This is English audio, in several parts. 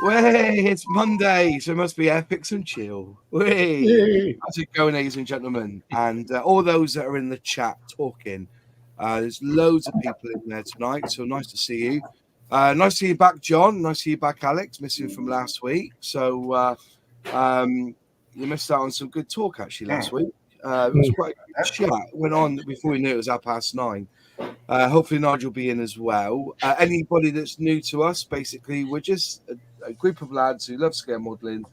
Way, it's Monday, so it must be Airfix Chill. Way, how's it going, ladies and gentlemen? And all those that are in the chat talking. There's loads of people in there tonight, so nice to see you. Nice to see you back, John. Nice to see you back, Alex. Missing from last week. So you missed out on some good talk actually last week. It was quite a good chat. Went on before we knew it was 9:30. Hopefully Nigel will be in as well. Anybody that's new to us, basically, we're just a group of lads who love scale modelling.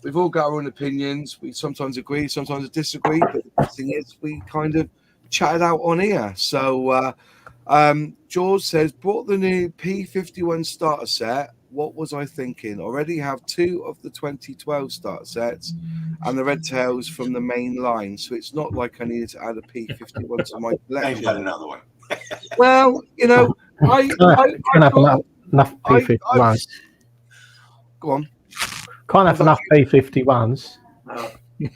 We've all got our own opinions. We sometimes agree, sometimes disagree, but the thing is, we kind of chat it out on here. So George says, bought the new P51 starter set. What was I thinking? Already have 2 of the 2012 starter sets and the red tails from the main line. So it's not like I needed to add a P51 to my collection. I've got another one. Well, you know, I have enough P51s. Go on. Can't have enough P51s.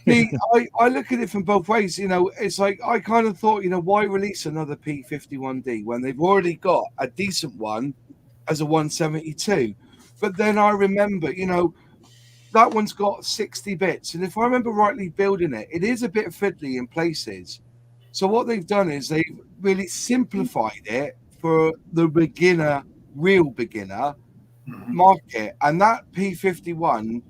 See, I look at it from both ways. You know, it's like I kind of thought, you know, why release another P51D when they've already got a decent one as a 172? But then I remember, you know, that one's got 60 bits. And if I remember rightly building it, it is a bit fiddly in places. So what they've done is they've really simplified it for the beginner, real beginner market. And that P51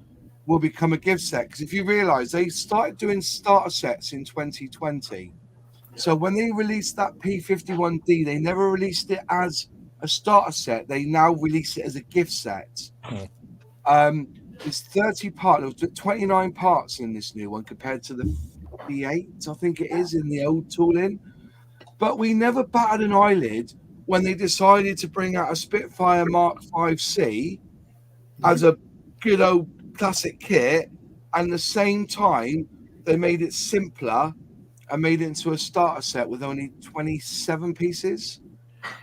will become a gift set. Because if you realize they started doing starter sets in 2020. So when they released that P51D, they never released it as a starter set. They now release it as a gift set. It's 30 parts. There's 29 parts in this new one compared to the 8, I think it is, in the old tooling. But we never batted an eyelid when they decided to bring out a Spitfire Mark 5C as a good old classic kit, and at the same time they made it simpler and made it into a starter set with only 27 pieces.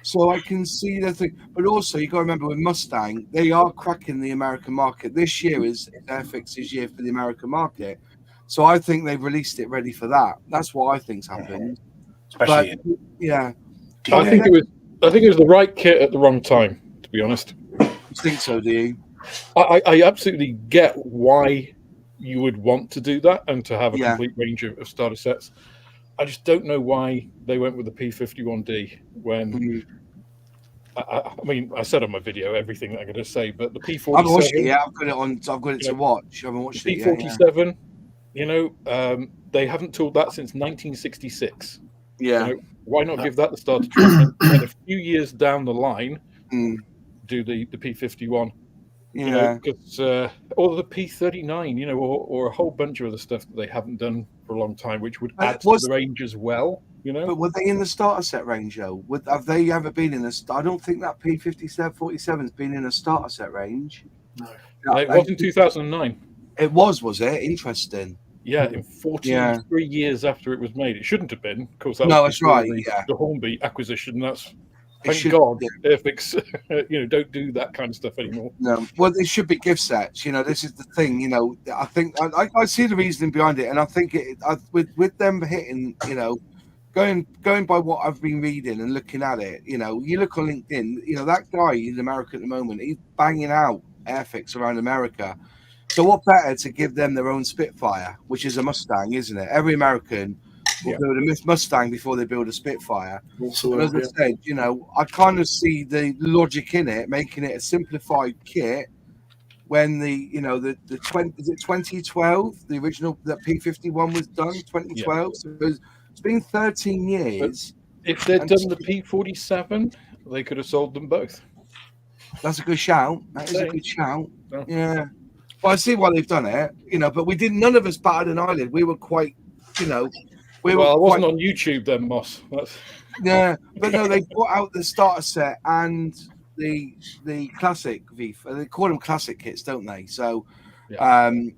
So I can see the thing, but also you got to remember with Mustang, they are cracking the American market. This year is Airfix's year for the American market. So I think they've released it ready for that. That's what I think's happened. Especially, but, yeah. I think it was the right kit at the wrong time, to be honest. You think so, do you? I absolutely get why you would want to do that and to have a complete range of starter sets. I just don't know why they went with the P51D when. I mean, I said on my video everything that I'm going to say, but the P47. I've watched it. Yeah, I've got it on. I've got it to watch. I haven't watched it yet. P47. You know, they haven't tooled that since 1966. Yeah. You know, why not give that the starter treatment and a few years down the line do the P51? You know, because or the P39, you know, or a whole bunch of other stuff that they haven't done for a long time, which would add to the range as well. You know, but were they in the starter set range though? Have they ever been in this? I don't think that P47's been in a starter set range. No, it was in 2009. It was it? Interesting. Yeah, in 43 years after it was made. It shouldn't have been. Of course, that no, was that's right. The Hornby acquisition. That's thank God, Airfix, you know, don't do that kind of stuff anymore. No, well, it should be gift sets. You know, this is the thing. You know, I think I see the reasoning behind it, and I think with them hitting, you know, going by what I've been reading and looking at it. You know, you look on LinkedIn. You know, that guy in America at the moment, he's banging out Airfix around America. So what better to give them their own Spitfire, which is a Mustang, isn't it? Every American will build a Mustang before they build a Spitfire. And as I said, you know, I kind of see the logic in it, making it a simplified kit. When the 2012, the original that P51 was done, 2012. So it's been 13 years. But if they'd done the P47, they could have sold them both. That's a good shout. That is a good shout. Yeah. Well, I see why they've done it, you know, but we didn't. None of us batted an eyelid. We were quite, you know, I wasn't on YouTube then, Moss. Yeah, but no, they brought out the starter set and the classic VF. They call them classic kits, don't they? So, the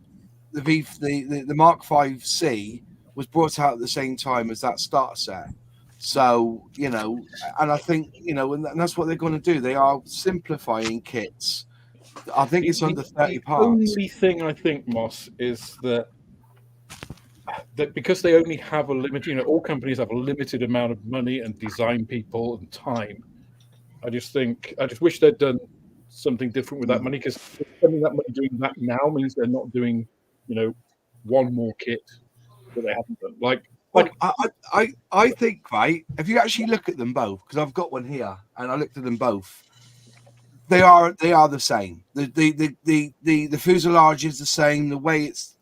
VF, the Mark 5C was brought out at the same time as that starter set. So, you know, and I think, you know, and that's what they're going to do. They are simplifying kits. I think it's under 30 parts. The only thing I think, Moss, is that because they only have a limited, you know, all companies have a limited amount of money and design people and time. I just wish they'd done something different with that money, because spending that money doing that now means they're not doing, one more kit that they haven't done. I think, right, if you actually look at them both, because I've got one here and I looked at them both, they are the same. The fuselage is the same. The way it's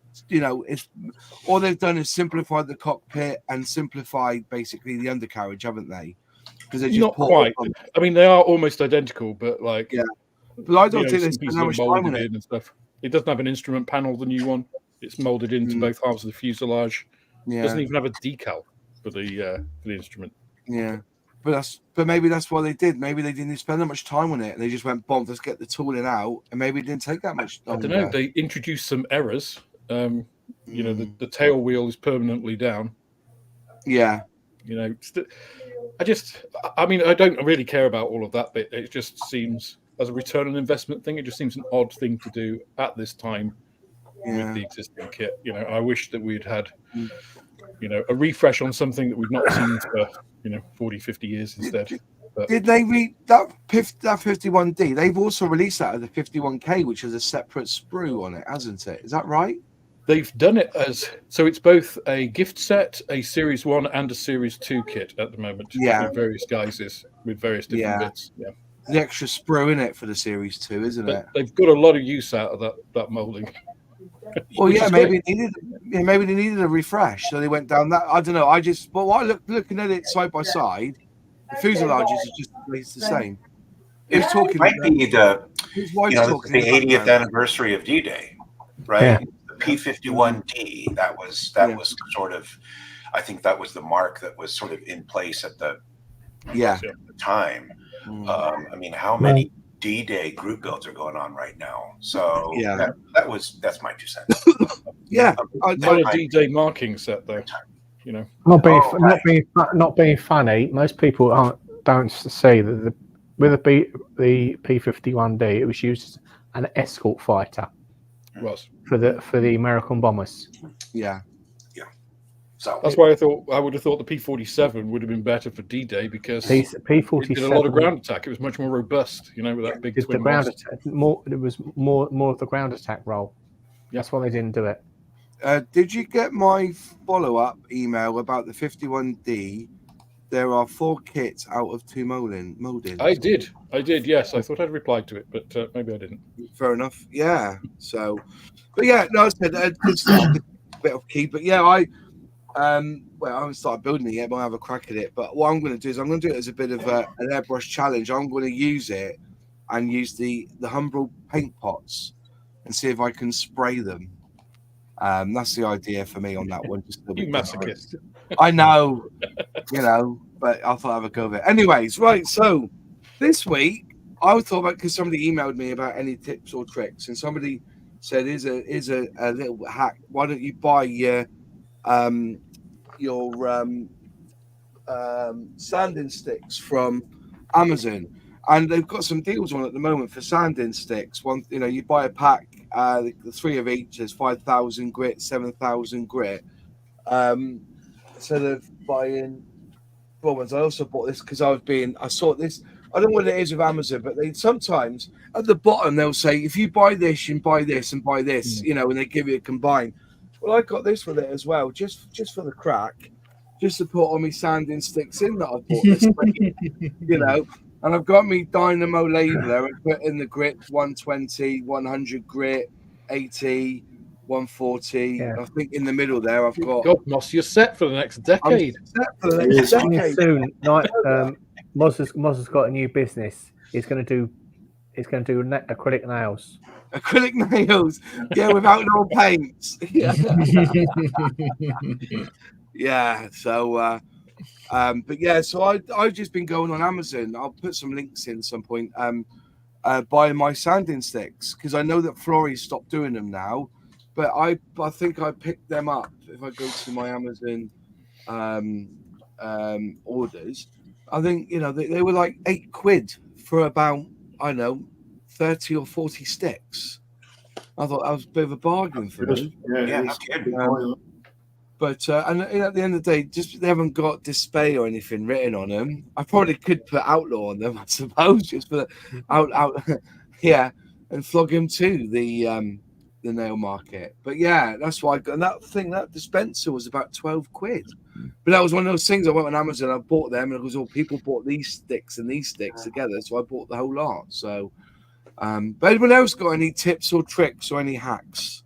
all they've done is simplified the cockpit and simplified basically the undercarriage, haven't they? Because they're just not quite. I mean, they are almost identical, but but I don't think they spend that much time on it and stuff. It doesn't have an instrument panel, the new one. It's molded into both halves of the fuselage. Yeah. It doesn't even have a decal for the instrument. Yeah. But maybe that's what they did. Maybe they didn't spend that much time on it. And they just went, bomb, let's get the tooling out. And maybe it didn't take that much time. I don't know. They introduced some errors. The tail wheel is permanently down. Yeah. I don't really care about all of that bit. It just seems, as a return on investment thing, it just seems an odd thing to do at this time with the existing kit. I wish that we'd had, a refresh on something that we've not seen for 40, 50 years instead. Did they read that 51D? They've also released that as a 51K, which has a separate sprue on it, hasn't it? Is that right? They've done it so it's both a gift set, a Series 1 and a Series 2 kit at the moment. Yeah. With various guises, with various different bits. Yeah. The extra sprue in it for the Series 2, isn't it? They've got a lot of use out of that moulding. Well, yeah, maybe they needed a refresh, so they went down that. I don't know. Looking at it side by side, the fuselages are just the same. He was talking. Might be the 80th anniversary of D-Day, right? Yeah. The P-51D. That was sort of. I think that was the mark that was sort of in place at the time. How many D-Day group builds are going on right now? So that's my 2 cents. Not a D-Day marking set though. Not being funny. Most people don't see that with the P-51D, it was used as an escort fighter. It was for the American bombers. Yeah. So that's why I would have thought the P-47 would have been better for D-Day, because P-47 did a lot of ground attack. It was much more robust, with that big twin ground attack. It was more of the ground attack role. That's why they didn't do it. Did you get my follow-up email about the 51D? There are 4 kits out of 2 moldings. I did. Yes, I thought I'd replied to it, but maybe I didn't. Fair enough. Yeah. So, but yeah, no, I said it's a bit of key. But yeah, I haven't started building it yet, but I'll have a crack at it. But what I'm going to do is I'm going to do it as a bit of an airbrush challenge. I'm going to use it and use the Humbrol paint pots and see if I can spray them. That's the idea for me on that one. Just you masochist. I know, but I thought I'd have a go of it. Anyways, right. So this week I thought about, because somebody emailed me about any tips or tricks, and somebody said, "Is a little hack. Why don't you buy your sanding sticks from Amazon?" And they've got some deals on at the moment for sanding sticks. One, you buy a pack, the 3 of each is 5,000 grit, 7,000 grit. Instead of buying ones, I also bought this because I saw this. I don't know what it is with Amazon, but they sometimes at the bottom they'll say, if you buy this and buy this and buy this, and they give you a combine. Well, I got this with it as well, just for the crack, just to put all my sanding sticks in that I bought this week, and I've got me dynamo labeler and put in the grit 120, 100 grit, 80, 140. Yeah. I think in the middle there I've got. God, Moss, you're set for the next decade. Soon, Moz has got a new business. He's going to do acrylic nails. Acrylic nails, without no paints. Yeah. So, so I've just been going on Amazon. I'll put some links in some point. Buying my sanding sticks, because I know that Flory stopped doing them now, but I think I picked them up if I go to my Amazon orders. I think they were like £8 for about 30 or 40 sticks. I thought that was a bit of a bargain for me. Yeah, that's good. But and at the end of the day, just they haven't got display or anything written on them. I probably could put outlaw on them, I suppose, just for the out Yeah, and flog him to the nail market. But yeah, that's why. And that dispenser was about 12 quid. But that was one of those things. I went on Amazon, I bought them, and it was all people bought these sticks and these sticks together, so I bought the whole lot. So, but anyone else got any tips or tricks or any hacks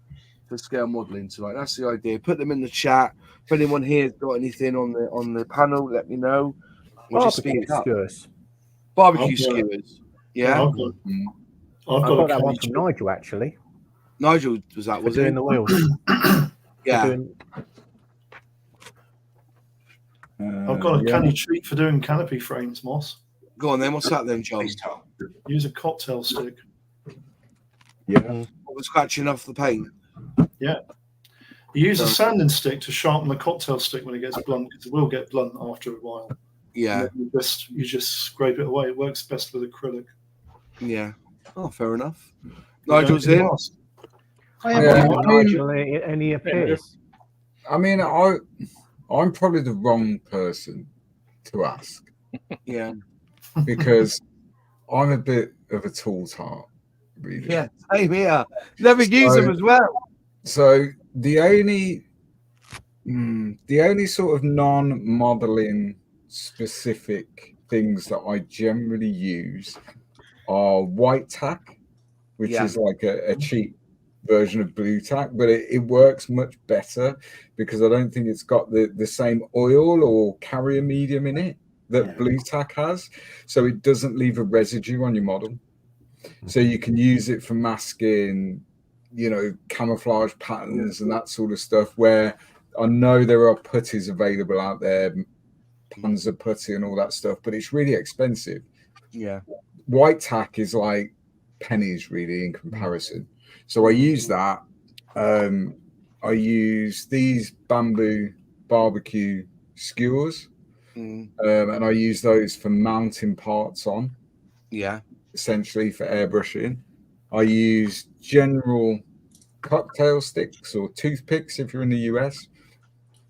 for scale modelling tonight? That's the idea. Put them in the chat. If anyone here's got anything on the panel, let me know. We'll just speed it up. Barbecue skewers. Yeah. I've got that one from Nigel, actually. Nigel was doing the wheels. Yeah. I've got a canny treat for doing canopy frames, Moss. Go on then. What's that then, John? Use a cocktail stick. Yeah. What was scratching off the paint? Yeah. You use a sanding stick to sharpen the cocktail stick when it gets blunt, because it will get blunt after a while. Yeah. You just scrape it away. It works best with acrylic. Yeah. Oh, fair enough. Nigel's in. And he appears. I mean, I'm probably the wrong person to ask. Yeah. Because I'm a bit of a tool tart, really. Yeah, same here. Never use them as well. So the only sort of non-modeling specific things that I generally use are white tack, which is like a cheap version of blue tack, but it works much better because I don't think it's got the same oil or carrier medium in it that blue tack has, so it doesn't leave a residue on your model. So you can use it for masking, camouflage patterns and that sort of stuff, where I know there are putties available out there, Panzer putty and all that stuff, but it's really expensive. Yeah. White tack is like pennies really in comparison. So I use that. I use these bamboo barbecue skewers, and I use those for mounting parts on. Yeah. Essentially for airbrushing. I use general cocktail sticks or toothpicks if you're in the US.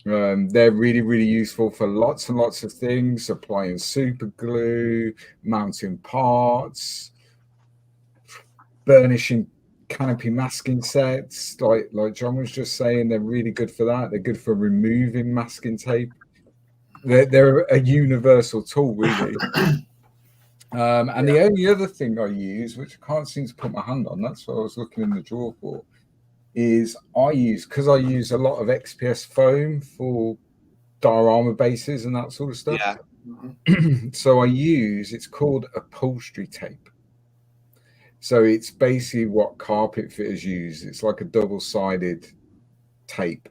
They're really, really useful for lots and lots of things, applying super glue, mounting parts, burnishing canopy masking sets, like John was just saying. They're really good for that. They're good for removing masking tape. They're a universal tool, really. And the only other thing I use, which I can't seem to put my hand on, that's what I was looking in the drawer for, is because I use a lot of XPS foam for diorama bases and that sort of stuff. Yeah. So it's called upholstery tape. So it's basically what carpet fitters use. It's like a double-sided tape.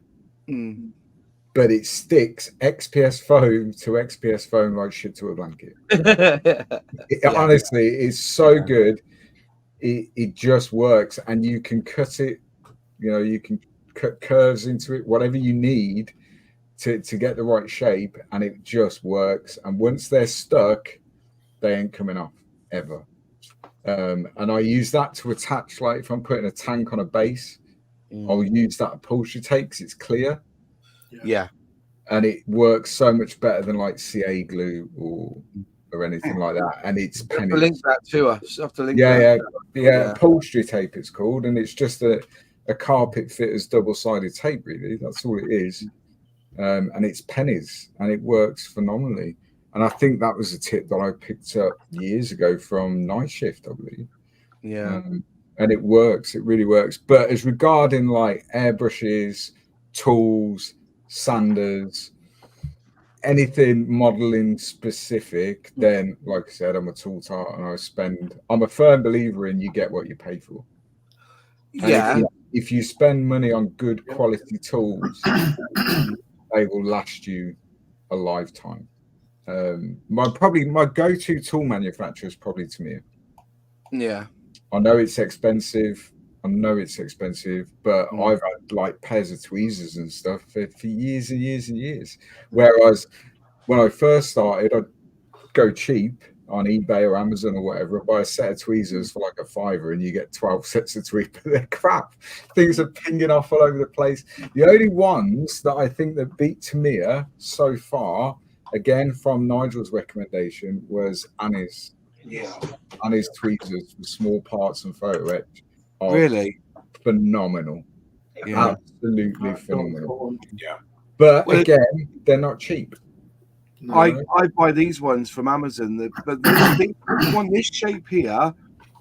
But it sticks XPS foam to XPS foam like shit to a blanket. Honestly, it's so good. It just works, and you can cut it. You can cut curves into it, whatever you need to get the right shape, and it just works. And once they're stuck, they ain't coming off ever. And I use that to attach, like if I'm putting a tank on a base, I'll use that upholstery tape because it's clear. Yeah. And it works so much better than like CA glue or anything like that. And it's pennies. Link that to us. Have to link yeah. Upholstery tape it's called, and it's just a carpet fitter's double-sided tape, really. That's all it is. And it's pennies, and it works phenomenally. And I think that was a tip that I picked up years ago from Night Shift, I believe. Yeah. And it works. It really works. But as regarding like airbrushes, tools, sanders, anything modeling specific, then like I said, I'm a tool tart, and I'm a firm believer in you get what you pay for. And if you spend money on good quality tools, they will last you a lifetime. My go-to tool manufacturer is probably Tamiya. Yeah. I know it's expensive, but I've had like pairs of tweezers and stuff for years and years and years. Whereas when I first started, I'd go cheap on eBay or Amazon or whatever, buy a set of tweezers for like $5, and you get 12 sets of tweezers. They're crap. Things are pinging off all over the place. The only ones that I think that beat Tamiya so far, again from Nigel's recommendation, was Annie's And his tweezers for small parts and photo etch are Really? phenomenal. Yeah. Absolutely phenomenal. Yeah. But again, they're not cheap. No. I buy these ones from Amazon, but the one, this shape here,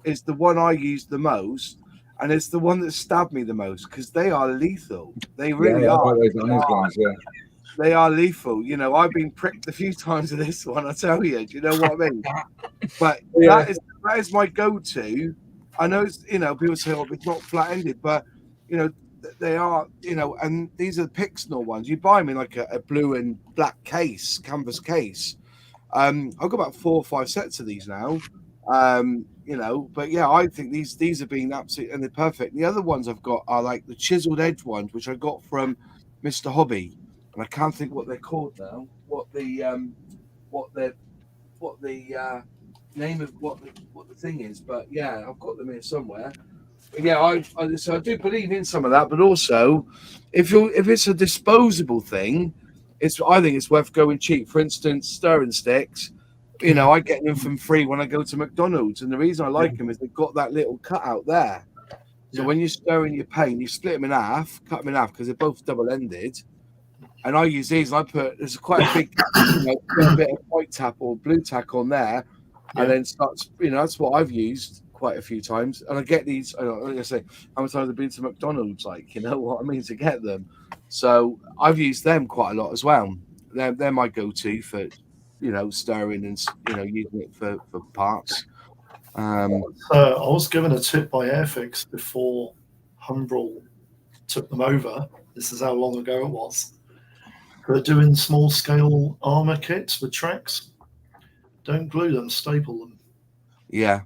is the one I use the most, and it's the one that stabbed me the most because they are lethal. They really are. They are lethal. You know, I've been pricked a few times with this one. I tell you, do you know what I mean? But that is my go-to. I know it's, you know, people say, "Oh, it's not flat-ended," but you know, they are. You know, and these are the Pixnor ones. You buy them in like a blue and black case, canvas case. I've got about 4 or 5 sets of these now. You know, but yeah, I think these have been absolutely and they're perfect. The other ones I've got are like the chiseled edge ones, which I got from Mr. Hobby, and I can't think what they're called now. What the name of what the thing is, but yeah, I've got them here somewhere. But yeah, so I do believe in some of that, but also if it's a disposable thing, I think it's worth going cheap. For instance, stirring sticks. You know, I get them from free when I go to McDonald's, and the reason I like them is they've got that little cutout there. So when you're stirring your paint, you split them in half, cut them in half because they're both double-ended. And I use these, and there's quite a big, you know, a bit of white tack or blue tack on there, and then starts. You know, that's what I've used quite a few times. And I get these. Like I say, how many times I've been to McDonald's? Like, you know what I mean, to get them. So I've used them quite a lot as well. They're my go-to for, you know, stirring and, you know, using it for parts. I was given a tip by Airfix before Humbrol took them over. This is how long ago it was. For doing small scale armor kits with tracks. Don't glue them, staple them. Yeah.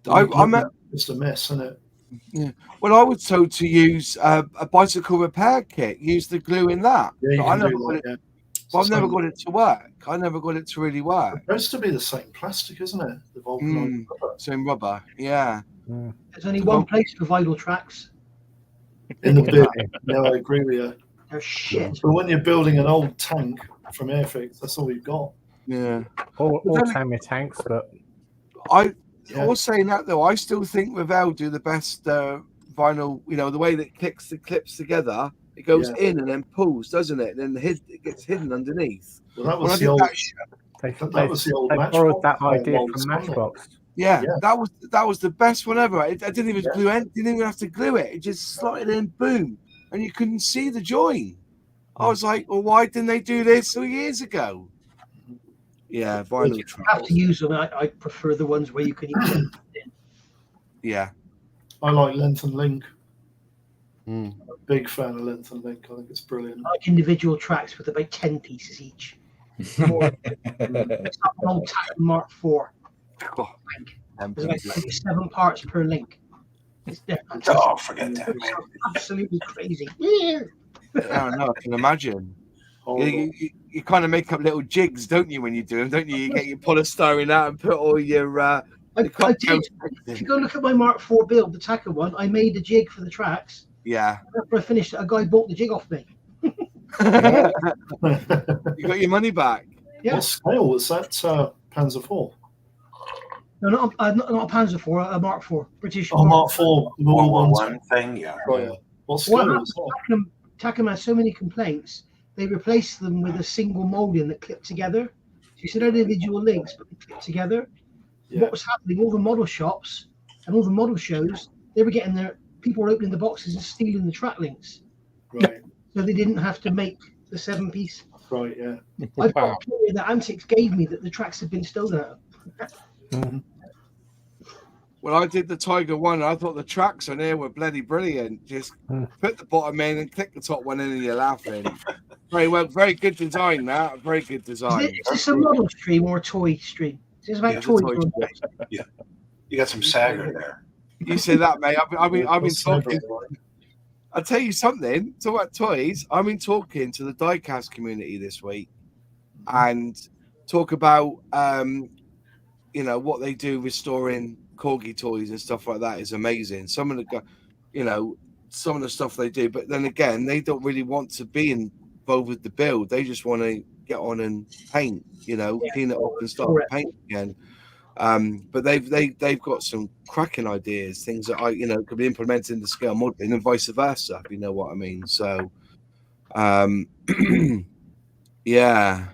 It's a mess, isn't it? Yeah. Well, I was told to use a bicycle repair kit. Use the glue in that. Yeah, I've never got it to work. I never got it to really work. It's supposed to be the same plastic, isn't it? The vulcanized rubber. Same rubber, yeah. There's only one place for vinyl tracks. In the bin. Yeah, I agree with you. They're shit. But when you're building an old tank from Airfix, that's all you've got. Yeah. Or Tamiya tanks, but I was saying that though, I still think Revell do the best vinyl, you know, the way that it clips the clips together, it goes in and then pulls, doesn't it? And then it gets hidden underneath. Well, that was the old they borrowed that idea from Matchbox. Yeah, that was the best one ever. I didn't even glue it, didn't even have to glue it. It just slotted in, boom, and you couldn't see the join. I was like, well, why didn't they do this 2 years ago? Yeah, vinyl. You have to use them. I prefer the ones where you can use them. Yeah. I like Length and Link. I'm a big fan of Length and Link. I think it's brilliant. I like individual tracks with about 10 pieces each. It's not an old tack Mark IV. There's about 7 parts per link. It's different. Oh, forget that. It's absolutely crazy. I don't know. I can imagine. You kind of make up little jigs, don't you, when you do them, don't you? You get your polystyrene out and put all your... I did. If you go look at my Mark IV build, the Tacker one, I made a jig for the tracks. Yeah. After I finished it, a guy bought the jig off me. You got your money back. Yeah. What scale was that Panzer IV? No, not a Panzer IV, a Mark IV. British. Oh, Mark IV. World War One thing, yeah. What scale was that? Tacker has so many complaints, they replaced them with a single molding that clipped together. So you said individual links, but they clipped together. Yeah. What was happening, all the model shops and all the model shows, they were getting people were opening the boxes and stealing the track links. Right. So they didn't have to make the 7-piece. Right, yeah. I've got a theory that Antics gave me that the tracks had been stolen out of. Well, I did the Tiger one. I thought the tracks on here were bloody brilliant. Just put the bottom in and click the top one in, and you're laughing. Very good design. That very good design. Is this a model stream or a toy stream? It's about toys. Yeah, you got some Sager there. You say that, mate. I've been talking. I'll tell you something. Talk about toys. I've been talking to the diecast community this week, and talk about you know, what they do restoring corgi toys and stuff like that is amazing. Some of the stuff they do, but then again, they don't really want to be involved with the build. They just want to get on and paint, clean it up and start Correct. paint again. But they've got some cracking ideas, things that could be implemented in the scale modeling and vice versa, if you know what I mean. So, yeah.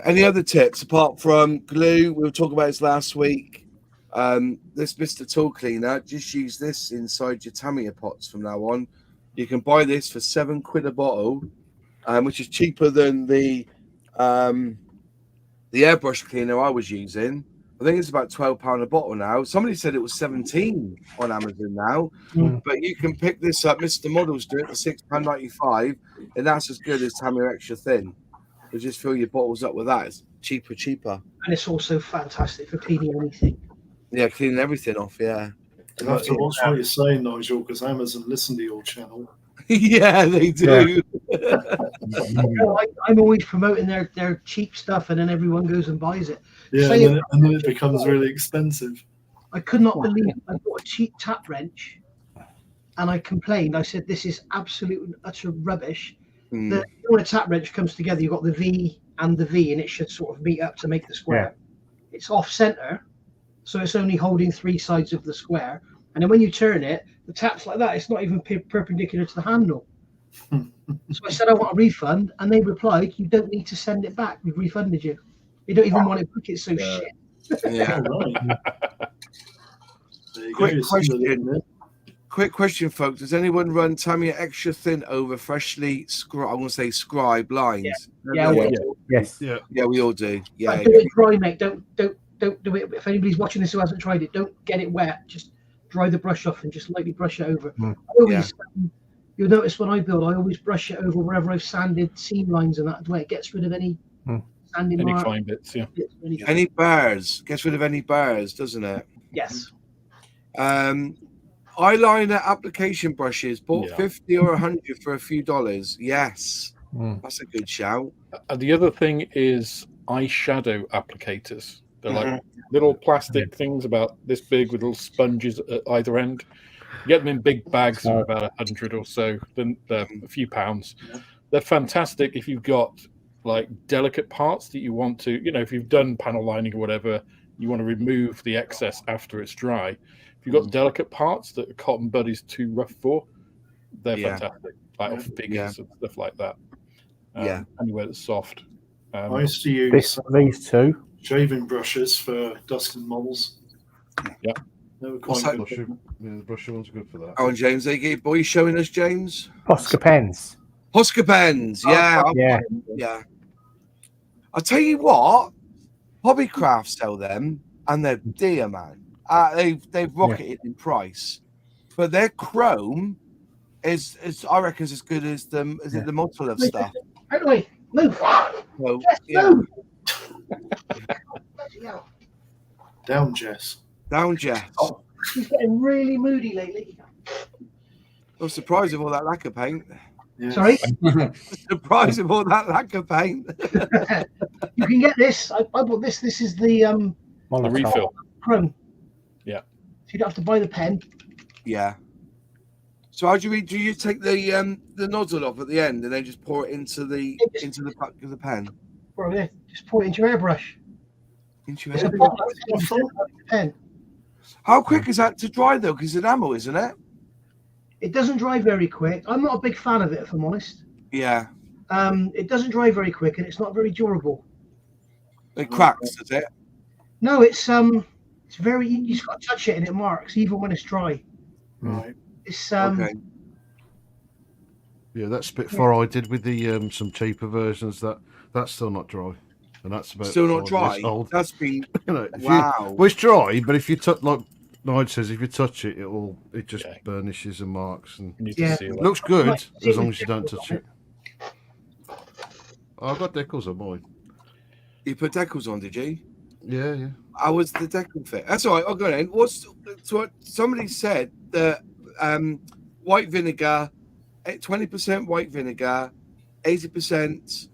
Any other tips apart from glue? We were talking about this last week. This Mr. Tool Cleaner, just use this inside your Tamiya pots from now on. You can buy this for £7 a bottle, which is cheaper than the airbrush cleaner I was using. I think it's about £12 a bottle now. Somebody said it was 17 on Amazon now, but you can pick this up. Mr. Models do it for £6.95, and that's as good as Tamiya Extra Thin. So just fill your bottles up with that. It's cheaper. And it's also fantastic for cleaning anything. Yeah, cleaning everything off, yeah. You have to watch what you're saying, Nigel, because Amazon listen to your channel. Yeah, they do. I'm always promoting their cheap stuff, and then everyone goes and buys it. Yeah, and then it becomes really expensive. I could not believe I bought a cheap tap wrench, and I complained. I said, "This is absolute and utter rubbish." When a tap wrench comes together, you've got the V and the V, and it should sort of meet up to make the square. Yeah. It's off center, so it's only holding 3 sides of the square. And then when you turn it, the tap's like that. It's not even perpendicular to the handle. So I said, I want a refund. And they replied, you don't need to send it back. We've refunded you. You don't even want it back. It's so shit. Yeah. Quick question, folks. Does anyone run Tamiya Extra Thin over freshly scribe lines? Yes. Yeah, we all do. Yeah. Do it dry, mate. Don't do it. If anybody's watching this who hasn't tried it, don't get it wet. Just dry the brush off and just lightly brush it over. You'll notice when I build, I always brush it over wherever I've sanded seam lines, and that way it gets rid of any sanding any mark. fine bits. Yeah. Any bars. Gets rid of any bars, doesn't it? Yes. Eyeliner application brushes, bought 50 or 100 for a few dollars. Yes, that's a good shout. The other thing is eyeshadow applicators. They're like little plastic things about this big with little sponges at either end. You get them in big bags of about 100 or so, then they're a few pounds. They're fantastic if you've got like delicate parts that you want to, if you've done panel lining or whatever, you want to remove the excess after it's dry. If you've got delicate parts that a cotton bud is too rough for, they're fantastic. Like off figures and stuff like that. Anywhere that's soft. I used to use these two shaving brushes for dusting moles. Yeah. They were quite good. The brushy ones are good for that. Oh, and James, are you boys showing us, James? Posca pens. Posca pens, yeah. I'll tell you what, Hobbycraft sell them, and they're dear, man. They've rocketed in price, but their chrome is I reckon is as good as the Motolov stuff. Right away, move. So, move. Down, Jess. Down, Jess. Oh, she's getting really moody lately. I'm surprised with all that lacquer paint. Yes. Sorry? Surprised with all that lacquer paint. You can get this. I bought this. This is the refill. Chrome. Yeah. So you don't have to buy the pen. Yeah. So how do you take the nozzle off at the end and then just pour it into the back of the pen? Just pour it into your airbrush. Into your pen. How quick is that to dry though? Because it's enamel, isn't it? It doesn't dry very quick. I'm not a big fan of it, if I'm honest. Yeah. It doesn't dry very quick, and it's not very durable. It cracks, does it? No, it's very. You just got to touch it, and it marks even when it's dry. Right. It's Okay. Yeah, that Spitfire I did with the some cheaper versions. That's still not dry, and that's about Still not dry. Old. That's been wow. Well, it's dry, but if you touch, like Nigel says, if you touch it, it just burnishes and marks, and it looks good as long as you don't touch it. I've got decals on mine. You put decals on, did you? Yeah. How was the decal fit? That's all right. I'll go in. What somebody said that white vinegar, 20% white vinegar, 80%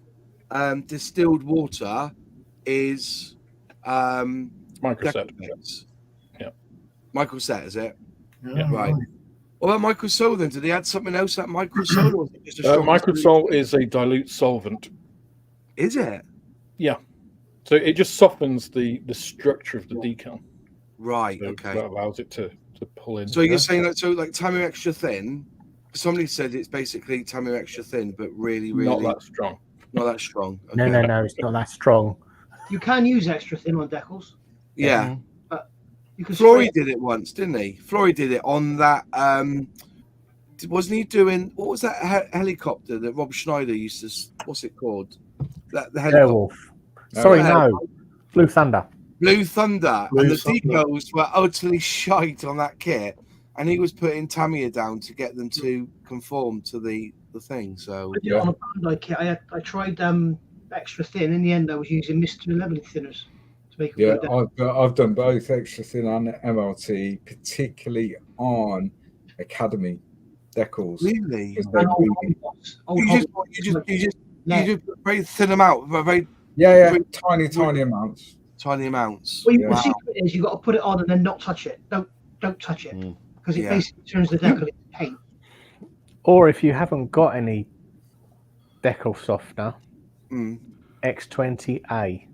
distilled water is microset. Yeah, microset is it? Yeah. Right. What about microsol then? Did they add something else at microsol? Or was it just a Microsol is a dilute solvent. Is it? Yeah. So it just softens the structure of the decal. Right. So Okay. that allows it to pull in. So you're saying that like Tamiya extra thin? Somebody said it's basically Tamiya extra thin, but really not that strong. Not that strong. Okay. No, it's not that strong. You can use extra thin on decals. Yeah. But you can. Flory did it once, didn't he? Flory did it on that. Wasn't he doing? What was that helicopter that Rob Schneider used to? What's it called? The helicopter. Sorry, no. Blue Thunder. Blue Thunder. And the decals were utterly shite on that kit. And he was putting Tamiya down to get them to conform to the thing. So on a Bandai kit, I tried extra thin. In the end, I was using Mr. Leveling thinners to make it. Yeah, I've done both extra thin and MLT, particularly on Academy decals. Really? You just very thin amount, very tiny amounts. Tiny amounts. Well, the secret is you've got to put it on and then not touch it. Don't touch it because it basically turns the decal into paint. Or if you haven't got any decal softener, X20A.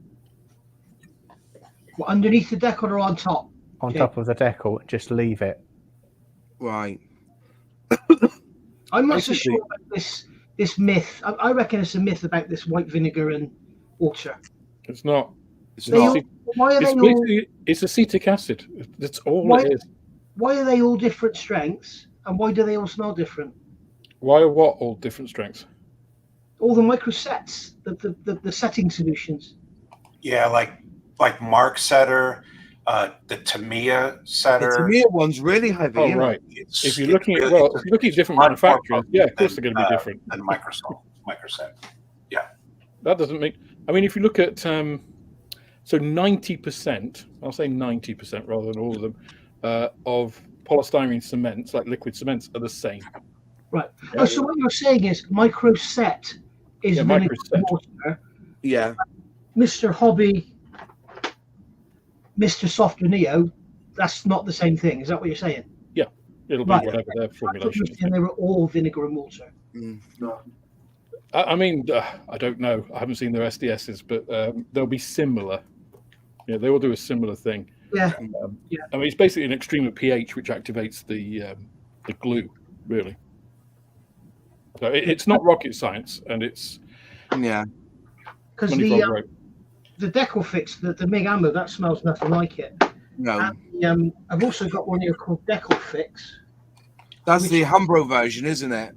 Well, underneath the decal or on top? On top of the decal, just leave it. Right. I'm not so sure about this myth. I reckon it's a myth about this white vinegar and water. It's not. Why are they all? It's acetic acid. That's all it is. Why are they all different strengths, and why do they all smell different? Why are what all different strengths? All the micro sets, the setting solutions. Yeah, like Mark Setter, the Tamiya Setter. The Tamiya one's really heavy. Oh, right. If you're looking at different manufacturers, of course they're going to be different. And Microset. Yeah. That doesn't make. I mean, if you look at so 90%, I'll say 90% rather than all of them, of polystyrene cements, like liquid cements, are the same. Right. Oh, so what you're saying is microset is vinegar and water. Yeah. Mr. Hobby, Mr. Softer Neo, that's not the same thing. Is that what you're saying? Yeah. It'll be whatever their formulation is. And they were all vinegar and water. No. I mean, I don't know. I haven't seen their SDSs, but they'll be similar. Yeah, they will do a similar thing. Yeah. I mean, it's basically an extreme at pH, which activates the glue, really. So it's not rocket science, and it's because the decal fix, the MIG ammo, that smells nothing like it. No. And, I've also got one here called Decal Fix. That's the Humbro version, isn't it?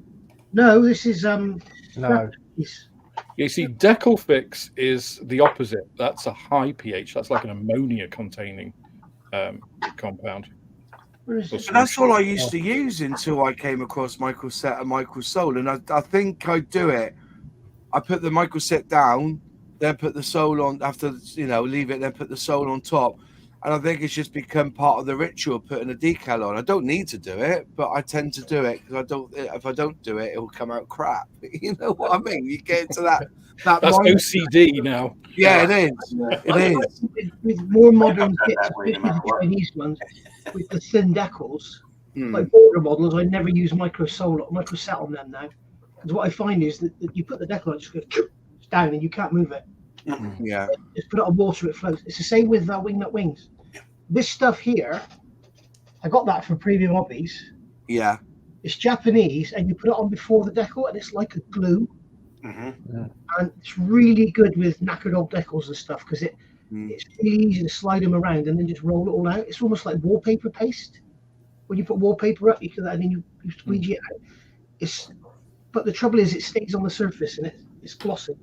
No, this is no. You see, Decal Fix is the opposite. That's a high pH. That's like an ammonia containing compound. Where is it? That's all I used to use until I came across Microset and Microsol, and I think I do it. I put the Microset down, then put the sole on after, leave it, then put the sole on top. And I think it's just become part of the ritual, putting a decal on. I don't need to do it, but I tend to do it because if I don't do it, it will come out crap. You know what I mean? You get into that that's OCD now. Yeah, it is. It is. With more modern kits, especially the Chinese ones, with the thin decals, like border models, I never use microset on them now. Because what I find is that you put the decal on, it just goes down and you can't move it. Yeah. Just put it on water, it floats. It's the same with Wingnut Wings. This stuff here, I got that from Premium Hobbies. Yeah. It's Japanese, and you put it on before the decal, and it's like a glue. And it's really good with knackered old decals and stuff because it's really easy to slide them around and then just roll it all out. It's almost like wallpaper paste. When you put wallpaper up, you can, and then you squeegee it out. But the trouble is, it stays on the surface and it's glossy.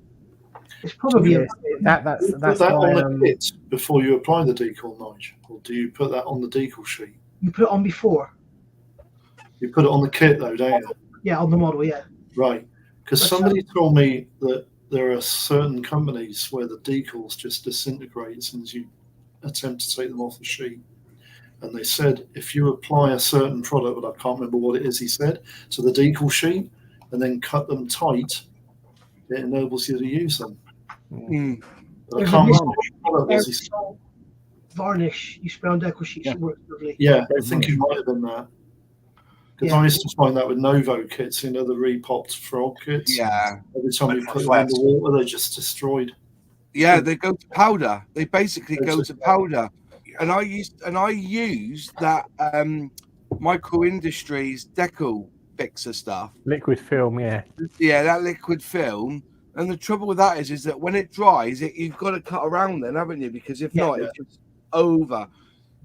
It's probably that's put that on the kit before you apply the decal, Nigel, or do you put that on the decal sheet? You put it on before. You put it on the kit though, don't you? Yeah, on the model, yeah. Right, because somebody told me that there are certain companies where the decals just disintegrate as soon as you attempt to take them off the sheet. And they said if you apply a certain product, but I can't remember what it is he said, to the decal sheet and then cut them tight, it enables you to use them. But I can't remember what it was. Varnish you spray on decal sheets, it works lovely. Yeah, I think it might have been that. Because I used to find that with Novo kits, the repopped frog kits. Yeah. Every time you put them in the water, they just destroyed. Yeah, they go to powder. They basically go to powder. And I used that Micro Industries Decal fixer stuff. Liquid film, yeah. Yeah, that liquid film. And the trouble with that is that when it dries, you've got to cut around then, haven't you? Because if not, it's just over.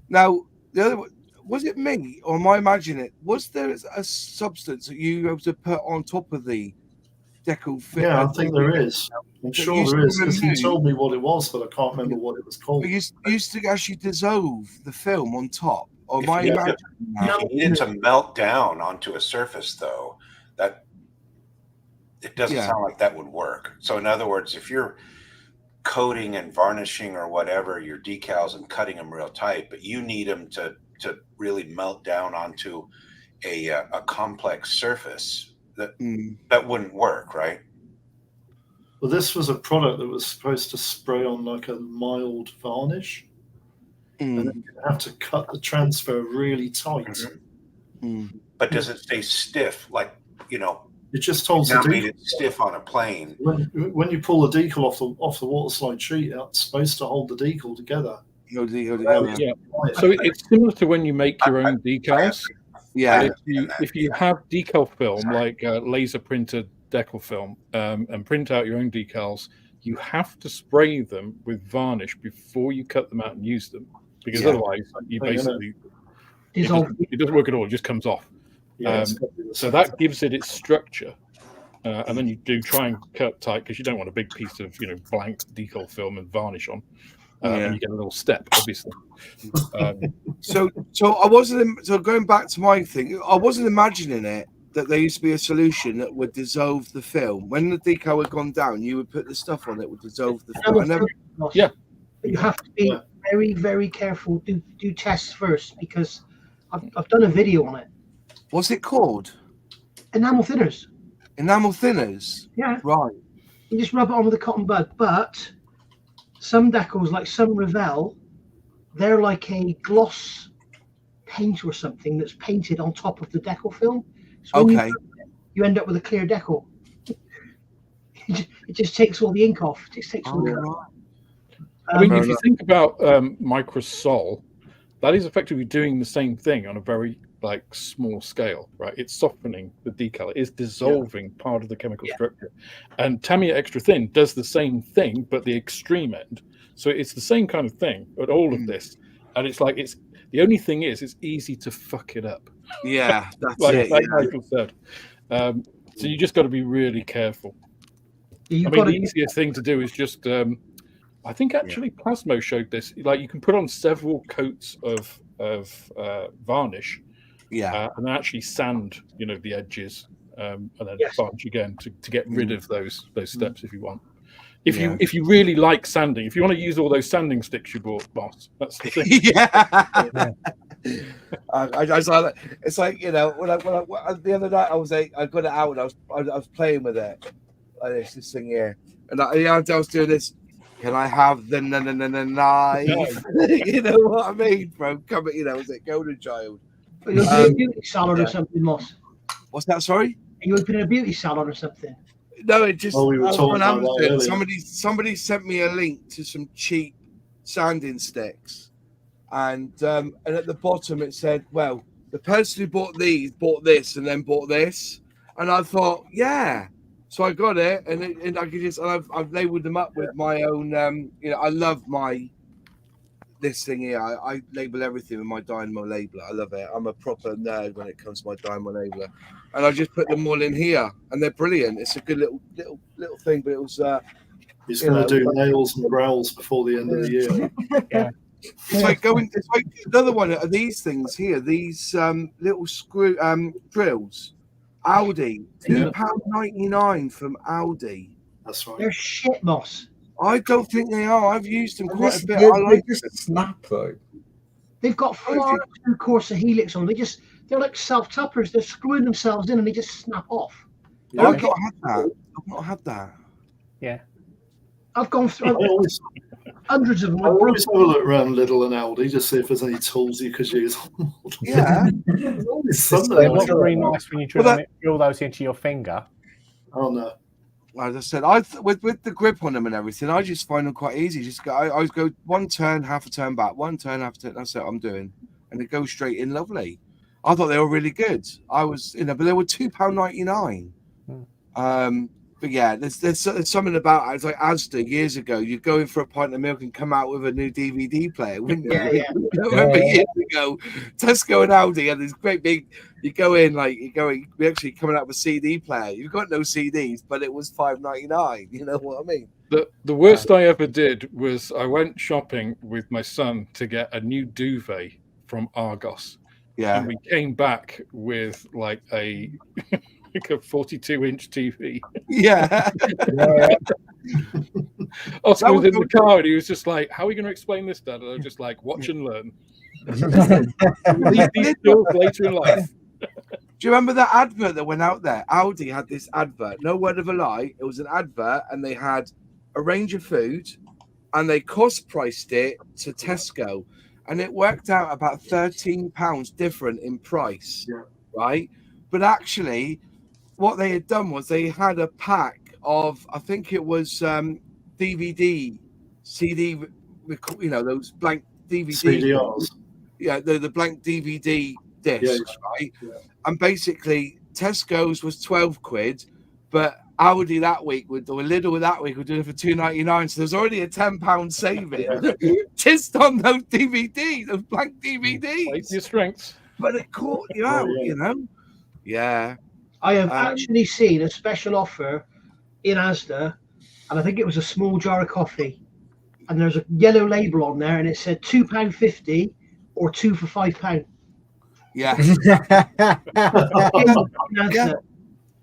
Now, the other was it me or am I imagining it? Was there a substance that you were able to put on top of the Decal film? Yeah, I think there is. I'm sure there is, because he told me what it was, but I can't remember what it was called. You used to actually dissolve the film on top. Or if you need it to melt down onto a surface, though, that it doesn't sound like that would work. So in other words, if you're coating and varnishing or whatever your decals and cutting them real tight, but you need them to really melt down onto a complex surface, that wouldn't work, right? Well, this was a product that was supposed to spray on like a mild varnish, and then you have to cut the transfer really tight. But does it stay stiff? Like, it just holds the decal. Made it stiff on a plane. When you pull the decal off the water slide sheet, it's supposed to hold the decal together. Yeah. So it's similar to when you make your own decals. Yeah. If you have decal film, like laser printed Decal film, and print out your own decals, you have to spray them with varnish before you cut them out and use them, because otherwise you basically it doesn't work at all. It just comes off. So that gives it its structure, and then you do try and cut tight because you don't want a big piece of blank decal film and varnish on. And you get a little step, obviously. So I wasn't. So going back to my thing, I wasn't imagining it that there used to be a solution that would dissolve the film. When the decal had gone down, you would put the stuff on it, would dissolve the film. But you have to be very, very careful. Do tests first, because I've done a video on it. What's it called? Enamel thinners. Enamel thinners? Yeah. Right. You just rub it on with a cotton bud. But some decals, like some Revell, they're like a gloss paint or something that's painted on top of the decal film. So when you end up with a clear decal. It just takes all the ink off. It just takes all the ink off. I mean, if you think about Microsol, that is effectively doing the same thing on a very small scale, right? It's softening the decal. It is dissolving part of the chemical structure. And Tamiya Extra Thin does the same thing, but the extreme end. So it's the same kind of thing, but all of this. And it's the only thing is, it's easy to fuck it up. Yeah, that's like Michael said. So you just got to be really careful. The easiest thing to do is just, I think actually Plasmo showed this. Like, you can put on several coats of varnish, and then actually sand, the edges, and then varnish again to get rid of those steps if you want. If you really like sanding, if you want to use all those sanding sticks you bought, boss, that's the thing. It's like when the other night I got it out and I was playing with it like this thing here, and I was doing this. Can I have the knife? You know what I mean, bro? Come, was it Golden Child? You're opening a beauty salon or something, Moss. What's that? Sorry? Are you opening a beauty salon or something? No, it just. We were talking about Amazon. Somebody sent me a link to some cheap sanding sticks, and at the bottom it said, "Well, the person who bought these bought this and then bought this," and I thought, yeah. So I got it, and I could just. I've labelled them up with my own. I love this thing here. I label everything with my Dynamo labeler. I love it. I'm a proper nerd when it comes to my Dynamo labeler, and I just put them all in here, and they're brilliant. It's a good little thing, but it was. He's going to do nails and growls before the end of the year. It's like another one of these things here. These little screw drills. Aldi, £2.99 from Aldi. That's right. They're shit, Moss. I don't think they are. I've used them quite a bit. I like just snap though. They've got far too coarse a helix on. They're like self-tuppers. They're screwing themselves in and they just snap off. Yeah, I've not had that. Yeah. I've gone through. Hundreds of them. I always have a look around Lidl and Aldi just see if there's any tools you could use. Yeah. There's always They're something. not very nice when you drill those into your finger. Oh no. As I said, with the grip on them and everything, I just find them quite easy. Just go, I always go one turn, half a turn back, one turn, half a turn. That's what I'm doing, and it goes straight in lovely. I thought they were really good. I was, but they were £2.99. But yeah, there's something about it. It's like Asda years ago. You'd go in for a pint of milk and come out with a new DVD player, wouldn't you? Yeah. I remember years ago, Tesco and Aldi had this great big. You go in we're actually coming out with a CD player. You've got no CDs, but it was $5.99. You know what I mean? The worst I ever did was I went shopping with my son to get a new duvet from Argos. Yeah. And we came back with like a 42-inch TV. Yeah. Oscar was in the car and he was just like, "How are we going to explain this, Dad?" And I was just like, "Watch and learn." These skills later in life. Do you remember that advert that went out there? Aldi had this advert, no word of a lie. It was an advert, and they had a range of food, and they cost priced it to Tesco, and it worked out about £13 different in price, right? But actually, what they had done was they had a pack of, I think it was DVD, CD, those blank DVD. CDRs. Yeah, the blank DVD discs, right? Yeah. And basically, Tesco's was £12, but Aldi that week or Lidl that week were doing it for £2.99. So there's already a £10 saving just on those DVDs, those blank DVDs. Play to your strengths. But it caught you out, Yeah. I have actually seen a special offer in Asda, and I think it was a small jar of coffee, and there's a yellow label on there, and it said £2.50 or 2 for £5. Yeah.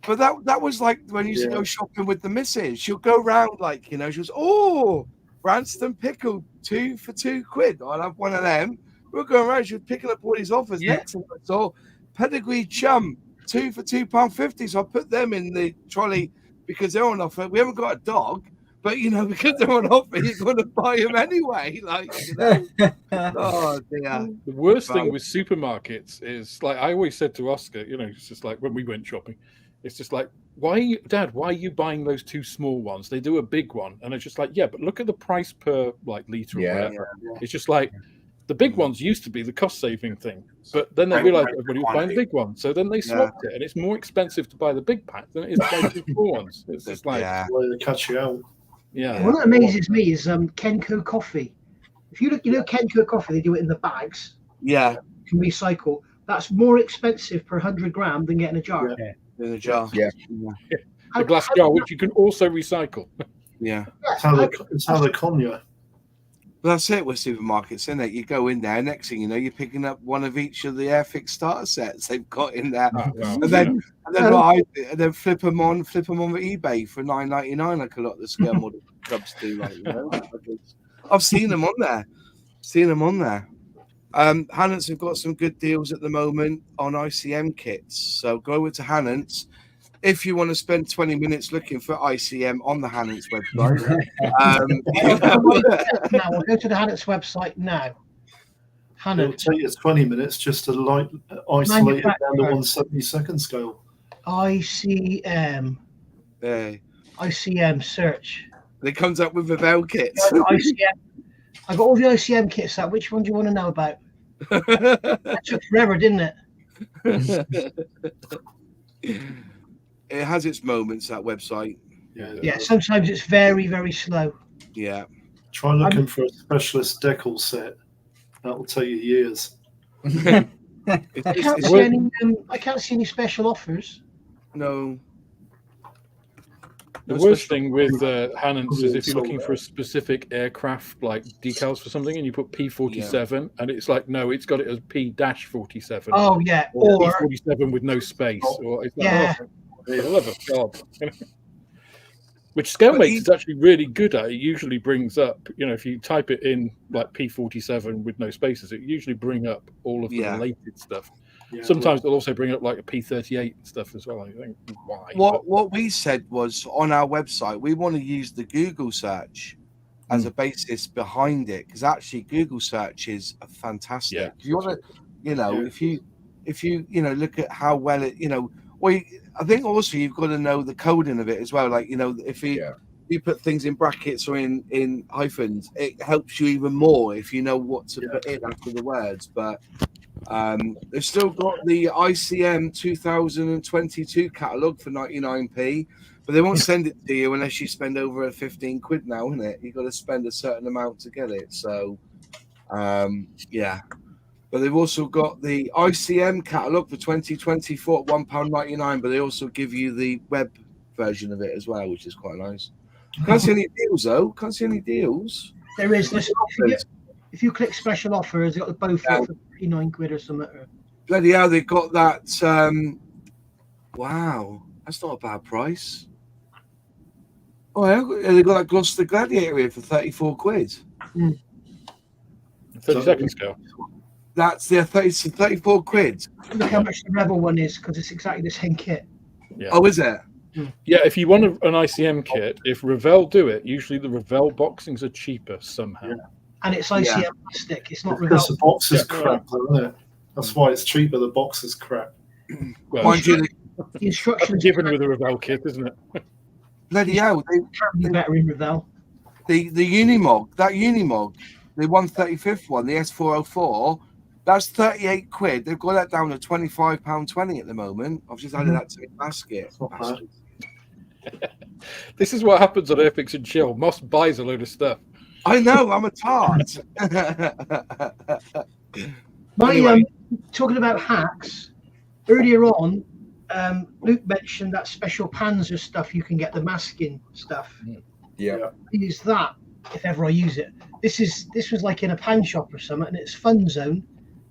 But that was like when you used to go shopping with the missus. She'll go round she goes, "Oh, Branston pickle, 2 for £2." I'll have one of them. We're going around. She was picking up all these offers. Next thing I saw, pedigree chum, 2 for £2.50. So I put them in the trolley because they're on offer. We haven't got a dog, but because they're on offer, you're going to buy them anyway. Oh dear. The worst thing with supermarkets is, like I always said to Oscar, it's just like when we went shopping, it's just like, Dad, why are you buying those 2 small ones? They do a big one, and it's just like, yeah, but look at the price per liter or whatever. It's just like, the big ones used to be the cost-saving thing, but then they realized everybody was buying the big one, so then they swapped it, and it's more expensive to buy the big pack than it is to buy 2 small ones. It's just like, they catch you out. Yeah. What amazes me is Kenco coffee. If you look, Kenco coffee, they do it in the bags. Yeah. You can recycle. That's more expensive per 100 gram than getting a jar. Yeah. In a jar. Yeah. A glass jar, which you can also recycle. Yeah. It's how they con you. But that's it with supermarkets, isn't it? You go in there, next thing you know, you're picking up one of each of the Airfix starter sets they've got in there, and then flip them on eBay for $9.99, like a lot of the scale model clubs do. I've seen them on there. Hannants have got some good deals at the moment on ICM kits, so go over to Hannants. If you want to spend 20 minutes looking for ICM on the Hannants website, now we'll go to the Hannants website now. It'll take you 20 minutes just to isolate it down to 1/72 scale. ICM. ICM search. And it comes up with the Vel kits. ICM. I got all the ICM kits out. Which one do you want to know about? That took forever, didn't it? It has its moments, that website. Yeah, sometimes it's very, very slow. Yeah. Try looking for a specialist Decal set. That will take you years. I can't see any special offers. No. The worst thing with Hannants is if you're looking for a specific aircraft, like decals for something, and you put P47, and it's like, no, it's got it as P-47. Oh, yeah. Or P47 with no space. Or it's like, I love a God. Which ScaleMate is actually really good at. It usually brings up, if you type it in like P47 with no spaces, it usually bring up all of the related stuff. Yeah, sometimes it'll also bring up like a P38 stuff as well. I think why? What we said was on our website, we want to use the Google search. as a basis behind it, because actually Google searches are fantastic. Yeah. If you want to, if you look at how well it, I think also you've got to know the coding of it as well. Like, if you put things in brackets or in hyphens, it helps you even more if you know what to put in after the words. But they've still got the ICM 2022 catalogue for 99p, but they won't send it to you unless you spend over 15 quid now, isn't it? You've got to spend a certain amount to get it. So, But they've also got the ICM catalogue for 2024 at £1.99, but they also give you the web version of it as well, which is quite nice. Can't see any deals, though. Can't see any deals. There is. If you click special offers, it's got both for 39 quid or something. Bloody hell, they've got that. Wow, that's not a bad price. Oh, they've got that Gloucester Gladiator here for 34 quid. 30-second scale. That's 34 quid. Look how much the Rebel one is, because it's exactly the same kit. Yeah. Oh, is it? Yeah, if you want an ICM kit, if Revell do it, usually the Revell boxings are cheaper somehow. Yeah. And it's ICM plastic. It's not because Revell. the box is crap, isn't it? That's why it's cheaper. The box is crap. Well, the instructions given with a Revell kit, isn't it? Bloody hell, they better in Revell. The Unimog, the 135th one, the S404. That's 38 quid. They've got that down to £25.20 at the moment. I've just added that to the basket. This is what happens on Airfix and Chill. Moss buys a load of stuff. I know, I'm a tart. Talking about hacks, earlier on, Luke mentioned that special Panzer stuff you can get, the masking stuff. Yeah. I use that if ever I use it. This was like in a pound shop or something, and it's Fun Zone,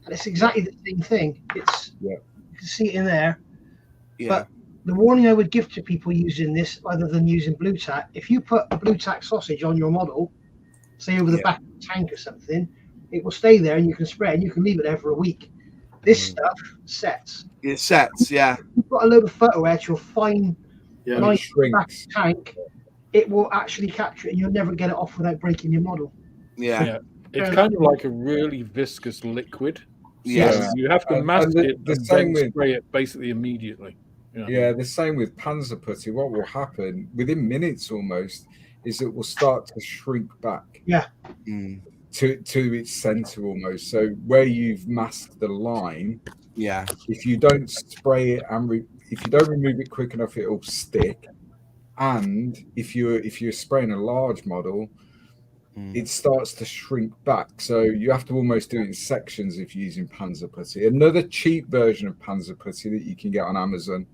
and it's exactly the same thing. You can see it in there. Yeah. But the warning I would give to people using this, other than using blue tack, if you put a blue tack sausage on your model, say over the back of the tank or something, it will stay there and you can spray it and you can leave it there for a week. This stuff sets. It sets, yeah. You've got a load of photo etch or fine, nice back tank, it will actually capture it and you'll never get it off without breaking your model. Yeah. It's kind of like a really viscous liquid. Yes. You have to mask it and then spray it basically immediately. Yeah, the same with Panzer putty. What will happen within minutes almost is it will start to shrink back. Yeah. To its center almost. So where you've masked the line, if you don't spray it and if you don't remove it quick enough, it'll stick. And if you're spraying a large model, it starts to shrink back. So you have to almost do it in sections if you're using Panzer putty. Another cheap version of Panzer putty that you can get on Amazon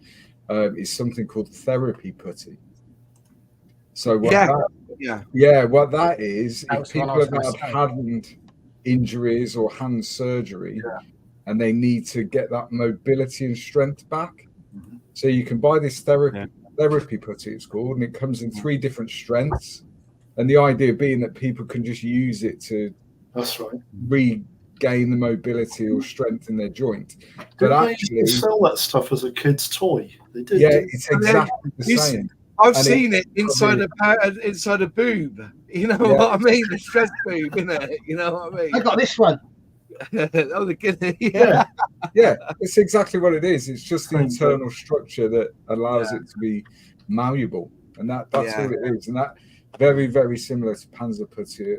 is something called therapy putty. So what that is, if people have had hand injuries or hand surgery and they need to get that mobility and strength back, so you can buy this therapy putty, it's called, and it comes in 3 different strengths. And the idea being that people can just use it to regain the mobility or strength in their joint. But actually, sell that stuff as a kid's toy. They did. Yeah, it's exactly the same. I've seen it inside a boob. You know what I mean? The stress boob, innit? You know what I mean? I got this one. Oh, the kid. Yeah, it's exactly what it is. It's just the internal structure that allows it to be malleable, and that's all it is. And that very, very similar to Panzer putty,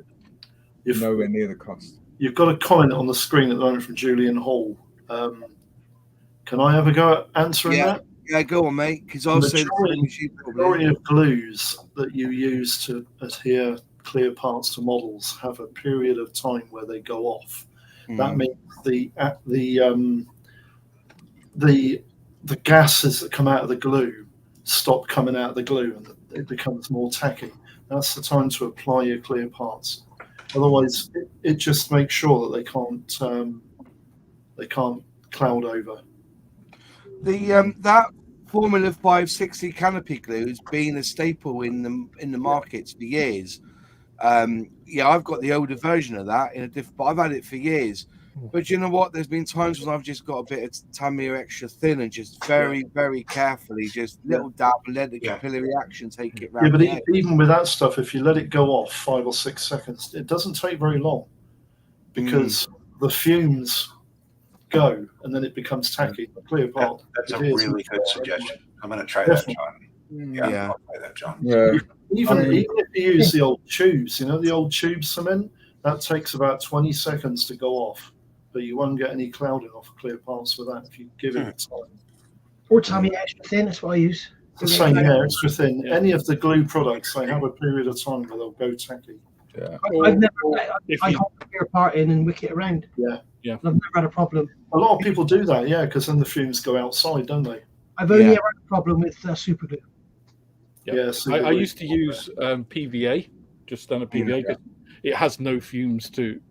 nowhere near the cost. You've got a comment on the screen at the moment from Julian Hall. Can I have a go at answering that? Yeah, go on, mate. Because I'll say the majority of glues that you use to adhere clear parts to models have a period of time where they go off. That means the gases that come out of the glue stop coming out of the glue and it becomes more tacky. That's the time to apply your clear parts. Otherwise, it just makes sure that they can't cloud over. That Formula 560 canopy glue has been a staple in the markets for years. I've got the older version of that but I've had it for years. But you know what? There's been times when I've just got a bit of Tamiya extra thin and just very, very carefully, just little dab and let the capillary action take it round. Yeah, but even with that stuff, if you let it go off 5 or 6 seconds, it doesn't take very long because the fumes go and then it becomes tacky. The clear part. That's a really good suggestion. I'm going to try that, John. Yeah, I'll try that, John. Yeah. Even if you use the old tubes, the old tube cement, that takes about 20 seconds to go off. But you won't get any clouding off clear parts with that if you give it time. Or Tamiya extra thin, that's what I use. The same, extra thin. Yeah. Any of the glue products, they have a period of time where they'll go tacky. Yeah. I hold the clear part in and wick it around. Yeah. I've never had a problem. A lot of people do that, because then the fumes go outside, don't they? I've only ever had a problem with super glue. Yeah, I used to use PVA, just standard PVA, because it has no fumes to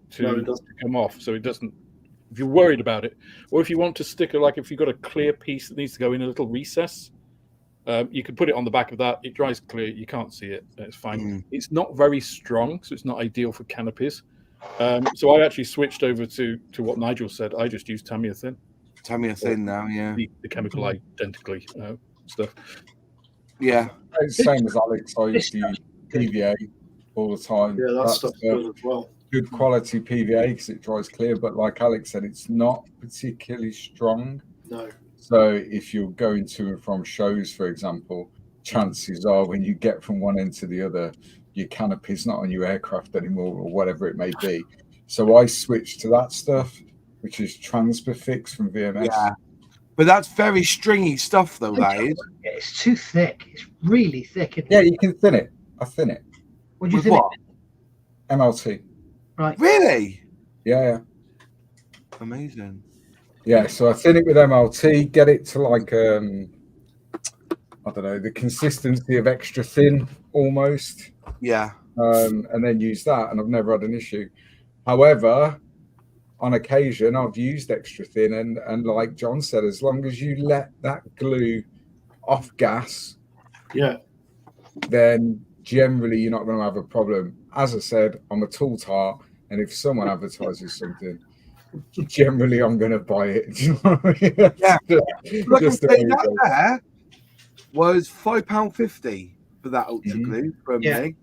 come off, so it doesn't. If you're worried about it, or if you want to stick it, like if you've got a clear piece that needs to go in a little recess, you can put it on the back of that. It dries clear. You can't see it. It's fine. It's not very strong, so it's not ideal for canopies. So I actually switched over to what Nigel said. I just use Tamiya thin. Tamiya thin now, the chemical identically stuff. Yeah, it's the same as Alex. I used to use PVA all the time. Yeah, that's good as well. Good quality PVA because it dries clear, but like Alex said, it's not particularly strong. No. So if you're going to and from shows, for example, chances are when you get from one end to the other, your canopy's not on your aircraft anymore or whatever it may be. So I switched to that stuff, which is Transpafix from VMS. Yeah. But that's very stringy stuff, though, that is. It's too thick. It's really thick. Yeah, you can thin it. I thin it. What do you think? MLT. Right. Really? Yeah. Amazing. Yeah, so I thin it with MLT, get it to like, I don't know, the consistency of extra thin almost. Yeah. And then use that, and I've never had an issue. However, on occasion, I've used extra thin, and like John said, as long as you let that glue off gas, then generally you're not going to have a problem. As I said, I'm a tool tart, and if someone advertises something, generally I'm going to buy it. Do you know what I mean? Yeah. Just that there was £5.50 for that ultra glue from me.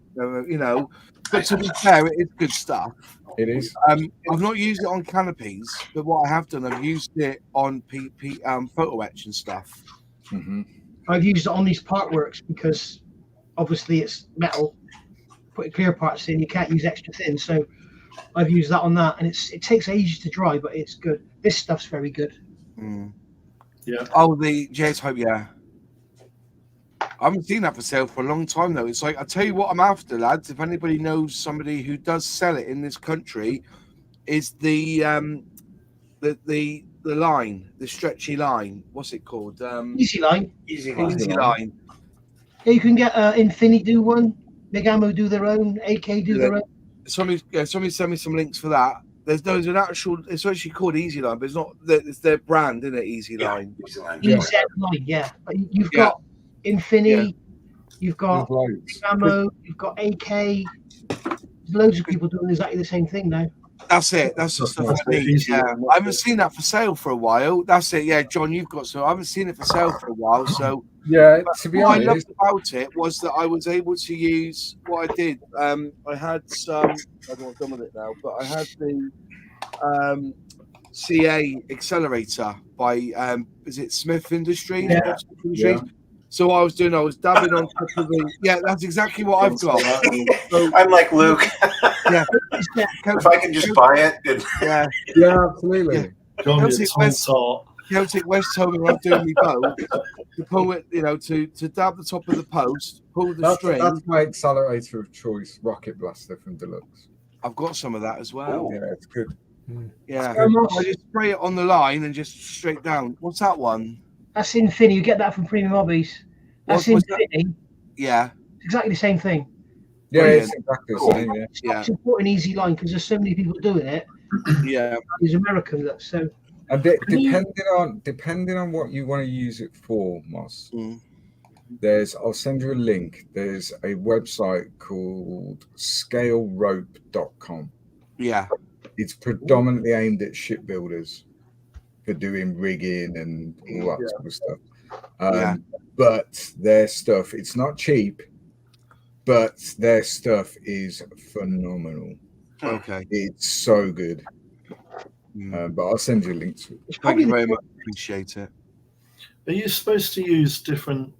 But to be fair, it is good stuff. It is. I've not used it on canopies, but what I have done, I've used it on photo etch and stuff. I've used it on these part works because obviously it's metal. Putting clear parts in, you can't use extra thin, so I've used that on that, and it takes ages to dry, but it's good. This stuff's very good. Yeah. Oh, the J-type, yeah. I haven't seen that for sale for a long time, though. It's like, I tell you what I'm after, lads. If anybody knows somebody who does sell it in this country, is the line, the stretchy line. What's it called? Easy line. Easy line. Yeah, you can get Infinity do one. Big Ammo do their own. AK do their own. Somebody send me some links for that. There's an actual. It's actually called Easy Line, but it's not. It's their brand, isn't it? Easy Line. Easy Line. EZ Line, yeah. But you've got Infinity. You've got Big Ammo. You've got AK. There's loads of people doing exactly the same thing now. That's it. That's the stuff I need. Yeah, I haven't seen that for sale for a while. That's it. Yeah, John, you've got some. I haven't seen it for sale for a while. So yeah, to be honest, what I loved about it was that I was able to use what I did. I had some. I don't know what I've done with it now, but I had the CA accelerator by is it Smith Industries? Yeah. So what I was dabbing on top of the. Yeah, that's exactly what I've got. So, I'm like Luke. Yeah. If I can just buy it. Yeah, absolutely. Celtic West told me when I'm doing my bow to pull it, to dab the top of the post, pull the string. That's my accelerator of choice, Rocket Blaster from Deluxe. I've got some of that as well. Yeah, it's good. Yeah, I just spray it on the line and just straight down. What's that one? That's Infinity. You get that from Premium Hobbies. That's Infinity. Yeah. It's exactly the same thing. Yeah, it's exactly the same. Yeah. It's important Easy Line because there's so many people doing it. Yeah. These American look so. And depending on what you want to use it for, Moss. I'll send you a link. There's a website called scalerope.com. Yeah. It's predominantly aimed at shipbuilders for doing rigging and all that sort of stuff. But their stuff, it's not cheap, but their stuff is phenomenal. Okay. It's so good. But I'll send you a link to it. Thank you very much. Appreciate it. Are you supposed to use different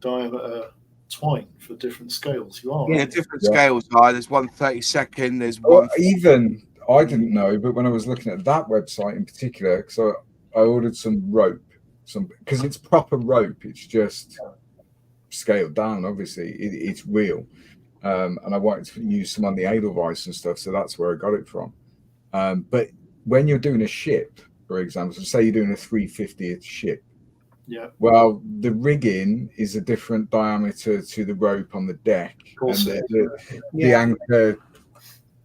diameter twine for different scales? You are. Yeah, different scales. There's 1/32. There's well, one. Even I didn't know, but when I was looking at that website in particular, because I ordered some rope, because it's proper rope. It's just scaled down. Obviously, it's real, and I wanted to use some on the INVOICE and stuff, so that's where I got it from. But when you're doing a ship, for example, so say you're doing a 350th ship. Yeah. Well, the rigging is a different diameter to the rope on the deck, and the anchor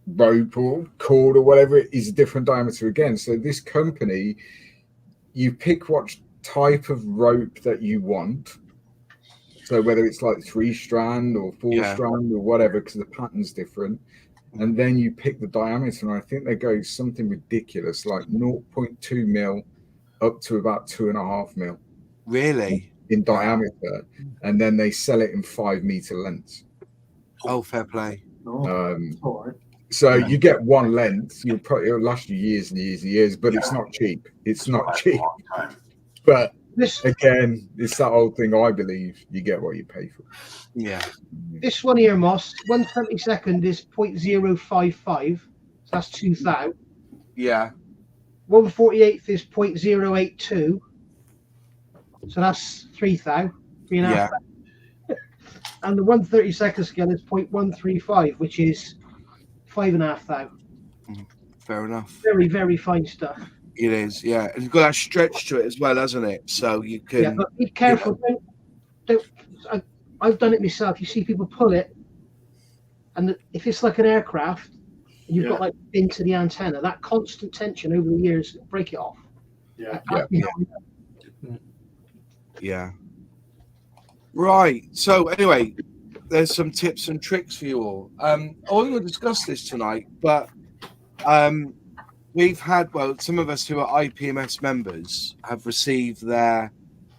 rope or cord or whatever is a different diameter again. So this company, you pick what type of rope that you want. So whether it's like 3-strand or 4-strand or whatever, because the pattern's different. And then you pick the diameter, and I think they go something ridiculous, like 0.2 mil up to about 2.5 mil. Really? In diameter. And then they sell it in 5-meter lengths. Oh, fair play. So you get one length, it'll last you years and years and years, but it's not cheap. It's not cheap. But again, it's that old thing, I believe you get what you pay for. Yeah. This one here, Moss, 1/22 is 0.055, so that's 2 thou. Yeah. 1/48 is 0.082, so that's 3 thou, 3.5 thou. And the 1/32 scale is 0.135, which is 5.5 thou. Fair enough. Very, very fine stuff. It is, yeah. It's got that stretch to it as well, hasn't it? So you can. Yeah, but be careful. I've done it myself. You see people pull it, and if it's like an aircraft, and you've got like into the antenna, that constant tension over the years break it off. Yeah. Right. So anyway, there's some tips and tricks for you all. I wasn't going to discuss this tonight, but we've had, some of us who are IPMS members have received their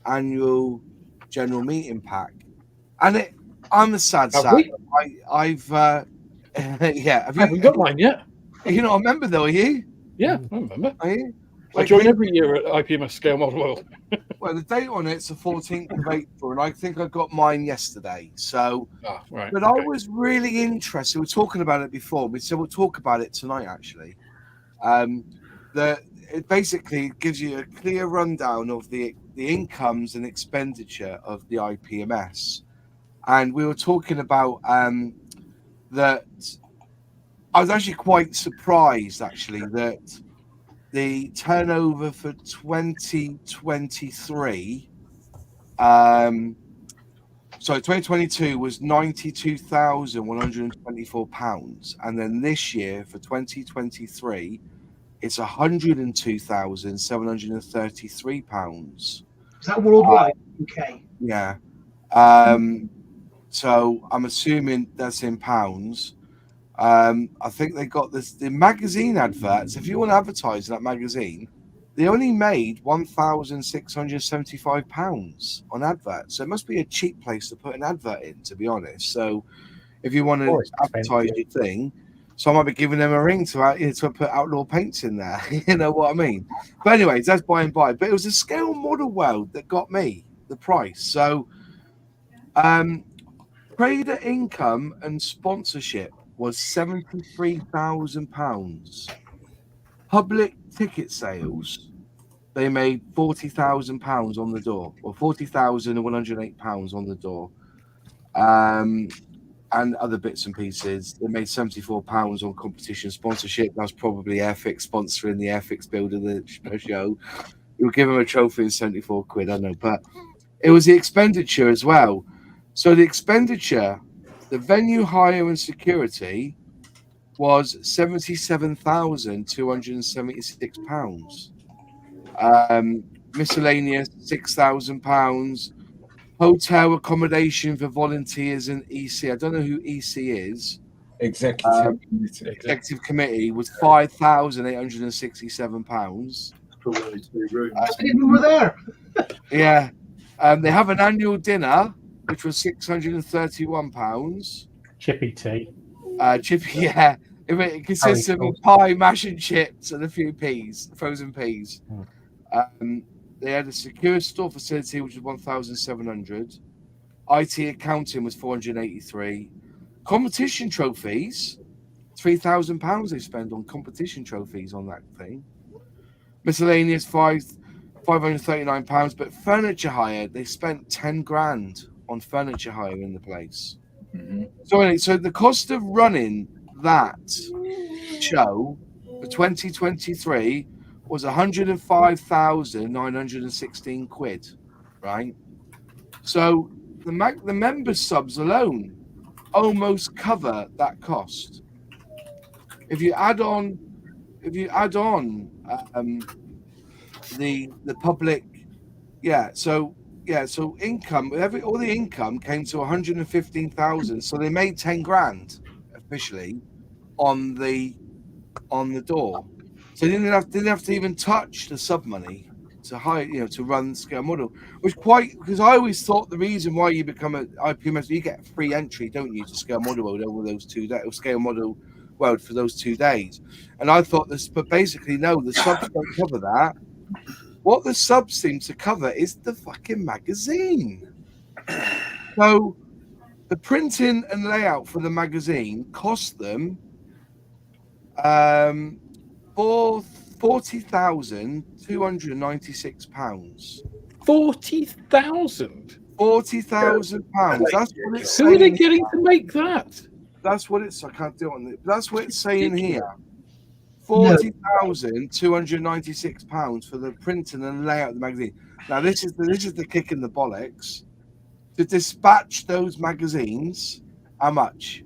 annual general meeting pack, and I'm a sad sack. I've have you got mine yet? You're not a member though, are you? Yeah, I remember. Are you? I join every year at IPMS Scale Model World. Well, the date on it's the 14th of April, and I think I got mine yesterday. So, right. But I was really interested. We were talking about it before. We said we'll talk about it tonight, actually. It basically gives you a clear rundown of the incomes and expenditure of the IPMS. And we were talking about that. I was actually quite surprised, actually, that the turnover for 2023, 2022 was £92,124, and then this year for 2023, it's £102,733. Is that worldwide? UK. Yeah. So I'm assuming that's in pounds. I think they got the magazine adverts. If you want to advertise in that magazine, they only made £1,675 on adverts. So it must be a cheap place to put an advert in, to be honest. So if you want to advertise your thing, so I might be giving them a ring to put Outlaw Paints in there. You know what I mean? But anyways, that's by and by. But it was a Scale Model World that got me the price. So trader income and sponsorship was £73,000. Public ticket sales, they made £40,000 on the door, or £40,108 on the door, and other bits and pieces. They made £74 on competition sponsorship. That's probably Airfix sponsoring the Airfix builder the show. You'll give them a trophy and 74 quid, I don't know, but it was the expenditure as well. So the expenditure, the venue hire and security was £77,276. Miscellaneous £6,000. Hotel accommodation for volunteers and EC. I don't know who EC is. Executive committee was £5,867. Probably 2 rooms. I didn't know we were there. Yeah. They have an annual dinner, which was £631. Chippy tea. Chippy, yeah. It consists of pie, mash and chips, and a few peas, frozen peas. They had a secure store facility, which was 1,700. IT accounting was 483. Competition trophies, £3,000 they spend on competition trophies on that thing. Miscellaneous £539, but furniture hire, they spent 10 grand on furniture hire in the place. So the cost of running that show for 2023 was 105,916 quid, right? So the member subs alone almost cover that cost. If you add on the public, so income, all the income came to 115,000. So they made 10 grand officially on the door. So they didn't have to even touch the sub money to hire, to run scale model, which because I always thought the reason why you become an IPMS, you get free entry, don't you, to scale model world over those 2 days, or scale model world for those 2 days. And I thought this, but basically no, the subs don't cover that. What the subs seem to cover is the fucking magazine. So the printing and layout for the magazine cost them £40,296. £40,000. £40,000. That's what it's saying. Who are they getting to make that? That's what it's. I can't do it on it. That's what it's saying here. £40,296 for the printing and layout of the magazine. Now this is the kick in the bollocks. To dispatch those magazines, how much?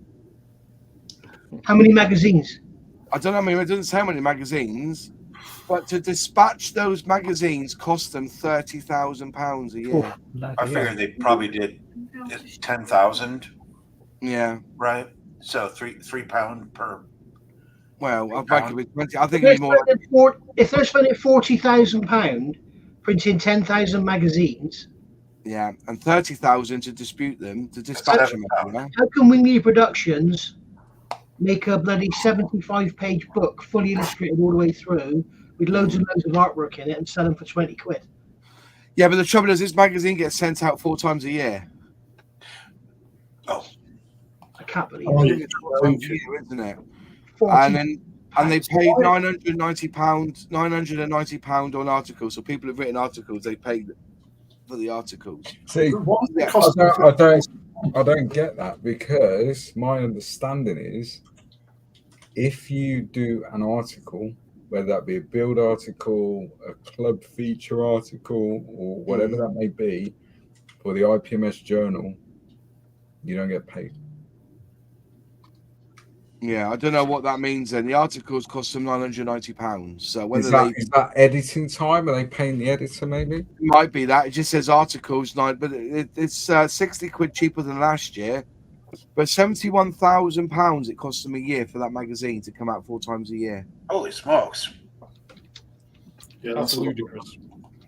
How many magazines? I don't know. I mean, it doesn't say how many magazines, but to dispatch those magazines cost them £30,000 a year. I figured they probably did 10,000. Yeah. Right. So £3 per. Well, I think it'd be more. If they're spending £40,000 printing 10,000 magazines. Yeah, and 30,000 to dispute them, to dispatch them. How can Wingy Productions make a bloody 75-page book, fully illustrated all the way through, with loads and loads of artwork in it, and sell them for 20 quid? Yeah, but the trouble is, this magazine gets sent out 4 times a year. Oh, I can't believe it. Isn't it? And they paid £990 on articles. So people have written articles, they paid for the articles. See, I don't get that, because my understanding is if you do an article, whether that be a build article, a club feature article, or whatever that may be, for the IPMS journal, you don't get paid. Yeah, I don't know what that means then. The articles cost them £990. So whether is that editing time? Are they paying the editor maybe? It might be that. It just says articles, but it's 60 quid cheaper than last year. But £71,000 it costs them a year for that magazine to come out 4 times a year. Holy smokes. Yeah, that's ludicrous.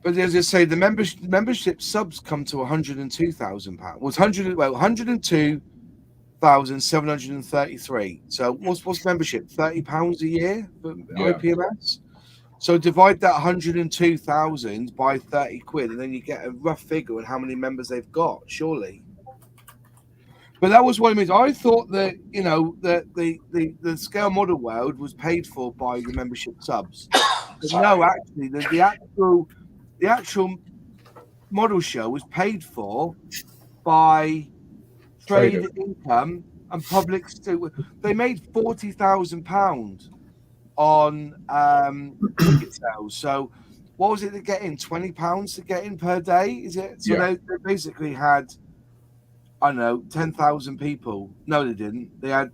But as I say, the membership subs come to £102,000. Well, 102,733. So what's membership? £30 a year for IPMS. So divide that 102,000 by 30 quid, and then you get a rough figure on how many members they've got. Surely. But that was what it means. I thought that that the scale model world was paid for by the membership subs. But no, actually, the actual model show was paid for by trade income and public. They made £40,000 on ticket sales. So what was it to get in? £20 to get in per day? Is it? So they basically had, I don't know, 10,000 people. No, they didn't. They had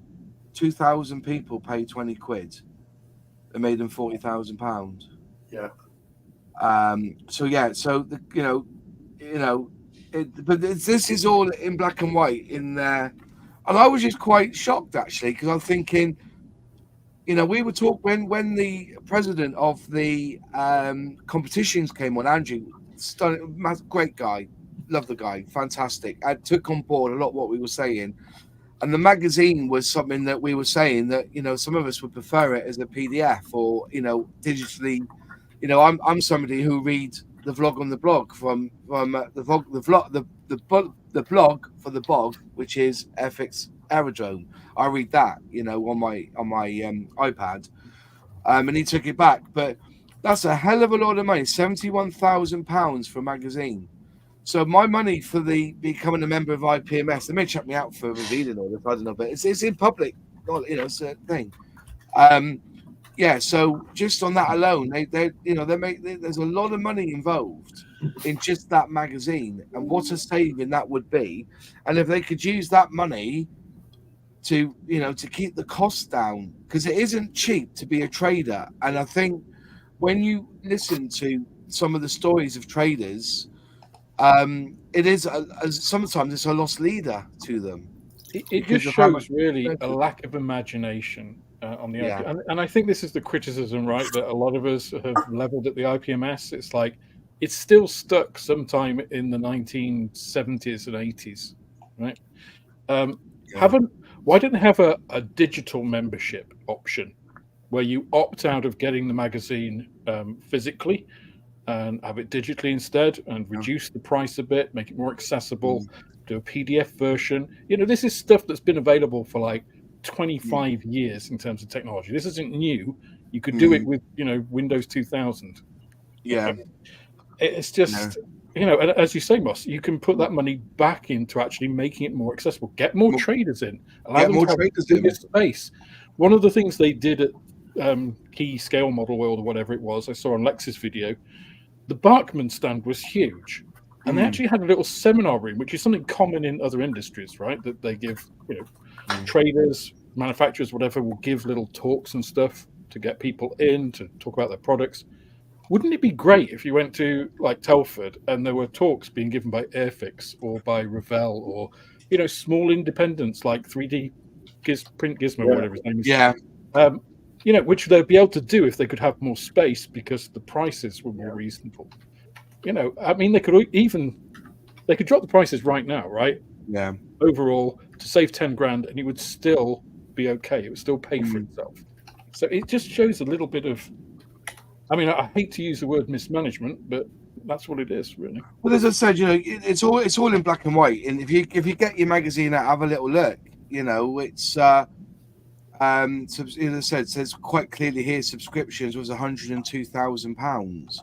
2,000 people pay 20 quid. They made them £40,000. Yeah. So but this is all in black and white in their And I was just quite shocked, actually, because I'm thinking, you know, we were talking when the president of the competitions came on, Andrew, great guy, love the guy, fantastic. I took on board a lot of what we were saying. And the magazine was something that we were saying that, you know, some of us would prefer it as a PDF or, you know, digitally. You know, I'm somebody who reads the vlog on the blog from the blog for the bog, which is Airfix Aerodrome. I read that, you know, on my iPad, and he took it back. But that's a hell of a lot of money, £71,000 for a magazine. So my money for the becoming a member of IPMS, they may check me out for revealing all this, I don't know, but it's in public, you know, it's a thing. Yeah, so just on that alone, there's a lot of money involved in just that magazine, and what a saving that would be. And if they could use that money to, you know, to keep the costs down, because it isn't cheap to be a trader. And I think when you listen to some of the stories of traders, it is sometimes it's a lost leader to them. It just shows really a lack of imagination on the IP. And I think this is the criticism, right, that a lot of us have leveled at the IPMS. It's like it's still stuck sometime in the 1970s and 80s, right? Why don't they have a digital membership option where you opt out of getting the magazine physically and have it digitally instead, and reduce the price a bit, make it more accessible, do a PDF version? You know, this is stuff that's been available for like 25 years in terms of technology. This isn't new. You could do it with, you know, Windows 2000. Yeah. It's just, you know, as you say, Moss, you can put that money back into actually making it more accessible. Get more traders in. Allow them to have bigger space. One of the things they did at Key Scale Model World or whatever it was, I saw on Lex's video, the Barkman stand was huge. And they actually had a little seminar room, which is something common in other industries, right? That they give, you know, traders, manufacturers, whatever, will give little talks and stuff to get people in to talk about their products. Wouldn't it be great if you went to like Telford and there were talks being given by Airfix or by Revell or, you know, small independents like 3D Print Gizmo, whatever his name is. Yeah. You know, which they'd be able to do if they could have more space because the prices were more reasonable. You know, I mean, they could drop the prices right now, right? Yeah. Overall, to save 10 grand, and it would still be okay. It would still pay for itself. So it just shows a little bit of, I mean, I hate to use the word mismanagement, but that's what it is, really. Well, as I said, you know, it's all in black and white. And if you get your magazine out, have a little look. You know, it's as I said, it says quite clearly here, subscriptions was £102,000.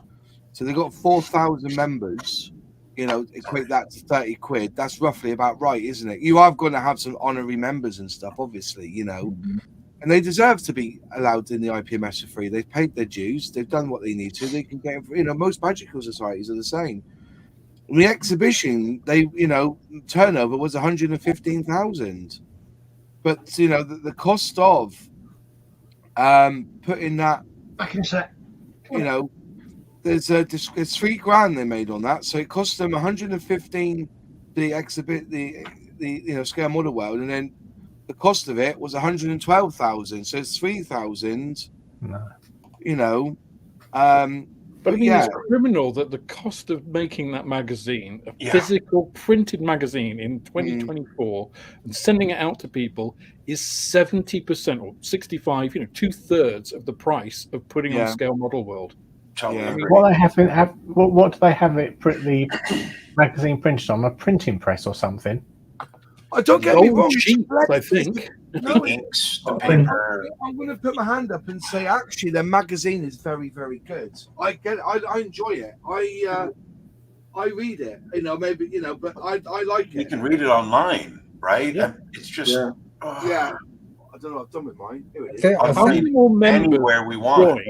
So they got 4,000 members. You know, equate that to 30 quid. That's roughly about right, isn't it? You are going to have some honorary members and stuff, obviously, you know. And they deserve to be allowed in the IPMS for free. They've paid their dues. They've done what they need to. They can get, you know, most magical societies are the same. In the exhibition, they, you know, turnover was 115,000. But, you know, the cost of putting that, back in a sec, you know, it's $3,000 they made on that. So it cost them 115 the exhibit, the you know, Scale Model World, and then the cost of it was 112,000. So it's 3,000. No. You know, but I mean, it's criminal that the cost of making that magazine, a physical printed magazine in 2024, and sending it out to people is 70% or 65, you know, 2/3 of the price of putting on Scale Model World. I mean, what do they have it the magazine printed on? A printing press or something? I don't get me wrong. I think. No, inks, the paper. I'm going to put my hand up and say, actually, their magazine is very, very good. I get it. I enjoy it. I read it. You know, maybe, you know, but I like it. You can read it online, right? Yeah. It's just yeah. I don't know what I've done with mine. Here it is. How many more members anywhere we want.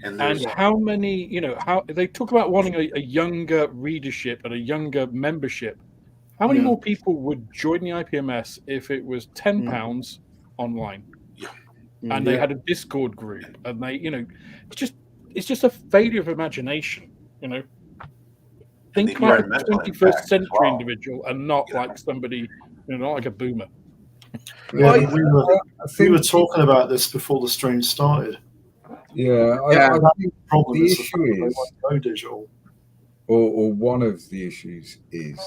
And how many, you know, how they talk about wanting a younger readership and a younger membership. How many more people would join the IPMS if it was £10 online? Yeah. And they had a Discord group, and they, you know, it's just a failure of imagination, you know. Think like a 21st century individual and not like somebody, you know, not like a boomer. Yeah, we were talking about this before the stream started. Yeah, I think the issue is, go digital. Or one of the issues is,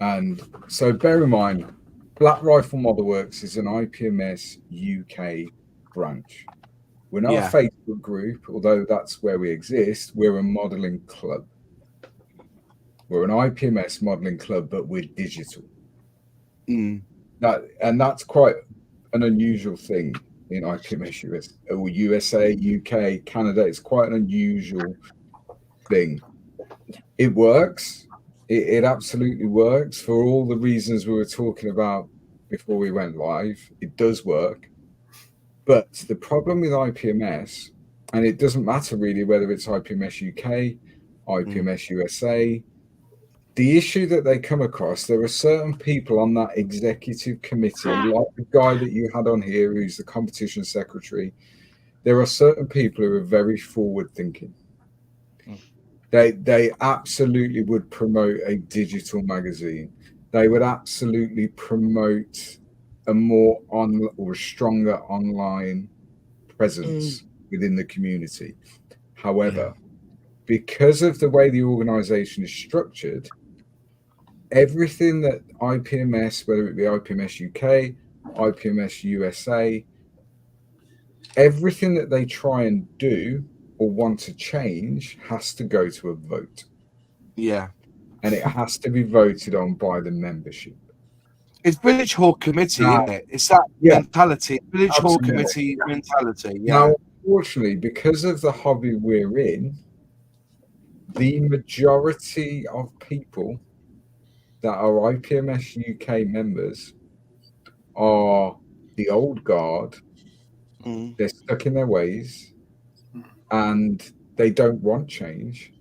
and so bear in mind, Black Rifle Model Works is an IPMS UK branch. We're not a Facebook group, although that's where we exist. We're a modeling club. We're an IPMS modeling club, but we're digital. And that's quite an unusual thing in IPMS US, or USA, UK, Canada. It's quite an unusual thing. It works. It absolutely works for all the reasons we were talking about before we went live. It does work. But the problem with IPMS, and it doesn't matter really whether it's IPMS UK, IPMS USA, the issue that they come across, there are certain people on that executive committee, like the guy that you had on here, who's the competition secretary. There are certain people who are very forward thinking. They absolutely would promote a digital magazine. They would absolutely promote a more or a stronger online presence within the community. However, because of the way the organization is structured, everything that IPMS, whether it be IPMS UK, IPMS USA, everything that they try and do or want to change has to go to a vote. And it has to be voted on by the membership. It's Village Hall Committee, isn't it? It's that mentality, Village Hall Committee mentality. Now, unfortunately, because of the hobby we're in, the majority of people that are IPMS UK members are the old guard. They're stuck in their ways, and they don't want change.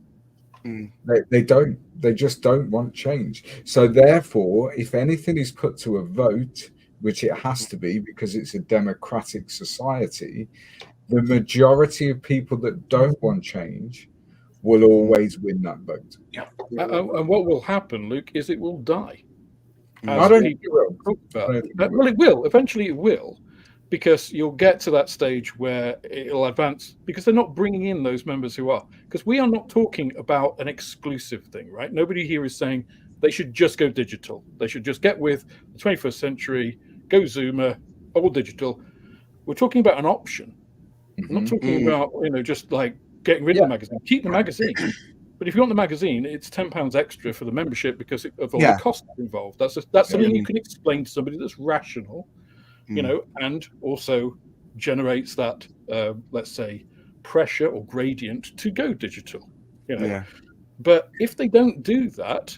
They just don't want change. So therefore, if anything is put to a vote, which it has to be because it's a democratic society, the majority of people that don't want change will always win that vote. And what will happen, Luke, is it will die. I don't think it will. Well, it will. Eventually it will. Because you'll get to that stage where it'll advance, because they're not bringing in those members who are. Because we are not talking about an exclusive thing, right? Nobody here is saying they should just go digital. They should just get with the 21st century, go Zoomer, all digital. We're talking about an option. We're not talking about, just like getting rid of the magazine. Keep the magazine. But if you want the magazine, it's £10 extra for the membership because of all the costs involved. That's something you can explain to somebody that's rational. And also generates that, let's say, pressure or gradient to go digital. But if they don't do that,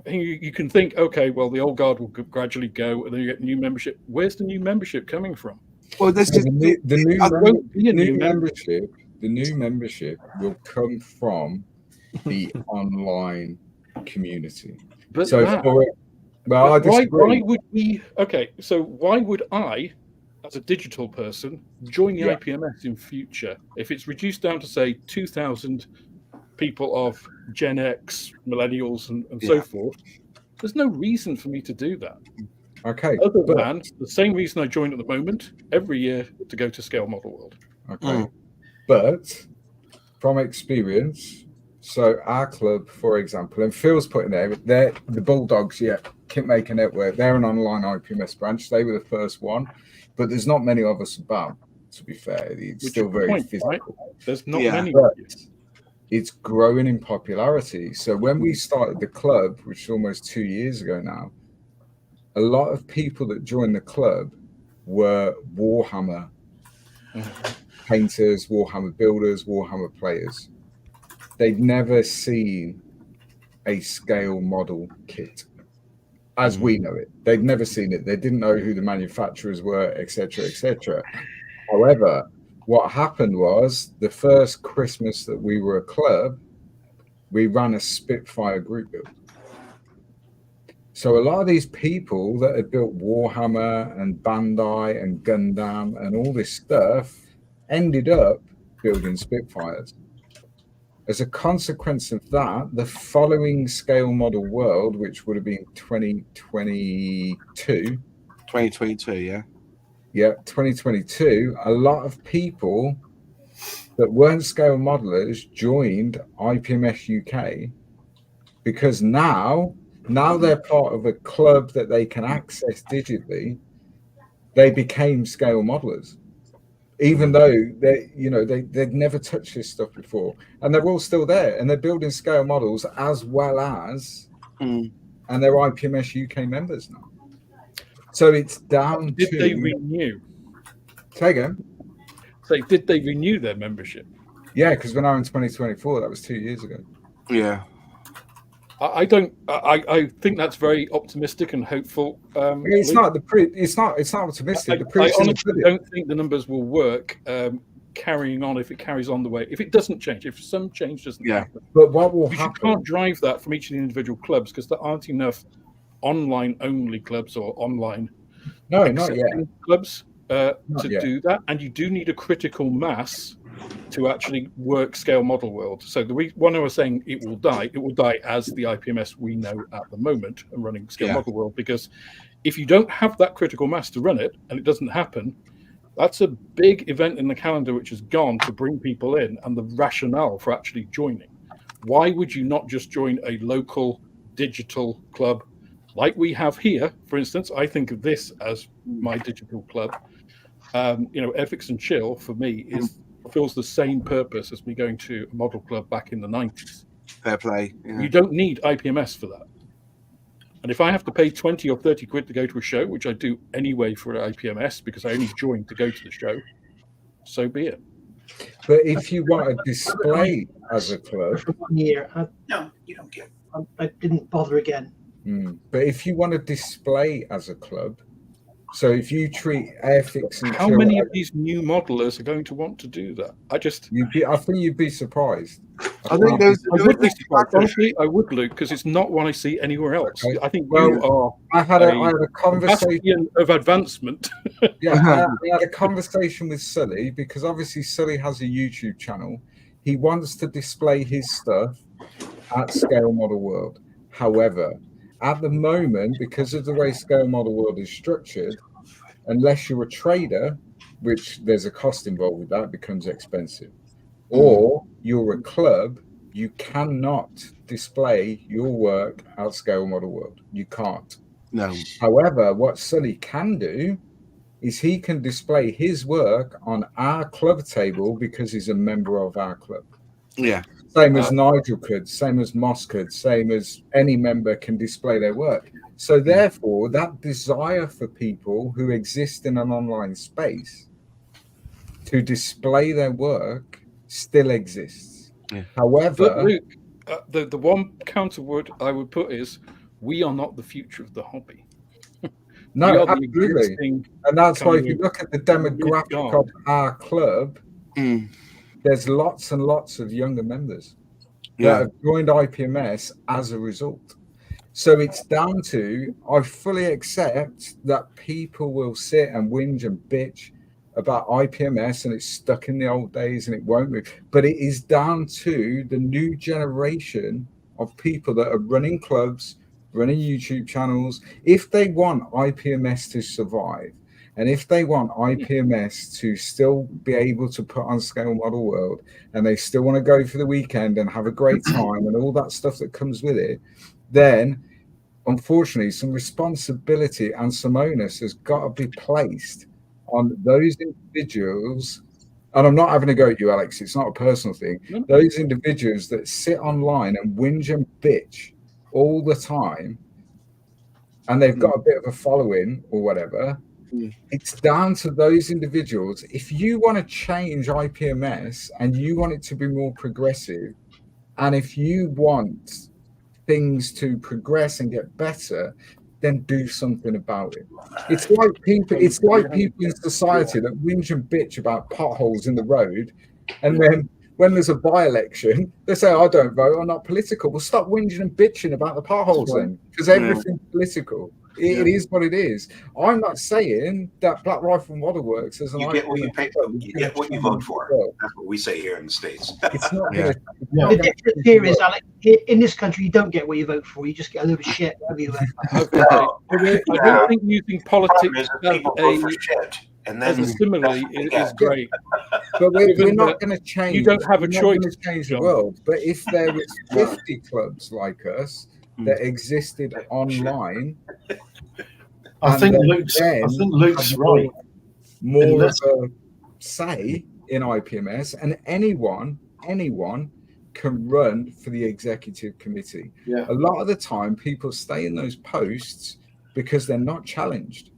you can think, okay, well, the old guard will gradually go, and then you get new membership. Where's the new membership coming from? Well, this is the new membership will come from the online community. But I disagree. Why would we? Okay, so why would I, as a digital person, join the IPMS in future if it's reduced down to say 2,000 people of Gen X, millennials, and so forth? There's no reason for me to do that. Okay, other than the same reason I join at the moment every year to go to Scale Model World. Okay, but from experience. So our club, for example, and Phil's putting there, the Bulldogs, Kitmaker Network, they're an online IPMS branch. They were the first one, but there's not many of us about, to be fair. It's still very physical. Right? There's not many. But it's growing in popularity. So when we started the club, which is almost 2 years ago now, a lot of people that joined the club were Warhammer painters, Warhammer builders, Warhammer players. They'd never seen a scale model kit as we know it. They'd never seen it. They didn't know who the manufacturers were, etc., etc. However, what happened was the first Christmas that we were a club, we ran a Spitfire group build. So a lot of these people that had built Warhammer and Bandai and Gundam and all this stuff ended up building Spitfires. as a consequence of that, the following scale model world, which would have been 2022. 2022, yeah. Yeah, 2022, a lot of people that weren't scale modelers joined IPMS UK because now they're part of a club that they can access digitally. They became scale modelers, even though they'd never touched this stuff before, and they're all still there, and they're building scale models as well as, and they're IPMS UK members now. So it's down Did they renew? Say again. So did they renew their membership? Yeah, because we're now in 2024. That was 2 years ago. Yeah. I think that's very optimistic and hopeful. It's not optimistic. I honestly don't think the numbers will work carrying on if it carries on the way. If it doesn't change, if some change doesn't happen. But what will happen? You can't drive that from each of the individual clubs because there aren't enough online-only clubs or online clubs to do that. And you do need a critical mass to actually work scale model world. So one I was saying it will die as the IPMS we know at the moment and running scale model world, because if you don't have that critical mass to run it and it doesn't happen, that's a big event in the calendar which has gone to bring people in and the rationale for actually joining. Why would you not just join a local digital club like we have here? For instance, I think of this as my digital club. Airfix and Chill for me fulfills the same purpose as me going to a model club back in the 90s. Fair play. Yeah. You don't need IPMS for that. And if I have to pay 20 or 30 quid to go to a show, which I do anyway for an IPMS because I only joined to go to the show, so be it. But if you want a display as a club, for 1 year, no, you don't get. I didn't bother again. But if you want to display as a club, so if you treat Airfix and how many of these new modelers are going to want to do that? I think you'd be surprised. I think I would be surprised. Honestly, I would, Luke, because it's not one I see anywhere else. Okay. I think you are. I had a conversation of advancement. I had a conversation with Sully because obviously Sully has a YouTube channel. He wants to display his stuff at Scale Model World. However, at the moment, because of the way Scale Model World is structured, unless you're a trader, which there's a cost involved with that, it becomes expensive, or you're a club, you cannot display your work at Scale Model World. You can't. No. However, what Sully can do is he can display his work on our club table because he's a member of our club. Yeah. Same as Nigel could, same as Moss could, same as any member can display their work. So therefore, that desire for people who exist in an online space to display their work still exists. Yeah. However, but Luke, the one counter word I would put is we are not the future of the hobby. No, absolutely. And that's why if you look at the demographic of our club, there's lots and lots of younger members that have joined IPMS as a result. So it's down to, I fully accept that people will sit and whinge and bitch about IPMS and it's stuck in the old days and it won't move. But it is down to the new generation of people that are running clubs, running YouTube channels. If they want IPMS to survive, and if they want IPMS to still be able to put on Scale Model World, and they still want to go for the weekend and have a great time and all that stuff that comes with it, then unfortunately some responsibility and some onus has got to be placed on those individuals. And I'm not having a go at you, Alex, it's not a personal thing. Those individuals that sit online and whinge and bitch all the time, and they've got a bit of a following or whatever, it's down to those individuals. If you want to change IPMS and you want it to be more progressive, and if you want things to progress and get better, then do something about it. It's like people in society that whinge and bitch about potholes in the road, and then when there's a by-election, they say, I don't vote, I'm not political. Well, stop whinging and bitching about the potholes then, because everything's political. It is what it is. I'm not saying that Black Rifle Model Works as an you get what you pay. You get what you vote for. That's what we say here in the States. It's not. The difference here is, Alec, in this country, you don't get what you vote for. You just get a little shit. I don't think using politics as a simile is great. But we're not going to change. You don't have a choice to change the world. But if there was 50 clubs like us that existed online, I think Luke's right. More of a say in IPMS, and anyone can run for the executive committee. Yeah. A lot of the time, people stay in those posts because they're not challenged.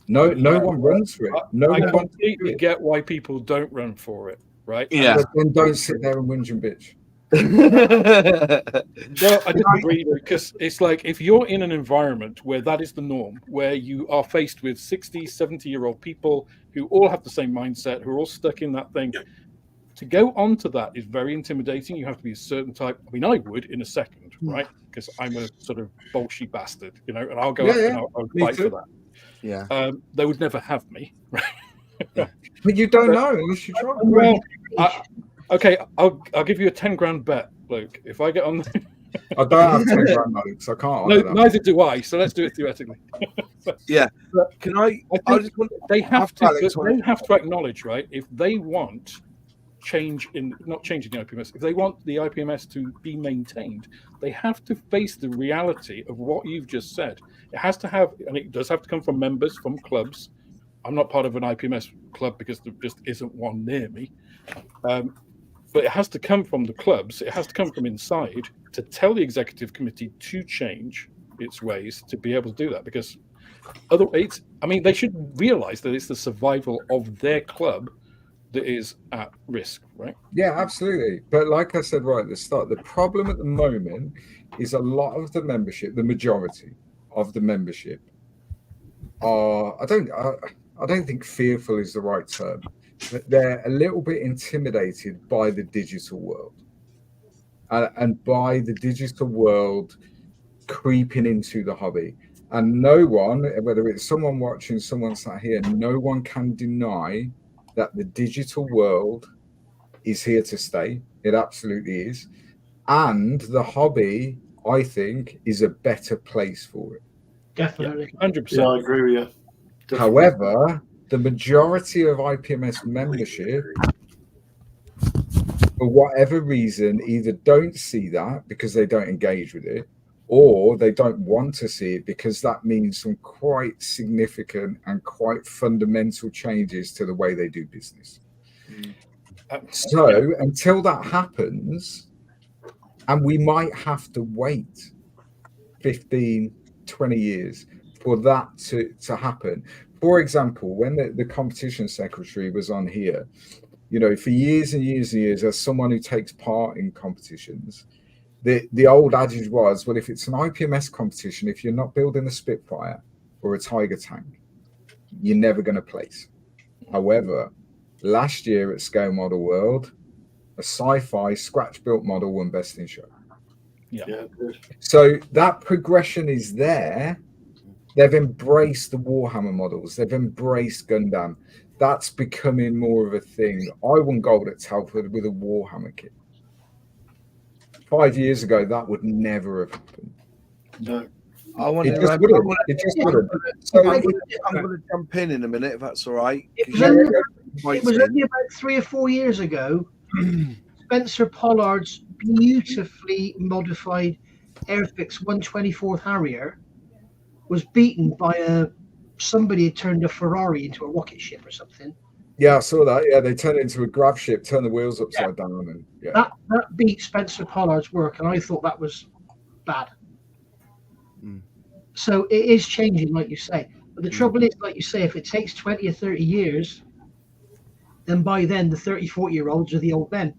No one runs for it. I completely get why people don't run for it, right? Yeah. But then don't sit there and whinge and bitch. Well, I disagree, because it's like if you're in an environment where that is the norm, where you are faced with 60, 70-year-old people who all have the same mindset, who are all stuck in that thing, to go onto that is very intimidating. You have to be a certain type. I mean, I would in a second, right? Because I'm a sort of bolshy bastard, and I'll go up and I'll fight for that. Yeah. They would never have me, right? But you don't know unless you try. Well, okay, I'll give you a 10 grand bet, Luke. If I get on the... I don't have 10 grand notes. I can't. No, neither do I. So let's do it theoretically. Yeah. But can I just want, they have to acknowledge, right? If they want not changing the IPMS, if they want the IPMS to be maintained, they have to face the reality of what you've just said. It has to have, and it does have to come from members, from clubs. I'm not part of an IPMS club because there just isn't one near me. But it has to come from the clubs. It has to come from inside to tell the executive committee to change its ways to be able to do that. Because otherwise, they should realize that it's the survival of their club that is at risk, right? Yeah, absolutely. But like I said right at the start, the problem at the moment is a lot of the membership, the majority of the membership, are, I don't think fearful is the right term, but they're a little bit intimidated by the digital world, and by the digital world creeping into the hobby. And no one, whether it's someone watching, someone sat here, no one can deny that the digital world is here to stay. It absolutely is. And the hobby, I think, is a better place for it. Definitely. 100%. Yeah, I agree with you. Definitely. However, the majority of IPMS membership, for whatever reason, either don't see that because they don't engage with it, or they don't want to see it because that means some quite significant and quite fundamental changes to the way they do business. So until that happens, and we might have to wait 15, 20 years for that to happen. For example, when the competition secretary was on here, for years and years and years, as someone who takes part in competitions, the old adage was, well, if it's an IPMS competition, if you're not building a Spitfire or a Tiger tank, you're never going to place. However, last year at Scale Model World, a sci-fi scratch-built model won Best in Show. Yeah. So that progression is there. They've embraced the Warhammer models. They've embraced Gundam. That's becoming more of a thing. I won gold at Telford with a Warhammer kit. 5 years ago, that would never have happened. No. It just wouldn't. So I'm going to jump in a minute, if that's all right. It was only about 3 or 4 years ago. Spencer Pollard's beautifully modified Airfix 124th Harrier was beaten by somebody had turned a Ferrari into a rocket ship or something. Yeah, I saw that. Yeah, they turned it into a grav ship, turned the wheels upside down, and that beat Spencer Pollard's work, and I thought that was bad. So it is changing, like you say. But the trouble is, like you say, if it takes 20 or 30 years, then by then the 30, 40-year-olds are the old men.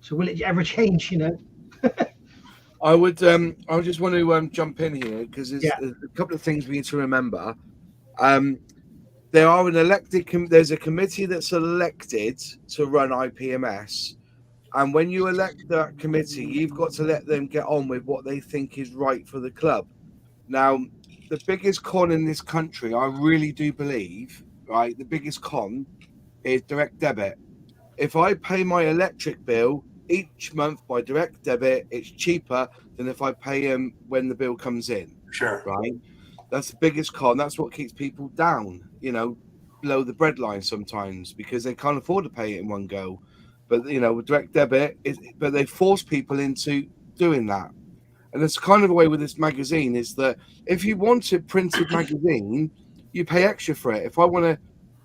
So will it ever change? I just want to jump in here because there's a couple of things we need to remember. There are there's a committee that's elected to run IPMS, and when you elect that committee, you've got to let them get on with what they think is right for the club. Now, the biggest con in this country, I really do believe, right? The biggest con is direct debit. If I pay my electric bill each month by direct debit, it's cheaper than if I pay them when the bill comes in. Sure. Right? That's the biggest con. That's what keeps people down, below the breadline sometimes, because they can't afford to pay it in one go. But, with direct debit, but they force people into doing that. And it's kind of a way with this magazine is that if you want a printed magazine, you pay extra for it. If I want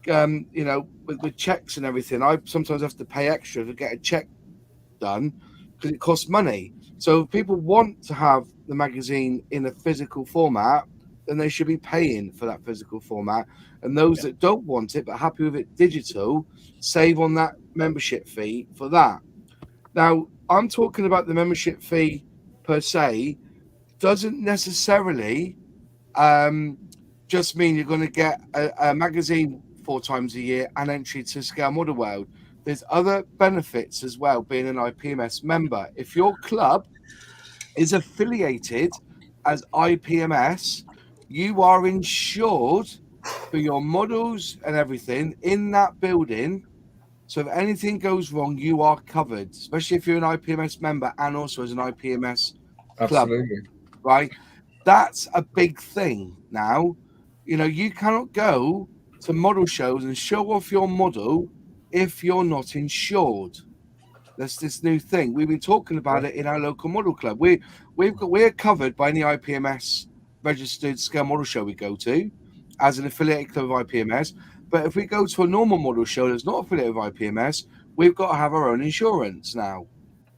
to, with checks and everything, I sometimes have to pay extra to get a check done because it costs money. So if people want to have the magazine in a physical format, then they should be paying for that physical format. And those that don't want it but happy with it digital, save on that membership fee for that. Now, I'm talking about the membership fee per se doesn't necessarily just mean you're going to get a magazine 4 times a year and entry to Scale Model World. There's other benefits as well being an IPMS member. If your club is affiliated as IPMS, you are insured for your models and everything in that building. So if anything goes wrong, you are covered, especially if you're an IPMS member and also as an IPMS club. Absolutely. Right? That's a big thing now. You cannot go to model shows and show off your model if you're not insured. That's this new thing. We've been talking about it in our local model club. We're covered by any IPMS registered scale model show we go to as an affiliated club of IPMS. But if we go to a normal model show that's not affiliated with IPMS, we've got to have our own insurance now.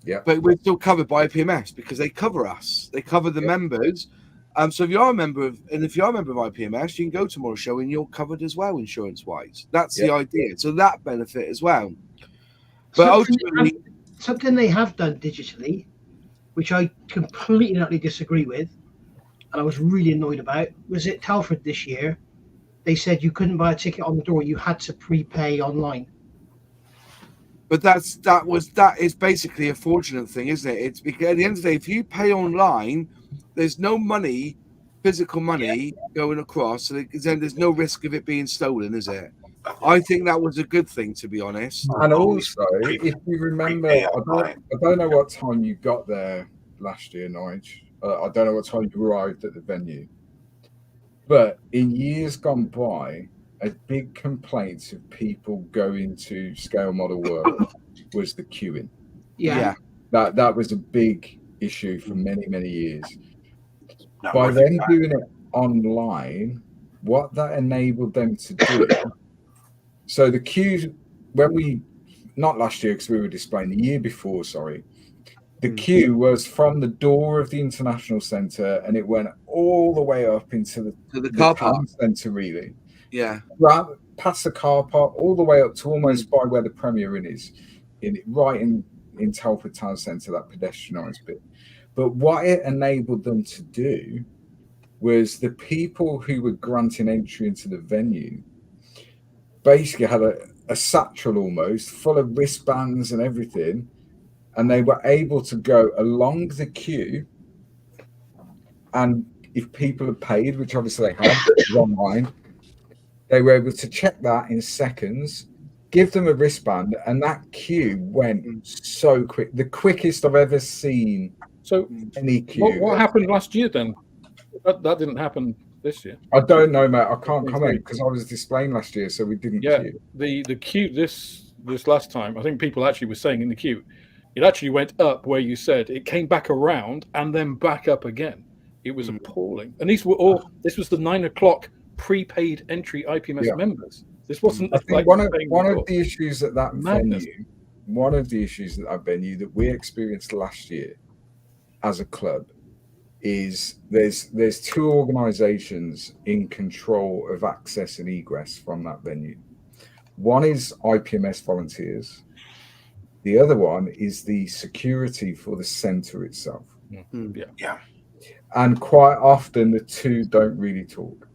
Yeah. But we're still covered by IPMS because they cover us. They cover the members. So if you are a member of IPMS, you can go to model show and you're covered as well, insurance-wise. That's the idea. So that benefit as well. But something they have done digitally, which I completely and utterly disagree with, and I was really annoyed about, was at Telford this year. They said you couldn't buy a ticket on the door; you had to prepay online. But that is basically a fraudulent thing, isn't it? It's because at the end of the day, if you pay online, there's no money, physical money going across, so then there's no risk of it being stolen, is it? I think that was a good thing, to be honest. And also, if you remember, I don't know what time you got there last year, Nige. I don't know what time you arrived at the venue. But in years gone by, a big complaint of people going to Scale Model World was the queuing. Yeah. That was a big issue for many, many years. By them doing it online, what that enabled them to do. So the queue, not last year because we were displaying, the year before, sorry, the queue was from the door of the International Centre and it went all the way up into the car park centre, really. Yeah. Right past the car park, all the way up to almost by where the Premier Inn is, right in Telford Town Centre, that pedestrianised bit. But what it enabled them to do was the people who were granting entry into the venue basically had a satchel almost full of wristbands and everything, and they were able to go along the queue, and if people had paid, which obviously they had online, they were able to check that in seconds, give them a wristband, and that queue went so quick, the quickest I've ever seen. So any queue. What happened last year then? That didn't happen this year. I don't know, mate. I can't comment because I was displaying last year, so we didn't queue. The queue this last time, I think people actually were saying in the queue, it actually went up where you said, it came back around and then back up again. It was appalling. And these were all, this was the 9 o'clock prepaid entry IPMS members. This wasn't. I think one of the issues at that venue, that we experienced last year as a club, is there's 2 organisations in control of access and egress from that venue. One is IPMS volunteers. The other one is the security for the centre itself. Yeah. And quite often the two don't really talk.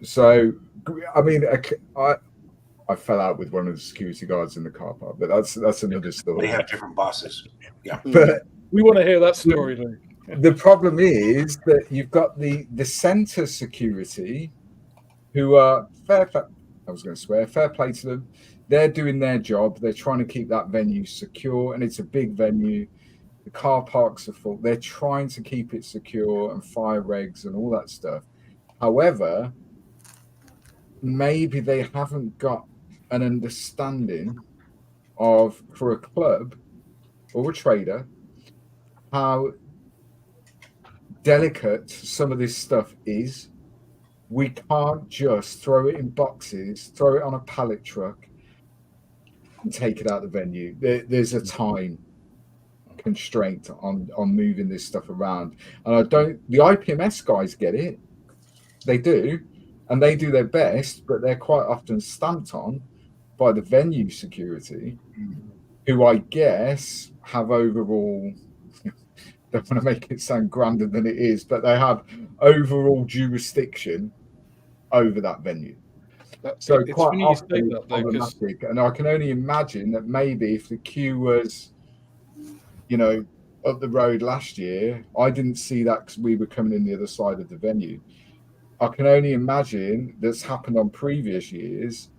So, I mean, I fell out with one of the security guards in the car park, but that's another story. They have different bosses. Yeah. But we want to hear that story, Luke. The problem is that you've got the centre security, who are fair play to them. They're doing their job. They're trying to keep that venue secure, and it's a big venue. The car parks are full. They're trying to keep it secure and fire regs and all that stuff. However, maybe they haven't got an understanding of, for a club or a trader, how delicate some of this stuff is. We can't just throw it in boxes, throw it on a pallet truck, and take it out of the venue. There's a time constraint on moving this stuff around. And the IPMS guys get it. They do. And they do their best, but they're quite often stamped on by the venue security, who I guess have overall, don't want to make it sound grander than it is, but they have overall jurisdiction over that venue. So it's quite often it's problematic. And I can only imagine that maybe if the queue was, up the road last year, I didn't see that because we were coming in the other side of the venue. I can only imagine that's happened on previous years.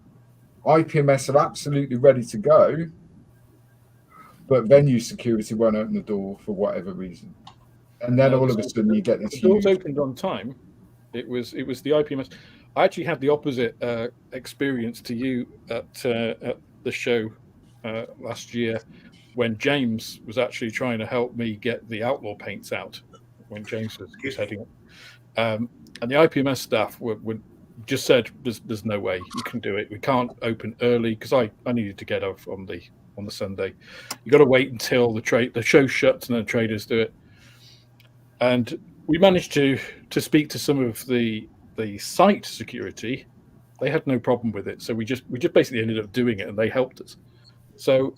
IPMS are absolutely ready to go, but venue security won't open the door for whatever reason. And then all of a sudden you get this. The doors opened on time. It was the IPMS. I actually had the opposite experience to you at the show last year, when James was actually trying to help me get the outlaw paints out when James was heading up. And the IPMS staff would just said, there's no way you can do it. We can't open early, because I needed to get off on the Sunday. You got to wait until the show shuts and then the traders do it. And we managed to speak to some of the site security. They had no problem with it. So we just basically ended up doing it, and they helped us. So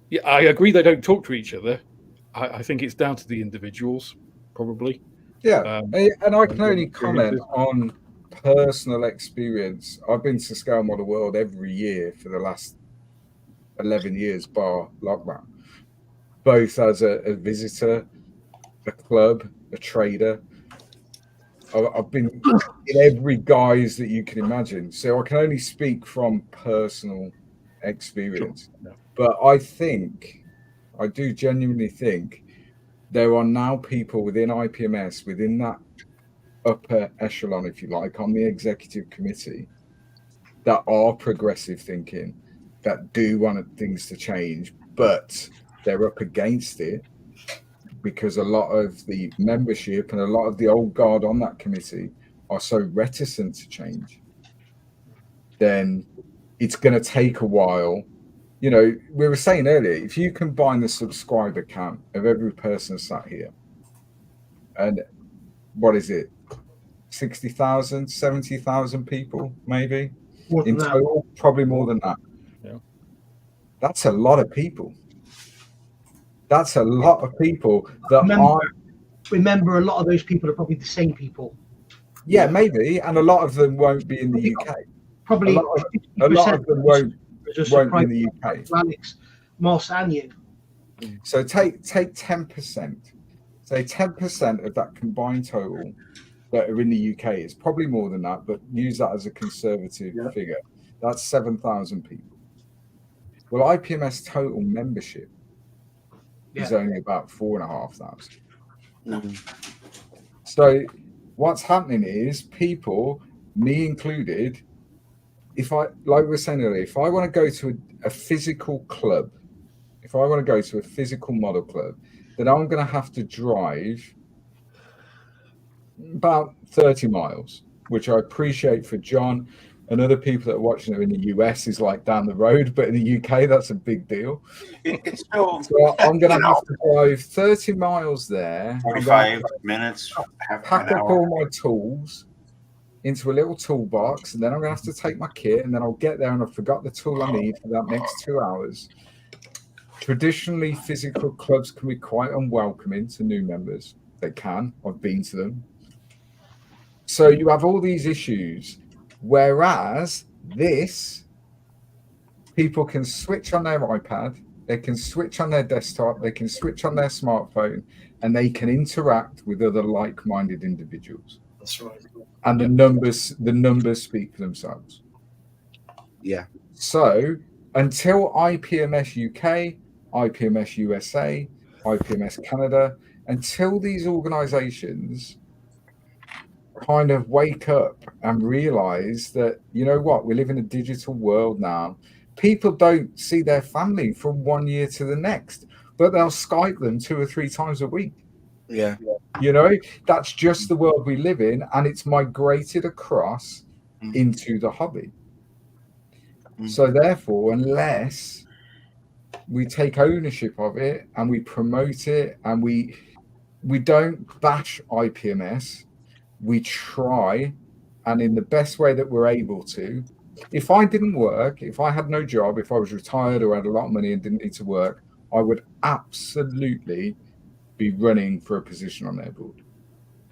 yeah, I agree they don't talk to each other. I think it's down to the individuals, probably. Yeah, and I can only comment on personal experience. I've been to Scale Model World every year for the last 11 years, bar lockdown, both as a visitor, a club, a trader. I've been in every guise that you can imagine. So I can only speak from personal experience. Sure. No. But I do genuinely think there are now people within IPMS, within that upper echelon, if you like, on the executive committee, that are progressive thinking, that do want things to change, but they're up against it because a lot of the membership and a lot of the old guard on that committee are so reticent to change. Then it's going to take a while. We were saying earlier, if you combine the subscriber count of every person sat here, and what is it, 60,000, 70,000 people, maybe in total, probably more than that. Yeah. That's a lot of people. That's a lot of people that remember a lot of those people are probably the same people. Yeah, maybe, and a lot of them won't be in the UK. Probably a lot of them won't be in the UK. Alex, Moss, and you. So take 10%. Say 10% of that combined total that are in the UK. Is probably more than that, but use that as a conservative figure. That's 7,000 people. Well, IPMS total membership is only about 4,500. So what's happening is people, me included, like we were saying earlier, if I want to go to a physical club, if I want to go to a physical model club, then I'm going to have to drive about 30 miles, which I appreciate for John and other people that are watching it in the US is like down the road, but in the UK, that's a big deal. It's still, so I'm going to have to drive 30 miles there. 45 minutes. Pack up all my tools into a little toolbox, and then I'm going to have to take my kit, and then I'll get there and I've forgot the tool I need for that next 2 hours. Traditionally, physical clubs can be quite unwelcoming to new members. They can. I've been to them. So you have all these issues. Whereas this, people can switch on their iPad, they can switch on their desktop, they can switch on their smartphone, and they can interact with other like-minded individuals. That's right. And the numbers speak for themselves. Yeah. So until IPMS UK, IPMS USA, IPMS Canada, until these organizations kind of wake up and realize that, you know what, we live in a digital world now. People don't see their family from 1 year to the next, but they'll Skype them 2 or 3 times a week. Yeah. You know, that's just the world we live in, and it's migrated across into the hobby. So therefore, unless we take ownership of it and we promote it and we don't bash IPMS, we try, and in the best way that we're able to. If I didn't work, if I had no job, if I was retired or had a lot of money and didn't need to work, I would absolutely be running for a position on their board,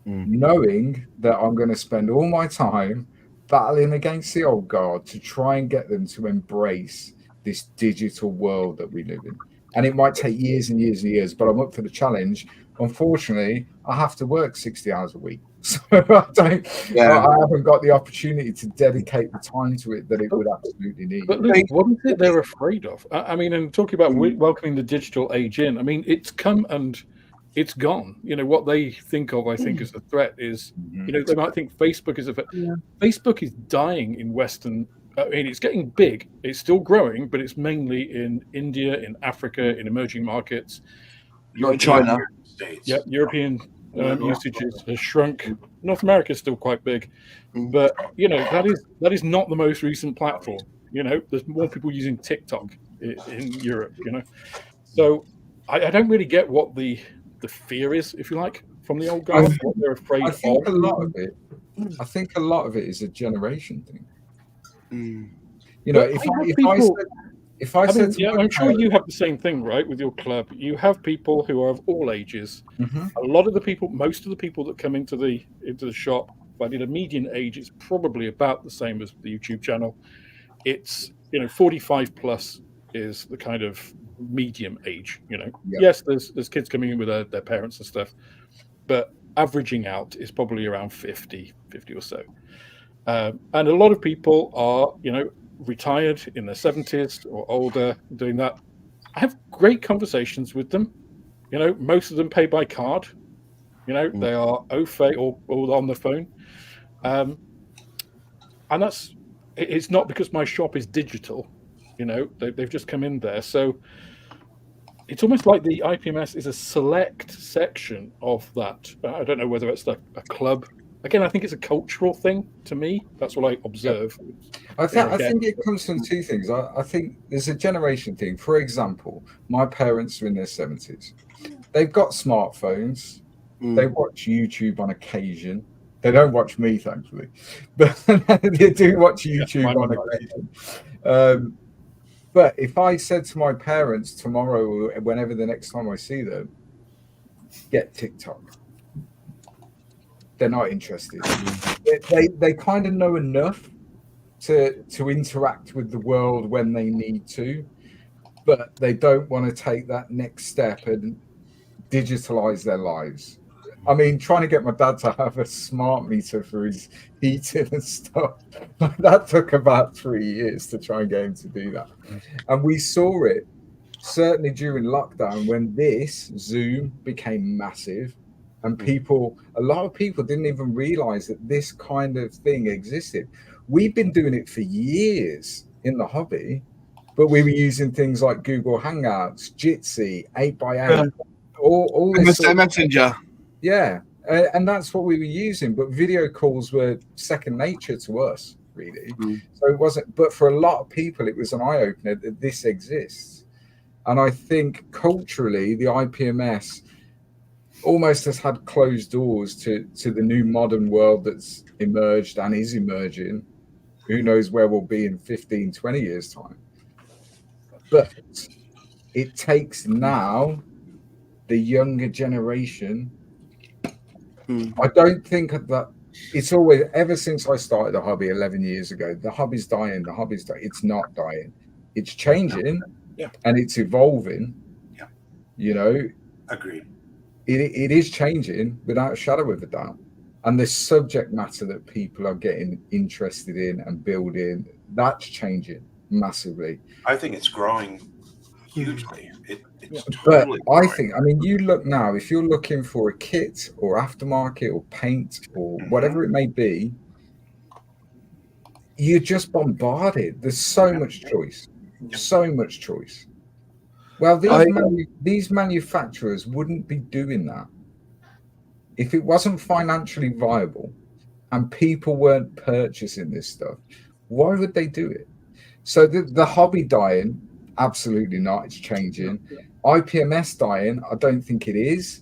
knowing that I'm going to spend all my time battling against the old guard to try and get them to embrace this digital world that we live in. And it might take years and years and years, but I'm up for the challenge. Unfortunately, I have to work 60 hours a week. So I haven't got the opportunity to dedicate the time to it that it would absolutely need. But Luke, what is it they're afraid of? I mean, and talking about welcoming the digital age in, I mean, it's come and it's gone. You know, what they think of, I think, as a threat is, you know, they might think Facebook is a threat. Yeah. Facebook is dying in Western. I mean, it's getting big. It's still growing, but it's mainly in India, in Africa, in emerging markets. Not in China. Yeah, European usage has shrunk. North America is still quite big, but you know that is not the most recent platform. You know, there's more people using TikTok in Europe. You know, so I don't really get what the fear is, if you like, from the old guys. What they're afraid of. I think a lot of it is a generation thing. You know, I'm sure you have the same thing, right? With your club, you have people who are of all ages. A lot of the people, most of the people that come into the shop, if I did a median age, it's probably about the same as the YouTube channel. It's 45 plus is the kind of medium age. You know, yes, there's kids coming in with their parents and stuff, but averaging out is probably around 50 or so. And a lot of people are, retired in their 70s or older, doing that. I have great conversations with them. You know, most of them pay by card. You know, they are au fait or on the phone. And it's not because my shop is digital. You know, they've just come in there. So it's almost like the IPMS is a select section of that. I don't know whether it's like a club. Again, I think it's a cultural thing to me. That's what I observe. I think it comes from two things. I think there's a generation thing. For example, my parents are in their 70s. They've got smartphones. They watch YouTube on occasion. They don't watch me, thankfully, but they do watch YouTube on occasion. But if I said to my parents tomorrow or whenever the next time I see them, get TikTok, they're not interested. They kind of know enough to interact with the world when they need to, but they don't want to take that next step and digitalize their lives. I mean, trying to get my dad to have a smart meter for his heating and stuff, that took about 3 years to try and get him to do that. And we saw it certainly during lockdown when this Zoom became massive. And a lot of people didn't even realize that this kind of thing existed. We've been doing it for years in the hobby, but we were using things like Google Hangouts, Jitsi, 8x8, all this Messenger. Yeah, and that's what we were using. But video calls were second nature to us, really. So it wasn't. But for a lot of people, it was an eye opener that this exists. And I think culturally, the IPMS almost has had closed doors to the new modern world that's emerged and is emerging. Who knows where we'll be in 15, 20 years' time. But it takes now the younger generation. I don't think that it's always, ever since I started the hobby 11 years ago, the hobby's dying, it's not dying. It's changing, and it's evolving. Yeah. You know, agreed. It is changing without a shadow of a doubt. And the subject matter that people are getting interested in and building, that's changing massively. I think it's growing hugely. It's but totally growing. I think, I mean, you look now, if you're looking for a kit or aftermarket or paint or whatever it may be, you're just bombarded. There's so much choice. So much choice. Well, these manufacturers wouldn't be doing that if it wasn't financially viable and people weren't purchasing this stuff. Why would they do it? So the hobby dying, absolutely not. It's changing. IPMS dying, I don't think it is,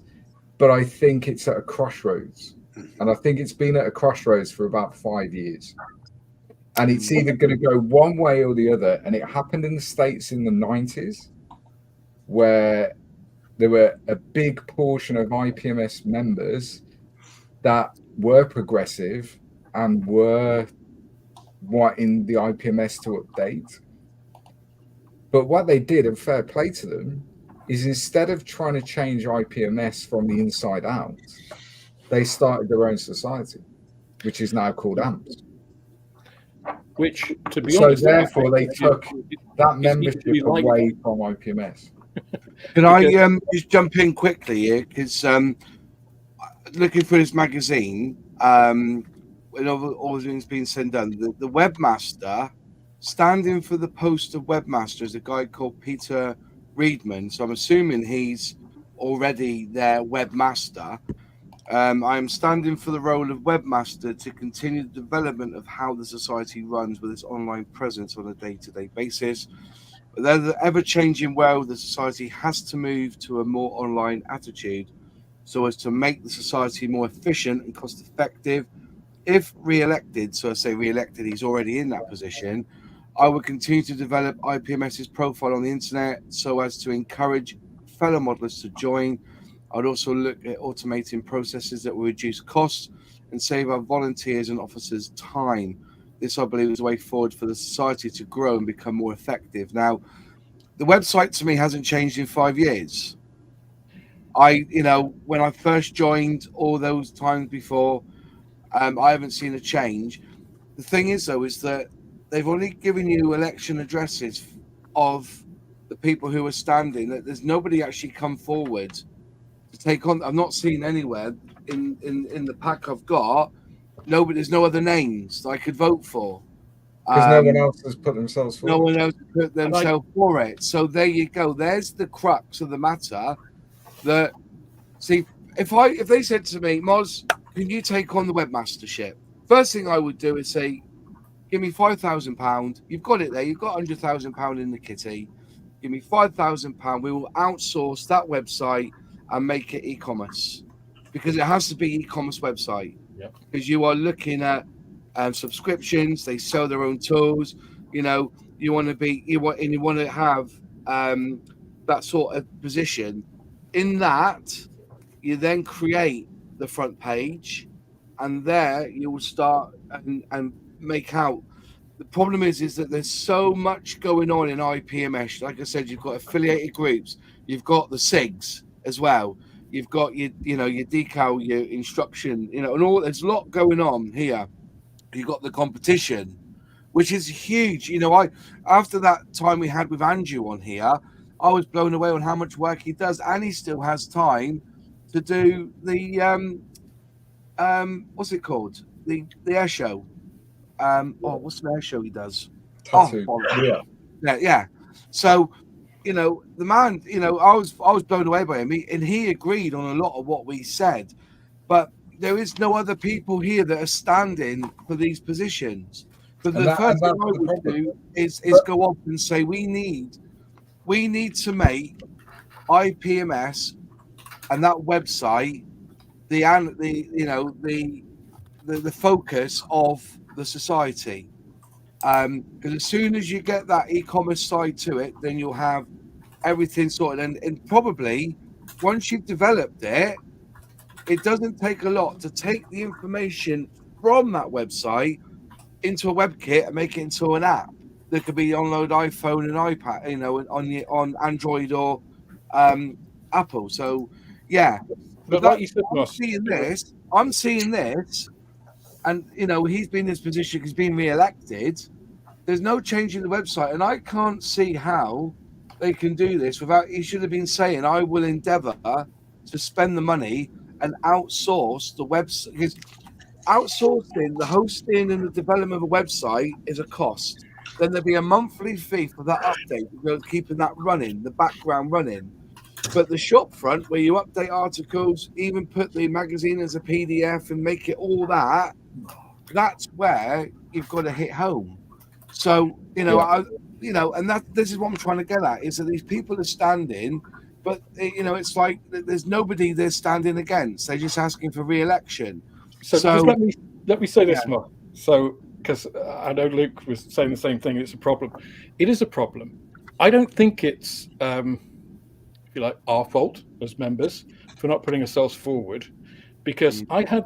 but I think it's at a crossroads. And I think it's been at a crossroads for about 5 years. And it's either going to go one way or the other. And it happened in the States in the 90s, where there were a big portion of IPMS members that were progressive and were wanting the IPMS to update. But what they did, and fair play to them, is instead of trying to change IPMS from the inside out, they started their own society, which is now called AMPS. Which, to be honest, therefore they took that membership away from IPMS. Can I just jump in quickly here? Because looking through this magazine, when all things being said and done, the webmaster standing for the post of webmaster is a guy called Peter Reedman. So I'm assuming he's already their webmaster. I am standing for the role of webmaster to continue the development of how the society runs with its online presence on a day-to-day basis. But in the ever-changing world, the society has to move to a more online attitude so as to make the society more efficient and cost-effective. If re-elected, so I say re-elected, he's already in that position, I would continue to develop IPMS's profile on the internet so as to encourage fellow modelers to join. I'd also look at automating processes that will reduce costs and save our volunteers and officers time. This, I believe, is the way forward for the society to grow and become more effective. Now, the website to me hasn't changed in 5 years. When I first joined all those times before, I haven't seen a change. The thing is, though, is that they've only given you election addresses of the people who are standing. That there's nobody actually come forward to take on. I've not seen anywhere in the pack I've got. There's no other names that I could vote for. Because no one else has put themselves forward. No one else has put themselves for it. So there you go. There's the crux of the matter. That, see, if they said to me, Moz, can you take on the webmastership? First thing I would do is say, give me £5,000. You've got it there. You've got £100,000 in the kitty. Give me £5,000. We will outsource that website and make it e-commerce, because it has to be e-commerce website. Because you are looking at subscriptions. They sell their own tools. You want to have that sort of position. In that, you then create the front page, and there you will start and make out. The problem is that there's so much going on in IPMS. Like I said, you've got affiliated groups, you've got the SIGs as well, you've got your Decal, your instruction, and all. There's a lot going on here. You've got the competition, which is huge. After that time we had with Andrew on here, I was blown away on how much work he does, and he still has time to do the what's it called? The air show. What's the air show he does? Tattoo. Yeah. So, the man, I was blown away by him, and he agreed on a lot of what we said, but there is no other people here that are standing for these positions. But the first thing I would do is go off and say we need to make IPMS and that website the focus of the society. Because as soon as you get that e-commerce side to it, then you'll have everything sorted. And probably once you've developed it, it doesn't take a lot to take the information from that website into a WebKit and make it into an app. that could be download iPhone and iPad, on Android or Apple. So yeah, but like you said, I'm seeing this, and he's been in this position because he's been re-elected. There's no change in the website, and I can't see how they can do this without. He should have been saying, "I will endeavour to spend the money and outsource the website." Because outsourcing the hosting and the development of a website is a cost. Then there'll be a monthly fee for that update, keeping that running, the background running. But the shop front, where you update articles, even put the magazine as a PDF and make it all that, that's where you've got to hit home. So, and this is what I'm trying to get at, is that these people are standing, but, it's like there's nobody they're standing against. They're just asking for re-election. So just let me say this, Mark. So, because I know Luke was saying the same thing, it's a problem. It is a problem. I don't think it's, if you like, our fault as members for not putting ourselves forward, because I had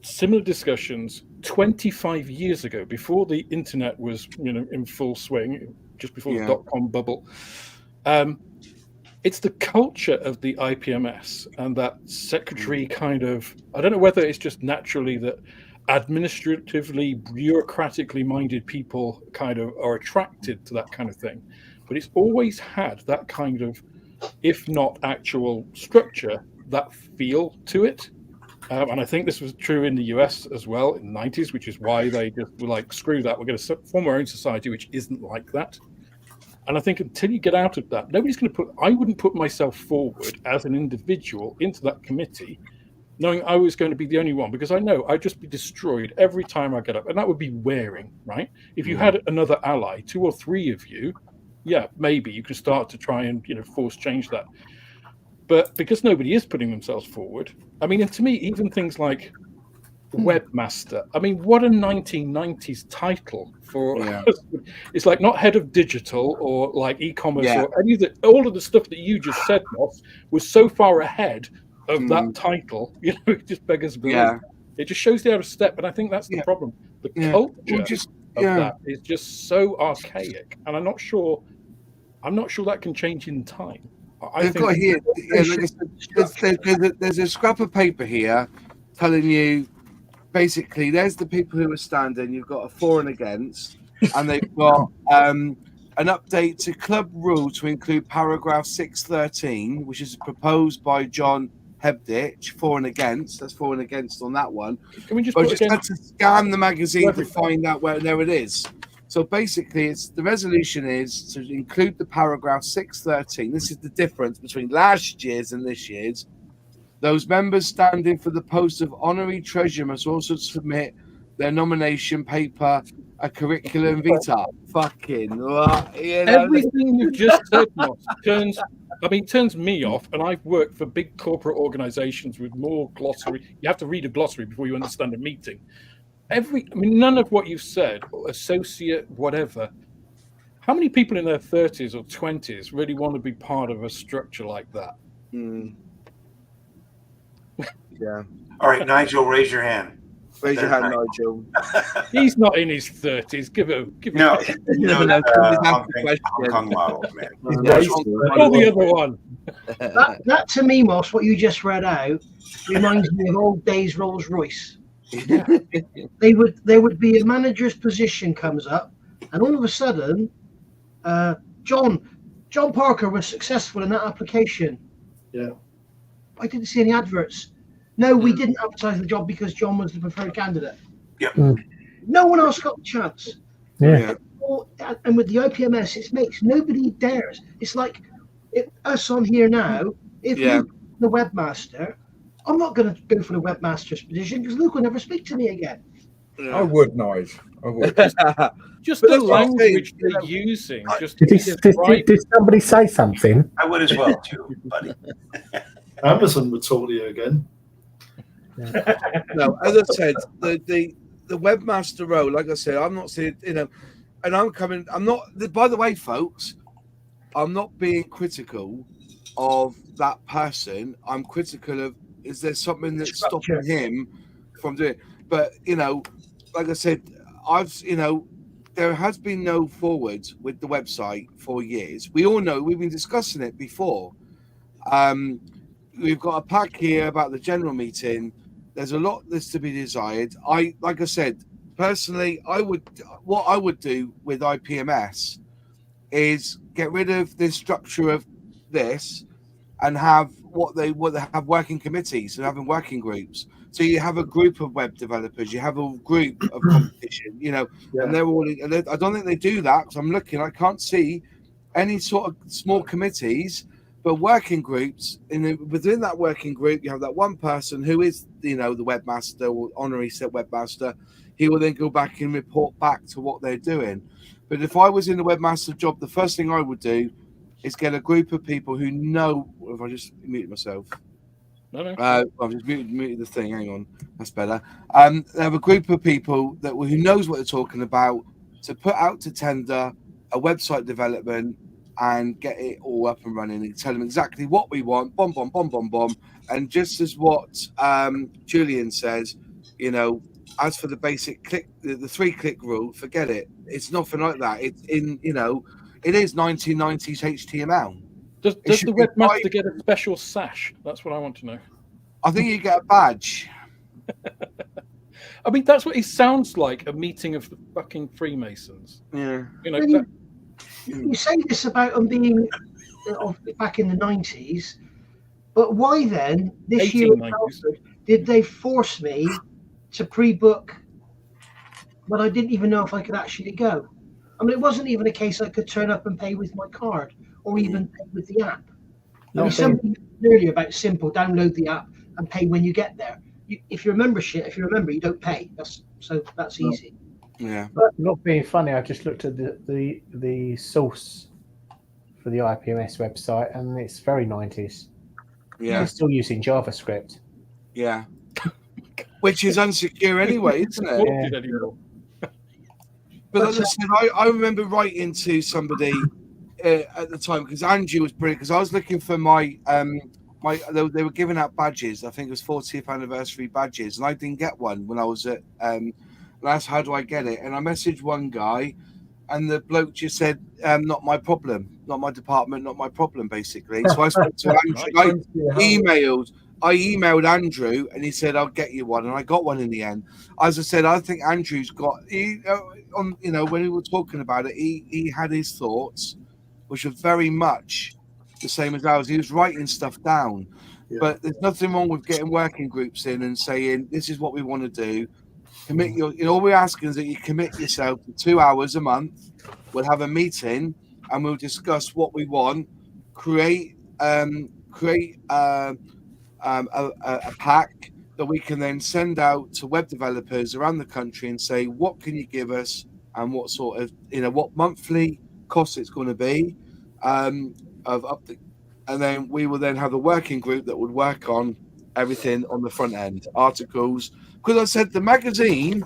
similar discussions 25 years ago, before the internet was, in full swing, just before the dot-com bubble. It's the culture of the IPMS and that secretary kind of, I don't know whether it's just naturally that administratively, bureaucratically minded people kind of are attracted to that kind of thing. But it's always had that kind of, if not actual structure, that feel to it. And I think this was true in the US as well in the 90s, which is why they just were like, screw that, we're going to form our own society, which isn't like that. And I think until you get out of that, I wouldn't put myself forward as an individual into that committee, knowing I was going to be the only one, because I know I'd just be destroyed every time I get up. And that would be wearing, right? If you had another ally, 2 or 3 of you, yeah, maybe you could start to try and, force change that. But because nobody is putting themselves forward, I mean, and to me, even things like webmaster, I mean, what a 1990s title for it's like not head of digital or like e-commerce or any of all of the stuff that you just said, Moss, was so far ahead of that title, it just beggars belief. It just shows the out of step, and I think that's the problem. The culture of that is just so archaic, and I'm not sure that can change in time. There's a scrap of paper here telling you, basically, there's the people who are standing. You've got a for and against, and they've got an update to club rule to include paragraph 613, which is proposed by John Hebditch. For and against. That's for and against on that one. Can we just had to scan the magazine to find out where there it is. So basically, the resolution is to include the paragraph 613. This is the difference between last year's and this year's. Those members standing for the post of honorary treasurer must also submit their nomination paper, a curriculum vitae. Everything you've just said, Moss, turns me off. And I've worked for big corporate organizations with more glossary. You have to read a glossary before you understand a meeting. None of what you've said, associate, whatever. How many people in their 30s or 20s really want to be part of a structure like that? Yeah. All right, Nigel, raise your hand. Raise your hand, Nigel. He's not in his 30s. Give him. No, Hong Kong model, man. Oh, the other one. That to me, Moss, what you just read out reminds me of old days Rolls Royce. There would be a manager's position comes up, and all of a sudden, John Parker was successful in that application. Yeah. I didn't see any adverts. No, we didn't advertise the job because John was the preferred candidate. Yeah. No one else got the chance. Yeah. And with the IPMS, it makes nobody dares. It's like us on here now. If you're the webmaster, I'm not going to go for the webmaster's position because Luke will never speak to me again. I would, Nige. I would. Just the language they're using. Did somebody say something? I would as well, too, buddy. Amazon would talk to you again. No, as I said, the webmaster role, like I said, I'm not seeing, and I'm not, by the way, folks, I'm not being critical of that person. I'm critical of, is there something that's stopping him from doing it? But, like I said, there has been no forward with the website for years. We all know, we've been discussing it before. We've got a pack here about the general meeting. There's a lot that's to be desired. Like I said, personally, what I would do with IPMS is get rid of this structure of this and have what they have working committees and having working groups. So you have a group of web developers, you have a group of competition, and they're all. And I don't think they do that because I'm looking. I can't see any sort of small committees, but working groups. Within that working group, you have that one person who is, the webmaster or honorary set webmaster. He will then go back and report back to what they're doing. But if I was in the webmaster job, the first thing I would do is get a group of people who know. If I just mute myself. No. I've just muted the thing. Hang on, that's better. They have a group of people who knows what they're talking about to put out to tender a website development and get it all up and running and tell them exactly what we want. Bomb, bomb, bomb, bomb, bomb. And just as what Julian says, as for the basic click, the 3-click rule, forget it. It's nothing like that. It's in, it is 1990s HTML. Does the webmaster get a special sash? That's what I want to know. I think you get a badge. I mean, that's what it sounds like, a meeting of the fucking Freemasons. Yeah. You say this about them being back in the 90s, but why then, this year, did they force me to pre-book when I didn't even know if I could actually go? I mean, it wasn't even a case I could turn up and pay with my card or even pay with the app. I mean, something earlier about simple, download the app and pay when you get there. If you remember, you don't pay. That's easy. Yeah. But not being funny, I just looked at the source for the IPMS website, and it's very 90s. Yeah. They're still using JavaScript. Yeah. Which is unsecure anyway, isn't it? Yeah. But as I said, I remember writing to somebody at the time because Andrew was brilliant. Because I was looking for my they were giving out badges. I think it was 40th anniversary badges, and I didn't get one when I was at. And I asked, how do I get it? And I messaged one guy, and the bloke just said, "Not my problem, not my department, not my problem." Basically, so I spoke to Andrew. I emailed Andrew, and he said, "I'll get you one," and I got one in the end. As I said, I think Andrew's got. When we were talking about it, he had his thoughts, which are very much the same as ours. He was writing stuff down, but there's nothing wrong with getting working groups in and saying, "This is what we want to do." Commit all we're asking is that you commit yourself to 2 hours a month. We'll have a meeting and we'll discuss what we want. Create a pack that we can then send out to web developers around the country and say, what can you give us and what sort of, what monthly cost it's going to be, and then we will then have a working group that would work on everything on the front end, articles. Because I said the magazine,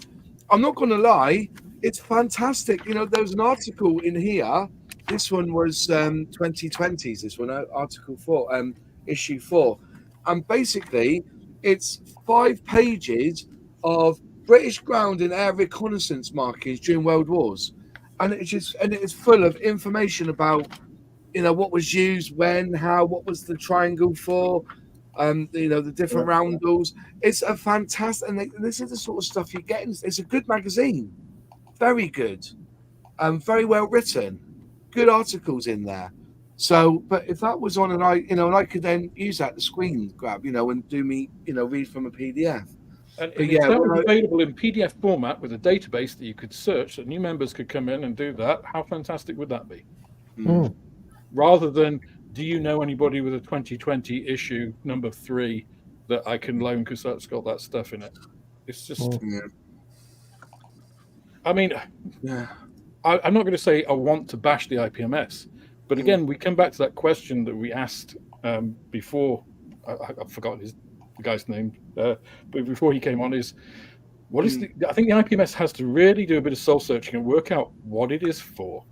I'm not going to lie, it's fantastic. There was an article in here. This one was 2020s. This one, article 4, issue 4, and basically it's 5 pages of British ground and air reconnaissance markings during World Wars, and it's full of information about what was used, when, how, what was the triangle for. The different roundels. It's a fantastic, and this is the sort of stuff you get. It's a good magazine, very good, very well written, good articles in there. So, but if that was on, and I could then use that to screen grab, and do me, read from a PDF. And if that was available in PDF format with a database that you could search, that new members could come in and do that, how fantastic would that be? Mm. Rather than, do you know anybody with a 2020 issue number 3 that I can loan because that's got that stuff in it? It's just, I mean, I'm not going to say I want to bash the IPMS, but again, we come back to that question that we asked before. I've forgotten the guy's name, but before he came on, is what is I think the IPMS has to really do a bit of soul searching and work out what it is for.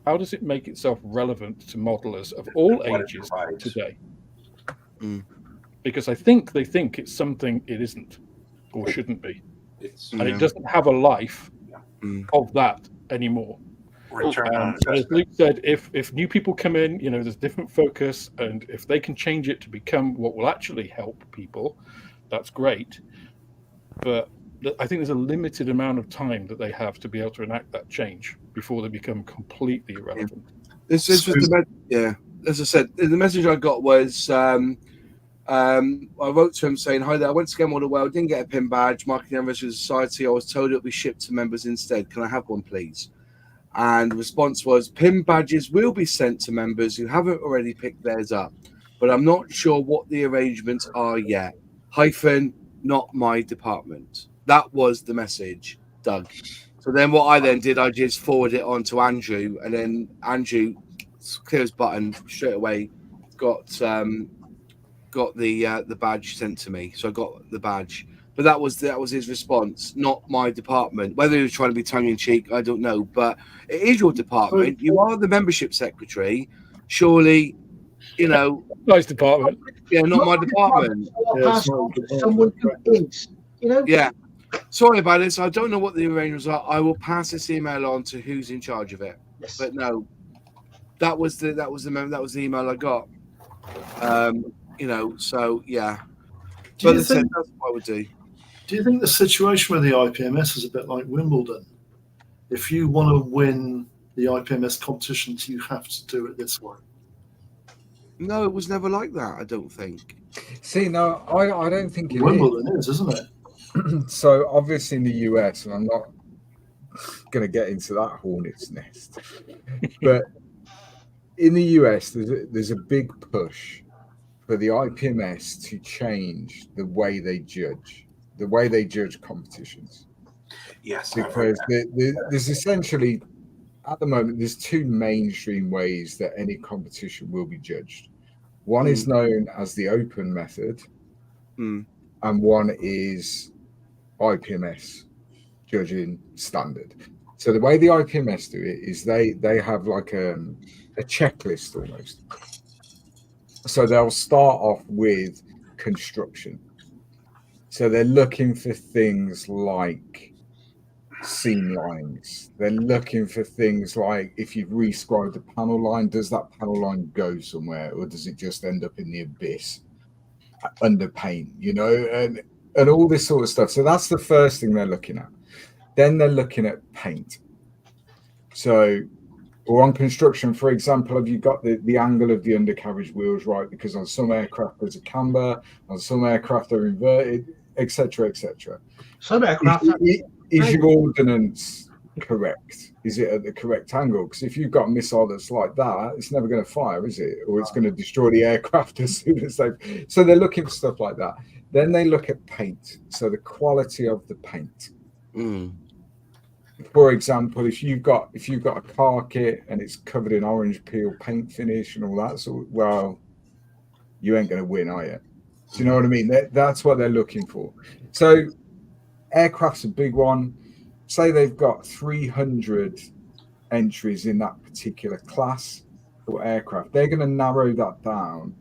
How does it make itself relevant to modelers of all ages today? Because I think they think it's something it isn't or shouldn't be. And it doesn't have a life of that anymore. As Luke said, if new people come in, there's different focus, and if they can change it to become what will actually help people, that's great. But I think there's a limited amount of time that they have to be able to enact that change before they become completely irrelevant. This was as I said, the message I got was I wrote to him saying, "Hi there, I went to Game Order World, didn't get a pin badge, marketing anniversary society. I was told it would be shipped to members instead. Can I have one, please?" And the response was, "Pin badges will be sent to members who haven't already picked theirs up, but I'm not sure what the arrangements are yet. Not my department." That was the message, Doug. So then what I then did, I just forwarded it on to Andrew, and then Andrew, clear as button, straight away got the badge sent to me. So I got the badge. But that was his response, not my department. Whether he was trying to be tongue-in-cheek, I don't know. But it is your department. You are the membership secretary. Surely, Nice department. Yeah, not my department. Someone who is, Yeah. Sorry about this. I don't know what the arrangements are. I will pass this email on to who's in charge of it. Yes. But no, that was the email I got. So yeah. But that's what I would do. Do you think the situation with the IPMS is a bit like Wimbledon? If you want to win the IPMS competitions, you have to do it this way. No, it was never like that, I don't think. See, no, I don't think it Wimbledon is, isn't it? So obviously in the US, and I'm not going to get into that hornet's nest, but in the US, there's a big push for the IPMS to change the way they judge competitions. Yes, because there's essentially, at the moment, there's two mainstream ways that any competition will be judged. One is known as the open method, and one is IPMS judging standard. So the way the IPMS do it is they have like a checklist almost. So they'll start off with construction. So they're looking for things like seam lines. They're looking for things like, if you've rescribed a panel line, does that panel line go somewhere, or does it just end up in the abyss under paint, and all this sort of stuff. So that's the first thing they're looking at. Then they're looking at paint. So, or on construction, for example, have you got the angle of the undercarriage wheels right? Because on some aircraft there's a camber, on some aircraft they're inverted, etc., etc. Some aircraft is your ordnance correct? Is it at the correct angle? Because if you've got a missile that's like that, it's never going to fire, is it? Or it's going to destroy the aircraft as soon as they. So they're looking for stuff like that. Then they look at paint. So the quality of the paint. For example, if you've got a car kit and it's covered in orange peel paint finish and all that, so you ain't going to win, are you? Do you know what I mean? That's what they're looking for. So aircraft's a big one. Say they've got 300 entries in that particular class or aircraft. They're going to narrow that down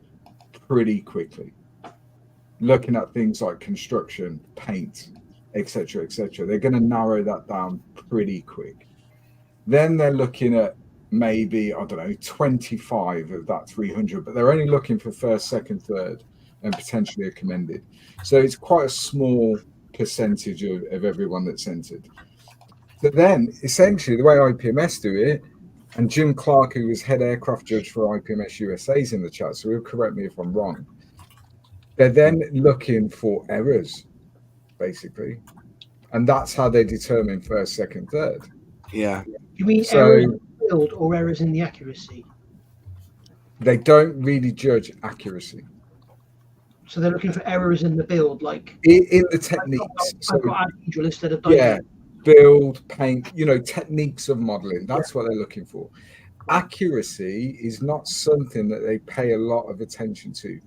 pretty quickly. Looking at things like construction, paint, etc., etc. They're going to narrow that down pretty quick. Then they're looking at maybe, 25 of that 300, but they're only looking for first, second, third, and potentially a commended. So it's quite a small percentage of everyone that's entered. But then, essentially, the way IPMS do it, and Jim Clark, who was head aircraft judge for IPMS USA, is in the chat, so he'll correct me if I'm wrong. They're then looking for errors, basically. And that's how they determine first, second, third. Yeah. You mean errors in the build or errors in the accuracy? They don't really judge accuracy. So they're looking for errors in the build, like in the techniques. I've got adhesive instead of diamond. Yeah, build, paint, techniques of modeling. That's what they're looking for. Accuracy is not something that they pay a lot of attention to,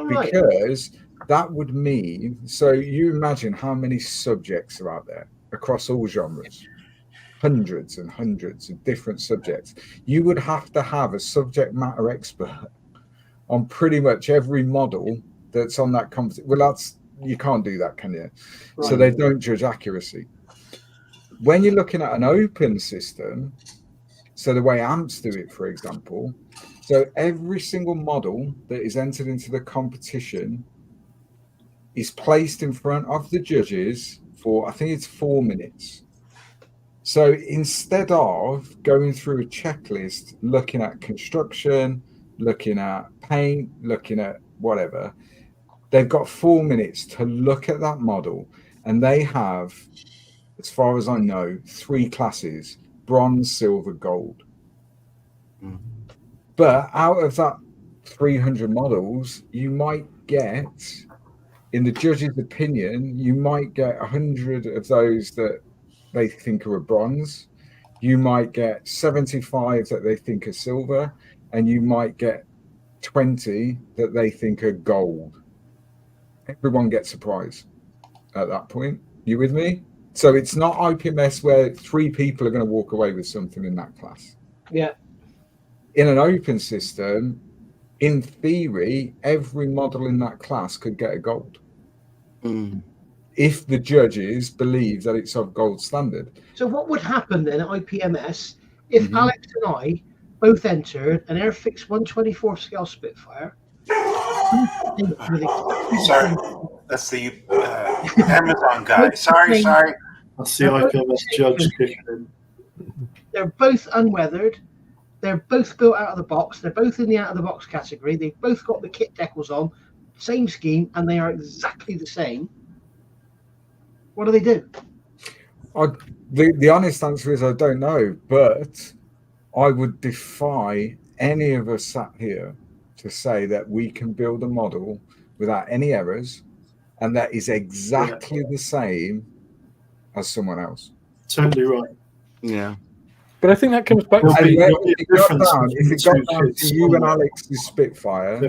because that would mean, so you imagine how many subjects are out there across all genres, hundreds and hundreds of different subjects. You would have to have a subject matter expert on pretty much every model that's on that competition. Well, you can't do that, can you? Right. So they don't judge accuracy. when you're looking at an open system, so the way AMPs do it, for example, so every single model that is entered into the competition is placed in front of the judges for, I think it's 4 minutes. So instead of going through a checklist, looking at construction, looking at paint, looking at whatever, they've got 4 minutes to look at that model, and they have, as far as I know, 3 classes: bronze, silver, gold. But out of that 300 models, you might get, in the judge's opinion, you might get 100 of those that they think are a bronze. You might get 75 that they think are silver, and you might get 20 that they think are gold. Everyone gets a prize at that point. You with me? So it's not IPMS where 3 people are going to walk away with something in that class. Yeah. In an open system, in theory, every model in that class could get a gold. If the judges believe that it's of gold standard. So what would happen then at IPMS if Alex and I both entered an Airfix 124 scale Spitfire? Sorry, that's the Amazon guy. Sorry. That's the IPMS judge kicking in. They're both unweathered. They're both built out of the box. They're both in the out of the box category. They've both got the kit decals on, same scheme, and they are exactly the same. What do they do? The honest answer is I don't know, but I would defy any of us sat here to say that we can build a model without any errors and that is exactly the same as someone else. Totally right. Yeah. But I think that comes back to if it got down to you and Alex's Spitfire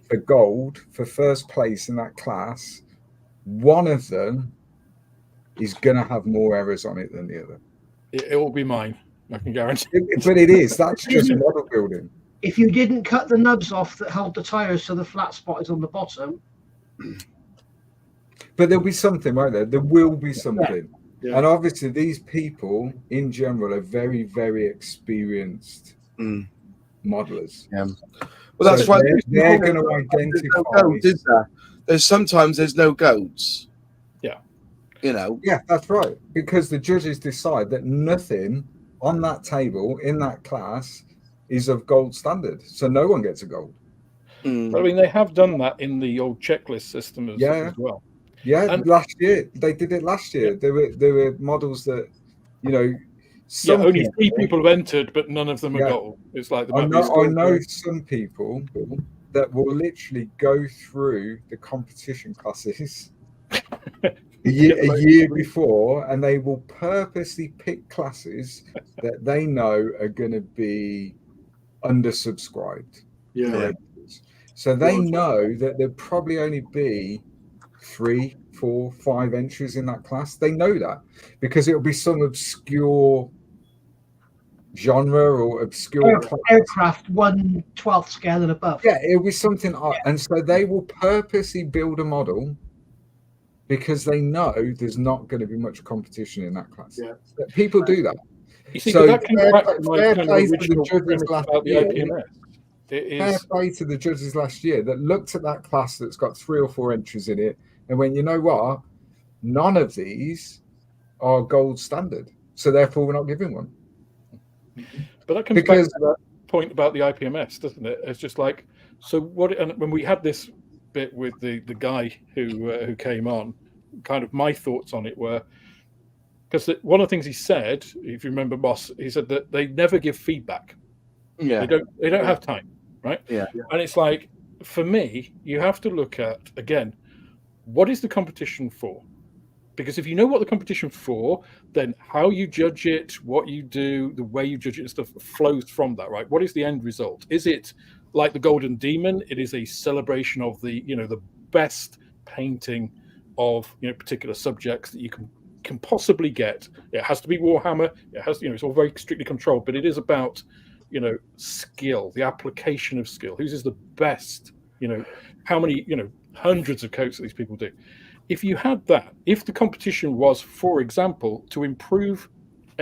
for gold, for first place in that class, one of them is going to have more errors on it than the other. It will be mine, I can guarantee. But it is. That's just model building. If you didn't cut the nubs off that held the tires so the flat spot is on the bottom. But there'll be something, won't there? There will be something. Yeah. And obviously these people in general are very, very experienced modelers. Yeah. Well, that's why they're going to identify. There's sometimes there's no goats. Yeah. You know. Yeah, that's right. Because the judges decide that nothing on that table in that class is of gold standard. So no one gets a gold. But I mean, they have done that in the old checklist system as well. Yeah, and last year they did it. Last year there were models that, you know, only 3 people have entered, but none of them are gold. It's like I know some people that will literally go through the competition classes a year before, and they will purposely pick classes that they know are going to be undersubscribed. Yeah. So they know that there'll probably only be 3, 4, 5 entries in that class. They know that because it'll be some obscure genre or obscure aircraft 1/12 scale and above. Yeah, it'll be something. And so they will purposely build a model because they know there's not going to be much competition in that class. Yeah. People do that. You see, so that comes back to my fair kind of play to original the judges premise last about the year. IPMS. Fair play to the judges last year that looked at that class that's got 3 or 4 entries in it and went, you know what? None of these are gold standard, so therefore we're not giving one. But that comes back to that point about the IPMS, doesn't it? It's just like, so what? And when we had this bit with the guy who came on, kind of my thoughts on it were, because one of the things he said, if you remember, Moss, he said that they never give feedback. Yeah, they don't have time, right? Yeah. And it's like, for me, you have to look at, again, what is the competition for? Because if you know what the competition for, then how you judge it, what you do, the way you judge it and stuff flows from that, right? What is the end result? Is it like the Golden Demon? It is a celebration of the best painting of particular subjects that you can possibly get. It has to be Warhammer. It has, it's all very strictly controlled, but it is about skill, the application of skill. Whose is the best? How many hundreds of coats that these people do. If you had that, if the competition was, for example, to improve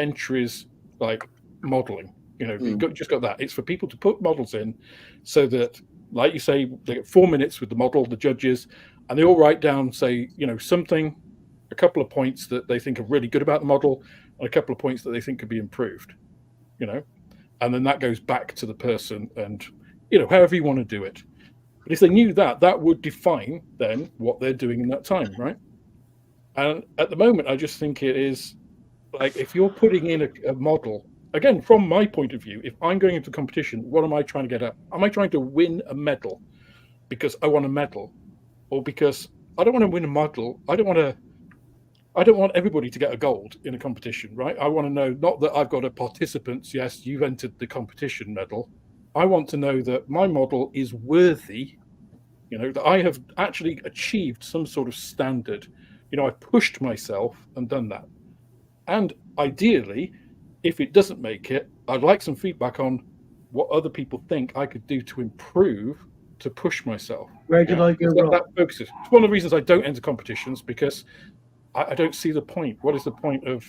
entries like modeling. You've just got that. It's for people to put models in so that, like you say, they get 4 minutes with the model, the judges, and they all write down, say, something, a couple of points that they think are really good about the model, and a couple of points that they think could be improved, and then that goes back to the person and, however you want to do it. But if they knew that, that would define then what they're doing in that time, right? And at the moment, I just think it is like, if you're putting in a model, again, from my point of view, if I'm going into competition, what am I trying to get at? Am I trying to win a medal because I want a medal, or because I don't want to win a medal? I don't want everybody to get a gold in a competition, right? I want to know, not that I've got a participants, yes, you've entered the competition medal. I want to know that my model is worthy, that I have actually achieved some sort of standard. I pushed myself and done that. And ideally, if it doesn't make it, I'd like some feedback on what other people think I could do to improve, to push myself. Where did I go wrong? That focuses. It's one of the reasons I don't enter competitions, because I don't see the point. What is the point of,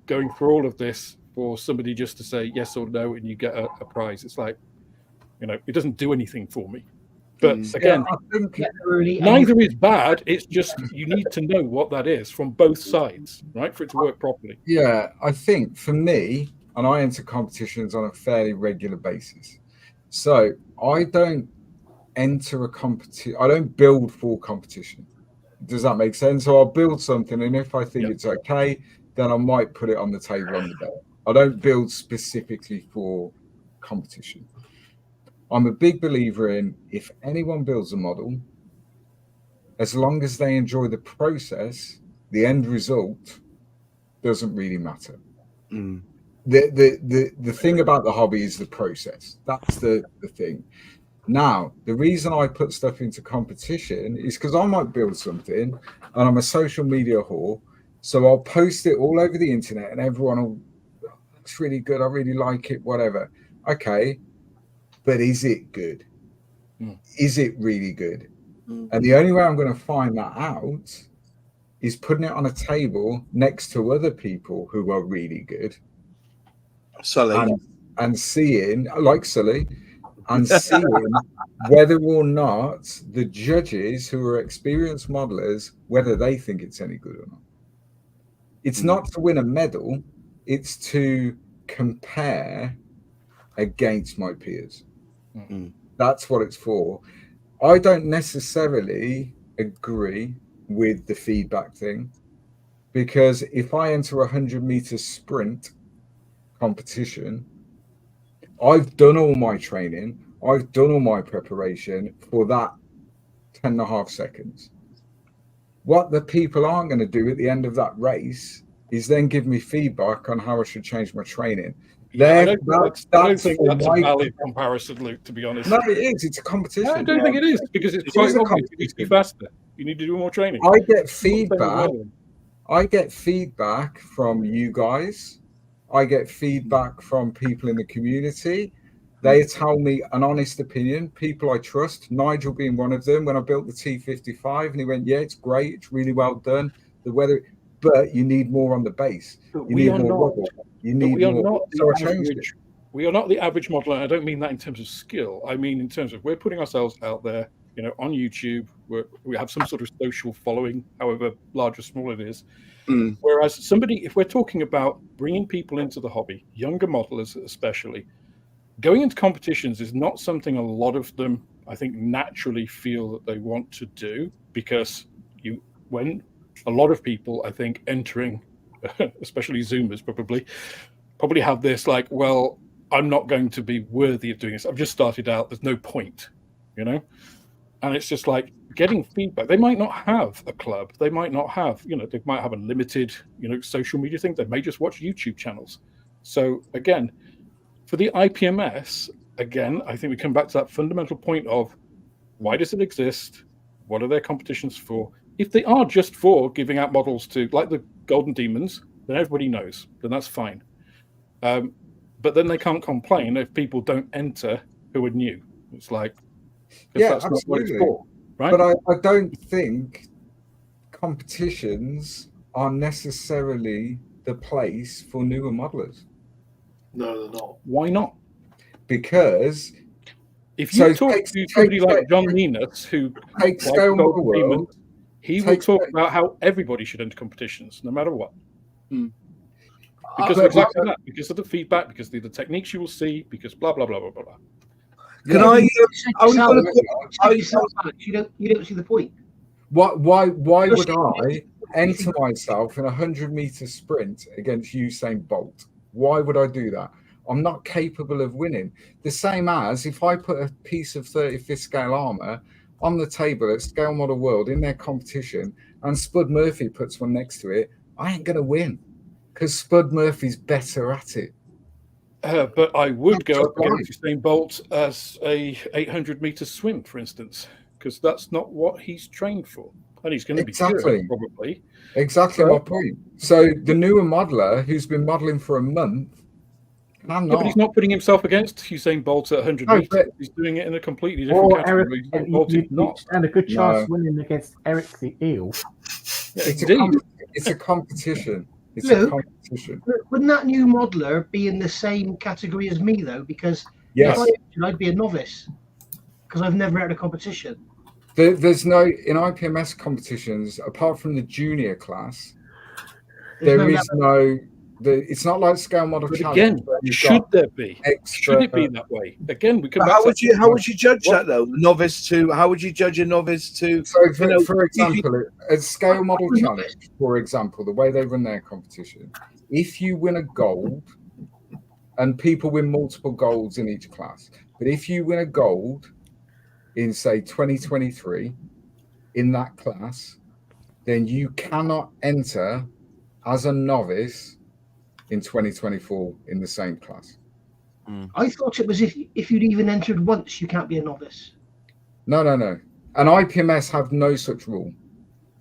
going through all of this for somebody just to say yes or no and you get a prize? It's like, it doesn't do anything for me. But again, neither is bad. It's just you need to know what that is from both sides, right, for it to work properly. Yeah, I think for me, and I enter competitions on a fairly regular basis, so I don't enter a competition. I don't build for competition. Does that make sense? So I'll build something, and if I think it's okay, then I might put it on the table on the day. I don't build specifically for competition. I'm a big believer in, if anyone builds a model, as long as they enjoy the process, the end result doesn't really matter. The thing about the hobby is the process. That's the thing. Now, the reason I put stuff into competition is because I might build something and I'm a social media whore. So I'll post it all over the internet and everyone will, it's really good, I really like it, whatever. Okay. But is it good? Is it really good? And the only way I'm going to find that out is putting it on a table next to other people who are really good. Sully. And seeing, like Sully, and seeing whether or not the judges who are experienced modelers, whether they think it's any good or not. It's not to win a medal, it's to compare against my peers. That's what it's for. I don't necessarily agree with the feedback thing, because if I enter a 100-meter sprint competition, I've done all my training, I've done all my preparation for that 10.5 seconds. What the people aren't going to do at the end of that race is then give me feedback on how I should change my training. I don't think that's a valid comparison, Luke, to be honest. No, it is. It's a competition. I don't think it is, because it's quite obvious. You need to be faster. You need to do more training. I get feedback. I get feedback from you guys. I get feedback from people in the community. They tell me an honest opinion, people I trust, Nigel being one of them. When I built the T55 and he went, yeah, it's great, it's really well done. The weather, but you need more on the base. You need more rubber. You need more. So I changed it. We are not the average modeler. And I don't mean that in terms of skill. I mean in terms of, we're putting ourselves out there, on YouTube. We have some sort of social following, however large or small it is. Whereas if we're talking about bringing people into the hobby, younger modelers especially, going into competitions is not something a lot of them, I think, naturally feel that they want to do, because when a lot of people, I think, entering, especially Zoomers probably have this like, well, I'm not going to be worthy of doing this. I've just started out. There's no point, And it's just like getting feedback. They might not have a club. They might not have, they might have a limited, social media thing. They may just watch YouTube channels. So again, for the IPMS, again, I think we come back to that fundamental point of, why does it exist? What are their competitions for? If they are just for giving out models to, like the Golden Demons, then everybody knows, then that's fine. But then they can't complain if people don't enter who are new. It's like, that's absolutely. Not what it's for, right? But I don't think competitions are necessarily the place for newer modelers. No, they're not. Why not? Because if you talk to somebody like John Linus, who takes Scale Model World, he will talk about how everybody should enter competitions, no matter what. Because of exactly that, because of the feedback, because of the techniques you will see, because blah blah blah blah blah. Can I? You don't see the point. Why would I enter myself in a 100-meter sprint against Usain Bolt? Why would I do that? I'm not capable of winning. The same as if I put a piece of 35th scale armor on the table at Scale Model World in their competition, and Spud Murphy puts one next to it, I ain't gonna win because Spud Murphy's better at it. But I would go up against Usain Bolt as a 800-meter swim, for instance, because that's not what he's trained for, and he's going to be good, probably. Exactly my point. So the newer modeler who's been modeling for a month, but he's not putting himself against Usain Bolt at 100 meters. He's doing it in a completely different category. And a good chance winning against Eric the Eel. It's a competition. It's a competition. Wouldn't that new modeler be in the same category as me, though? Because if I'd be a novice, because I've never had a competition. There's no, in IPMS competitions, apart from the junior class, it's not like Scale Model Challenge. Again, should there be? Should it be that way? Again, we come back. How would you judge that though? Novice to how would you judge a novice to? So, for example, a Scale Model Challenge, for example, the way they run their competition, if you win a gold, and people win multiple golds in each class, but if you win a gold in say 2023 in that class, then you cannot enter as a novice in 2024 in the same class. I thought it was if you'd even entered once, you can't be a novice. No. And IPMS have no such rule.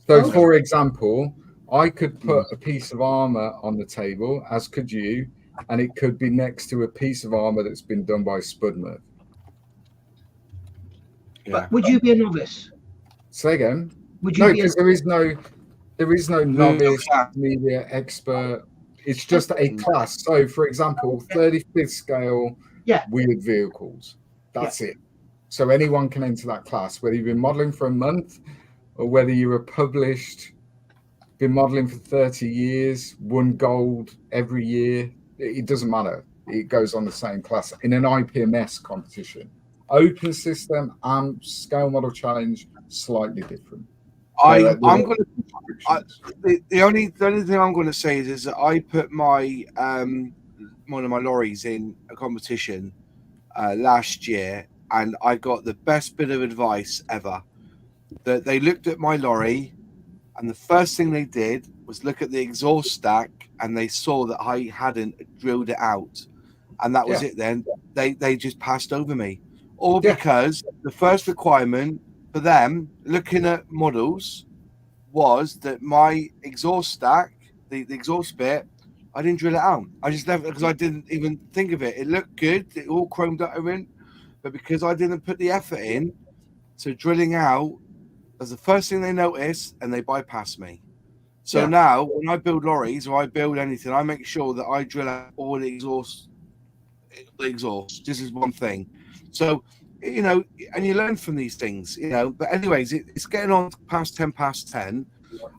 So, for example, I could put a piece of armor on the table, as could you, and it could be next to a piece of armor that's been done by Spud Murphy. But would you be a novice? Say again. No, because there is no novice, media expert. It's just a class. So, for example, 35th scale wheeled vehicles. That's it. So anyone can enter that class, whether you've been modeling for a month or whether you were published, been modeling for 30 years, won gold every year. It doesn't matter. It goes on the same class in an IPMS competition. Open system and Scale Model Challenge, slightly different. The only thing I'm going to say is that I put my one of my lorries in a competition last year, and I got the best bit of advice ever. That they looked at my lorry, and the first thing they did was look at the exhaust stack, and they saw that I hadn't drilled it out, and that was it. Then they just passed over me, or because the first requirement for them looking at models was that my exhaust stack, the exhaust bit, I didn't drill it out. I just left it because I didn't even think of it. It looked good, it all chromed up in, but because I didn't put the effort in to drilling out, that's the first thing they notice, and they bypass me. So now when I build lorries or I build anything, I make sure that I drill out all the exhaust. This is one thing. So, you know, and you learn from these things, you know. But anyways, it's getting on past 10 past 10.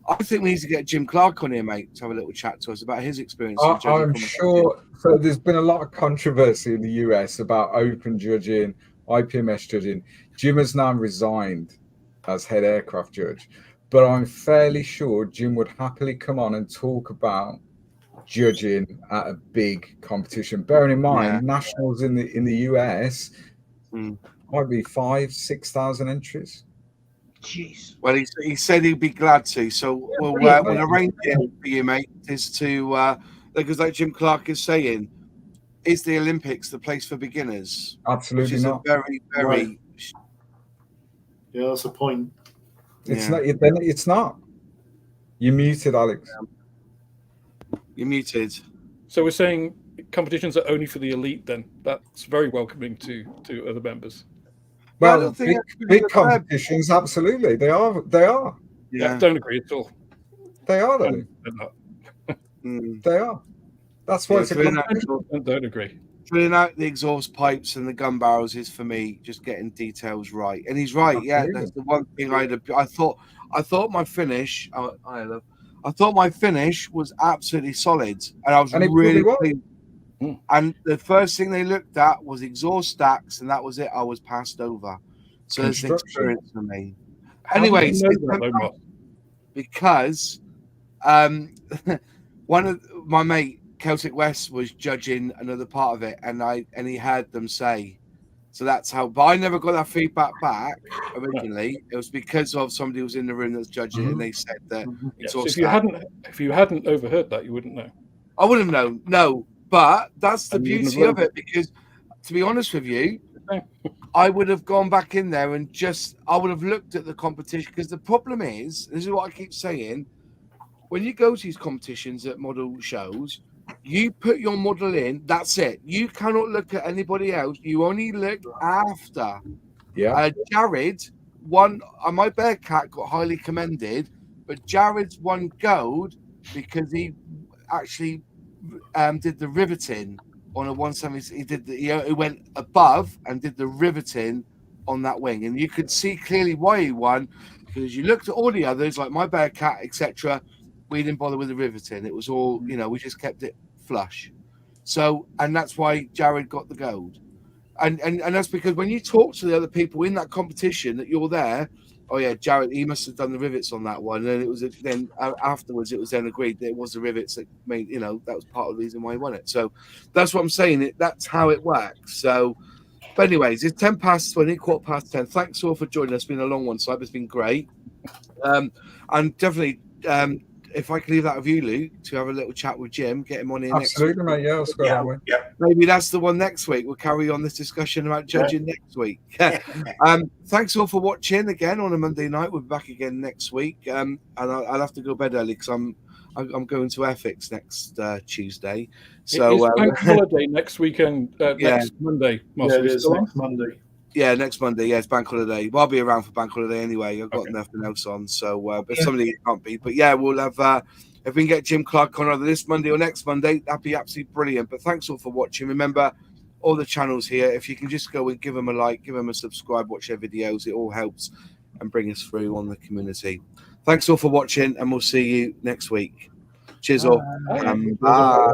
I think we need to get Jim Clark on here, mate, to have a little chat to us about his experience. I'm sure. So there's been a lot of controversy in the US about open judging, IPMS judging. Jim has now resigned as head aircraft judge, but I'm fairly sure Jim would happily come on and talk about judging at a big competition. Bearing in mind, nationals in the US might be 5,000-6,000 entries. Jeez. Well, he said he'd be glad to. So we'll arrange it for you, mate. Is to because like Jim Clark is saying, is the Olympics the place for beginners? Absolutely which is not. A very, very. Yeah, that's a point. It's not. It's not. You're muted, Alex. You're muted. So we're saying competitions are only for the elite. Then that's very welcoming to other members. Well, big competitions, absolutely, they are. Yeah, don't agree at all. They are, though. They're not. They are. That's why it's a don't agree. Drilling out the exhaust pipes and the gun barrels is for me just getting details right. And he's right. Yeah, that's the one thing I thought my finish. I thought my finish was absolutely solid, and I was really pleased. And the first thing they looked at was exhaust stacks, and that was it. I was passed over. So it's an experience for me. Anyway, because one of my mate Celtic West was judging another part of it, and he heard them say. So that's how. But I never got that feedback back originally. It was because of somebody who was in the room that was judging it, and they said that. So if you hadn't overheard that, you wouldn't know. I wouldn't have known. No, but that's the beauty of it. Because, to be honest with you, I would have gone back in there and I would have looked at the competition. Because the problem is, this is what I keep saying, when you go to these competitions at model shows, you put your model in, that's it. You cannot look at anybody else. You only look after. Yeah. Jared won. My Bearcat got highly commended, but Jared's won gold because he actually did the riveting on a 170. He went above and did the riveting on that wing, and you could see clearly why he won, because you looked at all the others like my Bearcat, etc. We didn't bother with the riveting. It was all, we just kept it flush. So, and that's why Jared got the gold. And that's because when you talk to the other people in that competition that you're there, oh yeah, Jared, he must have done the rivets on that one. And it was then afterwards, it was then agreed that it was the rivets that made, that was part of the reason why he won it. So that's what I'm saying. That's how it works. So, but anyways, it's 10 past 20, 10:15. Thanks all for joining us. It's been a long one, so it's been great. And definitely, if I can leave that with you, Luke, to have a little chat with Jim, get him on here next week. Mate. Yeah, let's go that way. Yeah. Maybe that's the one next week. We'll carry on this discussion about judging next week. Thanks all for watching again on a Monday night. We'll be back again next week. And I'll have to go to bed early because I'm going to Airfix next Tuesday. So it's bank holiday next weekend. Next Monday. Yeah, it is next Monday. Yeah, next Monday. Yeah, it's bank holiday. Well, I'll be around for bank holiday anyway. I've got nothing else on. So, but somebody can't be. But yeah, we'll have. If we can get Jim Clark on either this Monday or next Monday, that'd be absolutely brilliant. But thanks all for watching. Remember, all the channels here. If you can just go and give them a like, give them a subscribe, watch their videos. It all helps and bring us through on the community. Thanks all for watching, and we'll see you next week. Cheers all. Bye.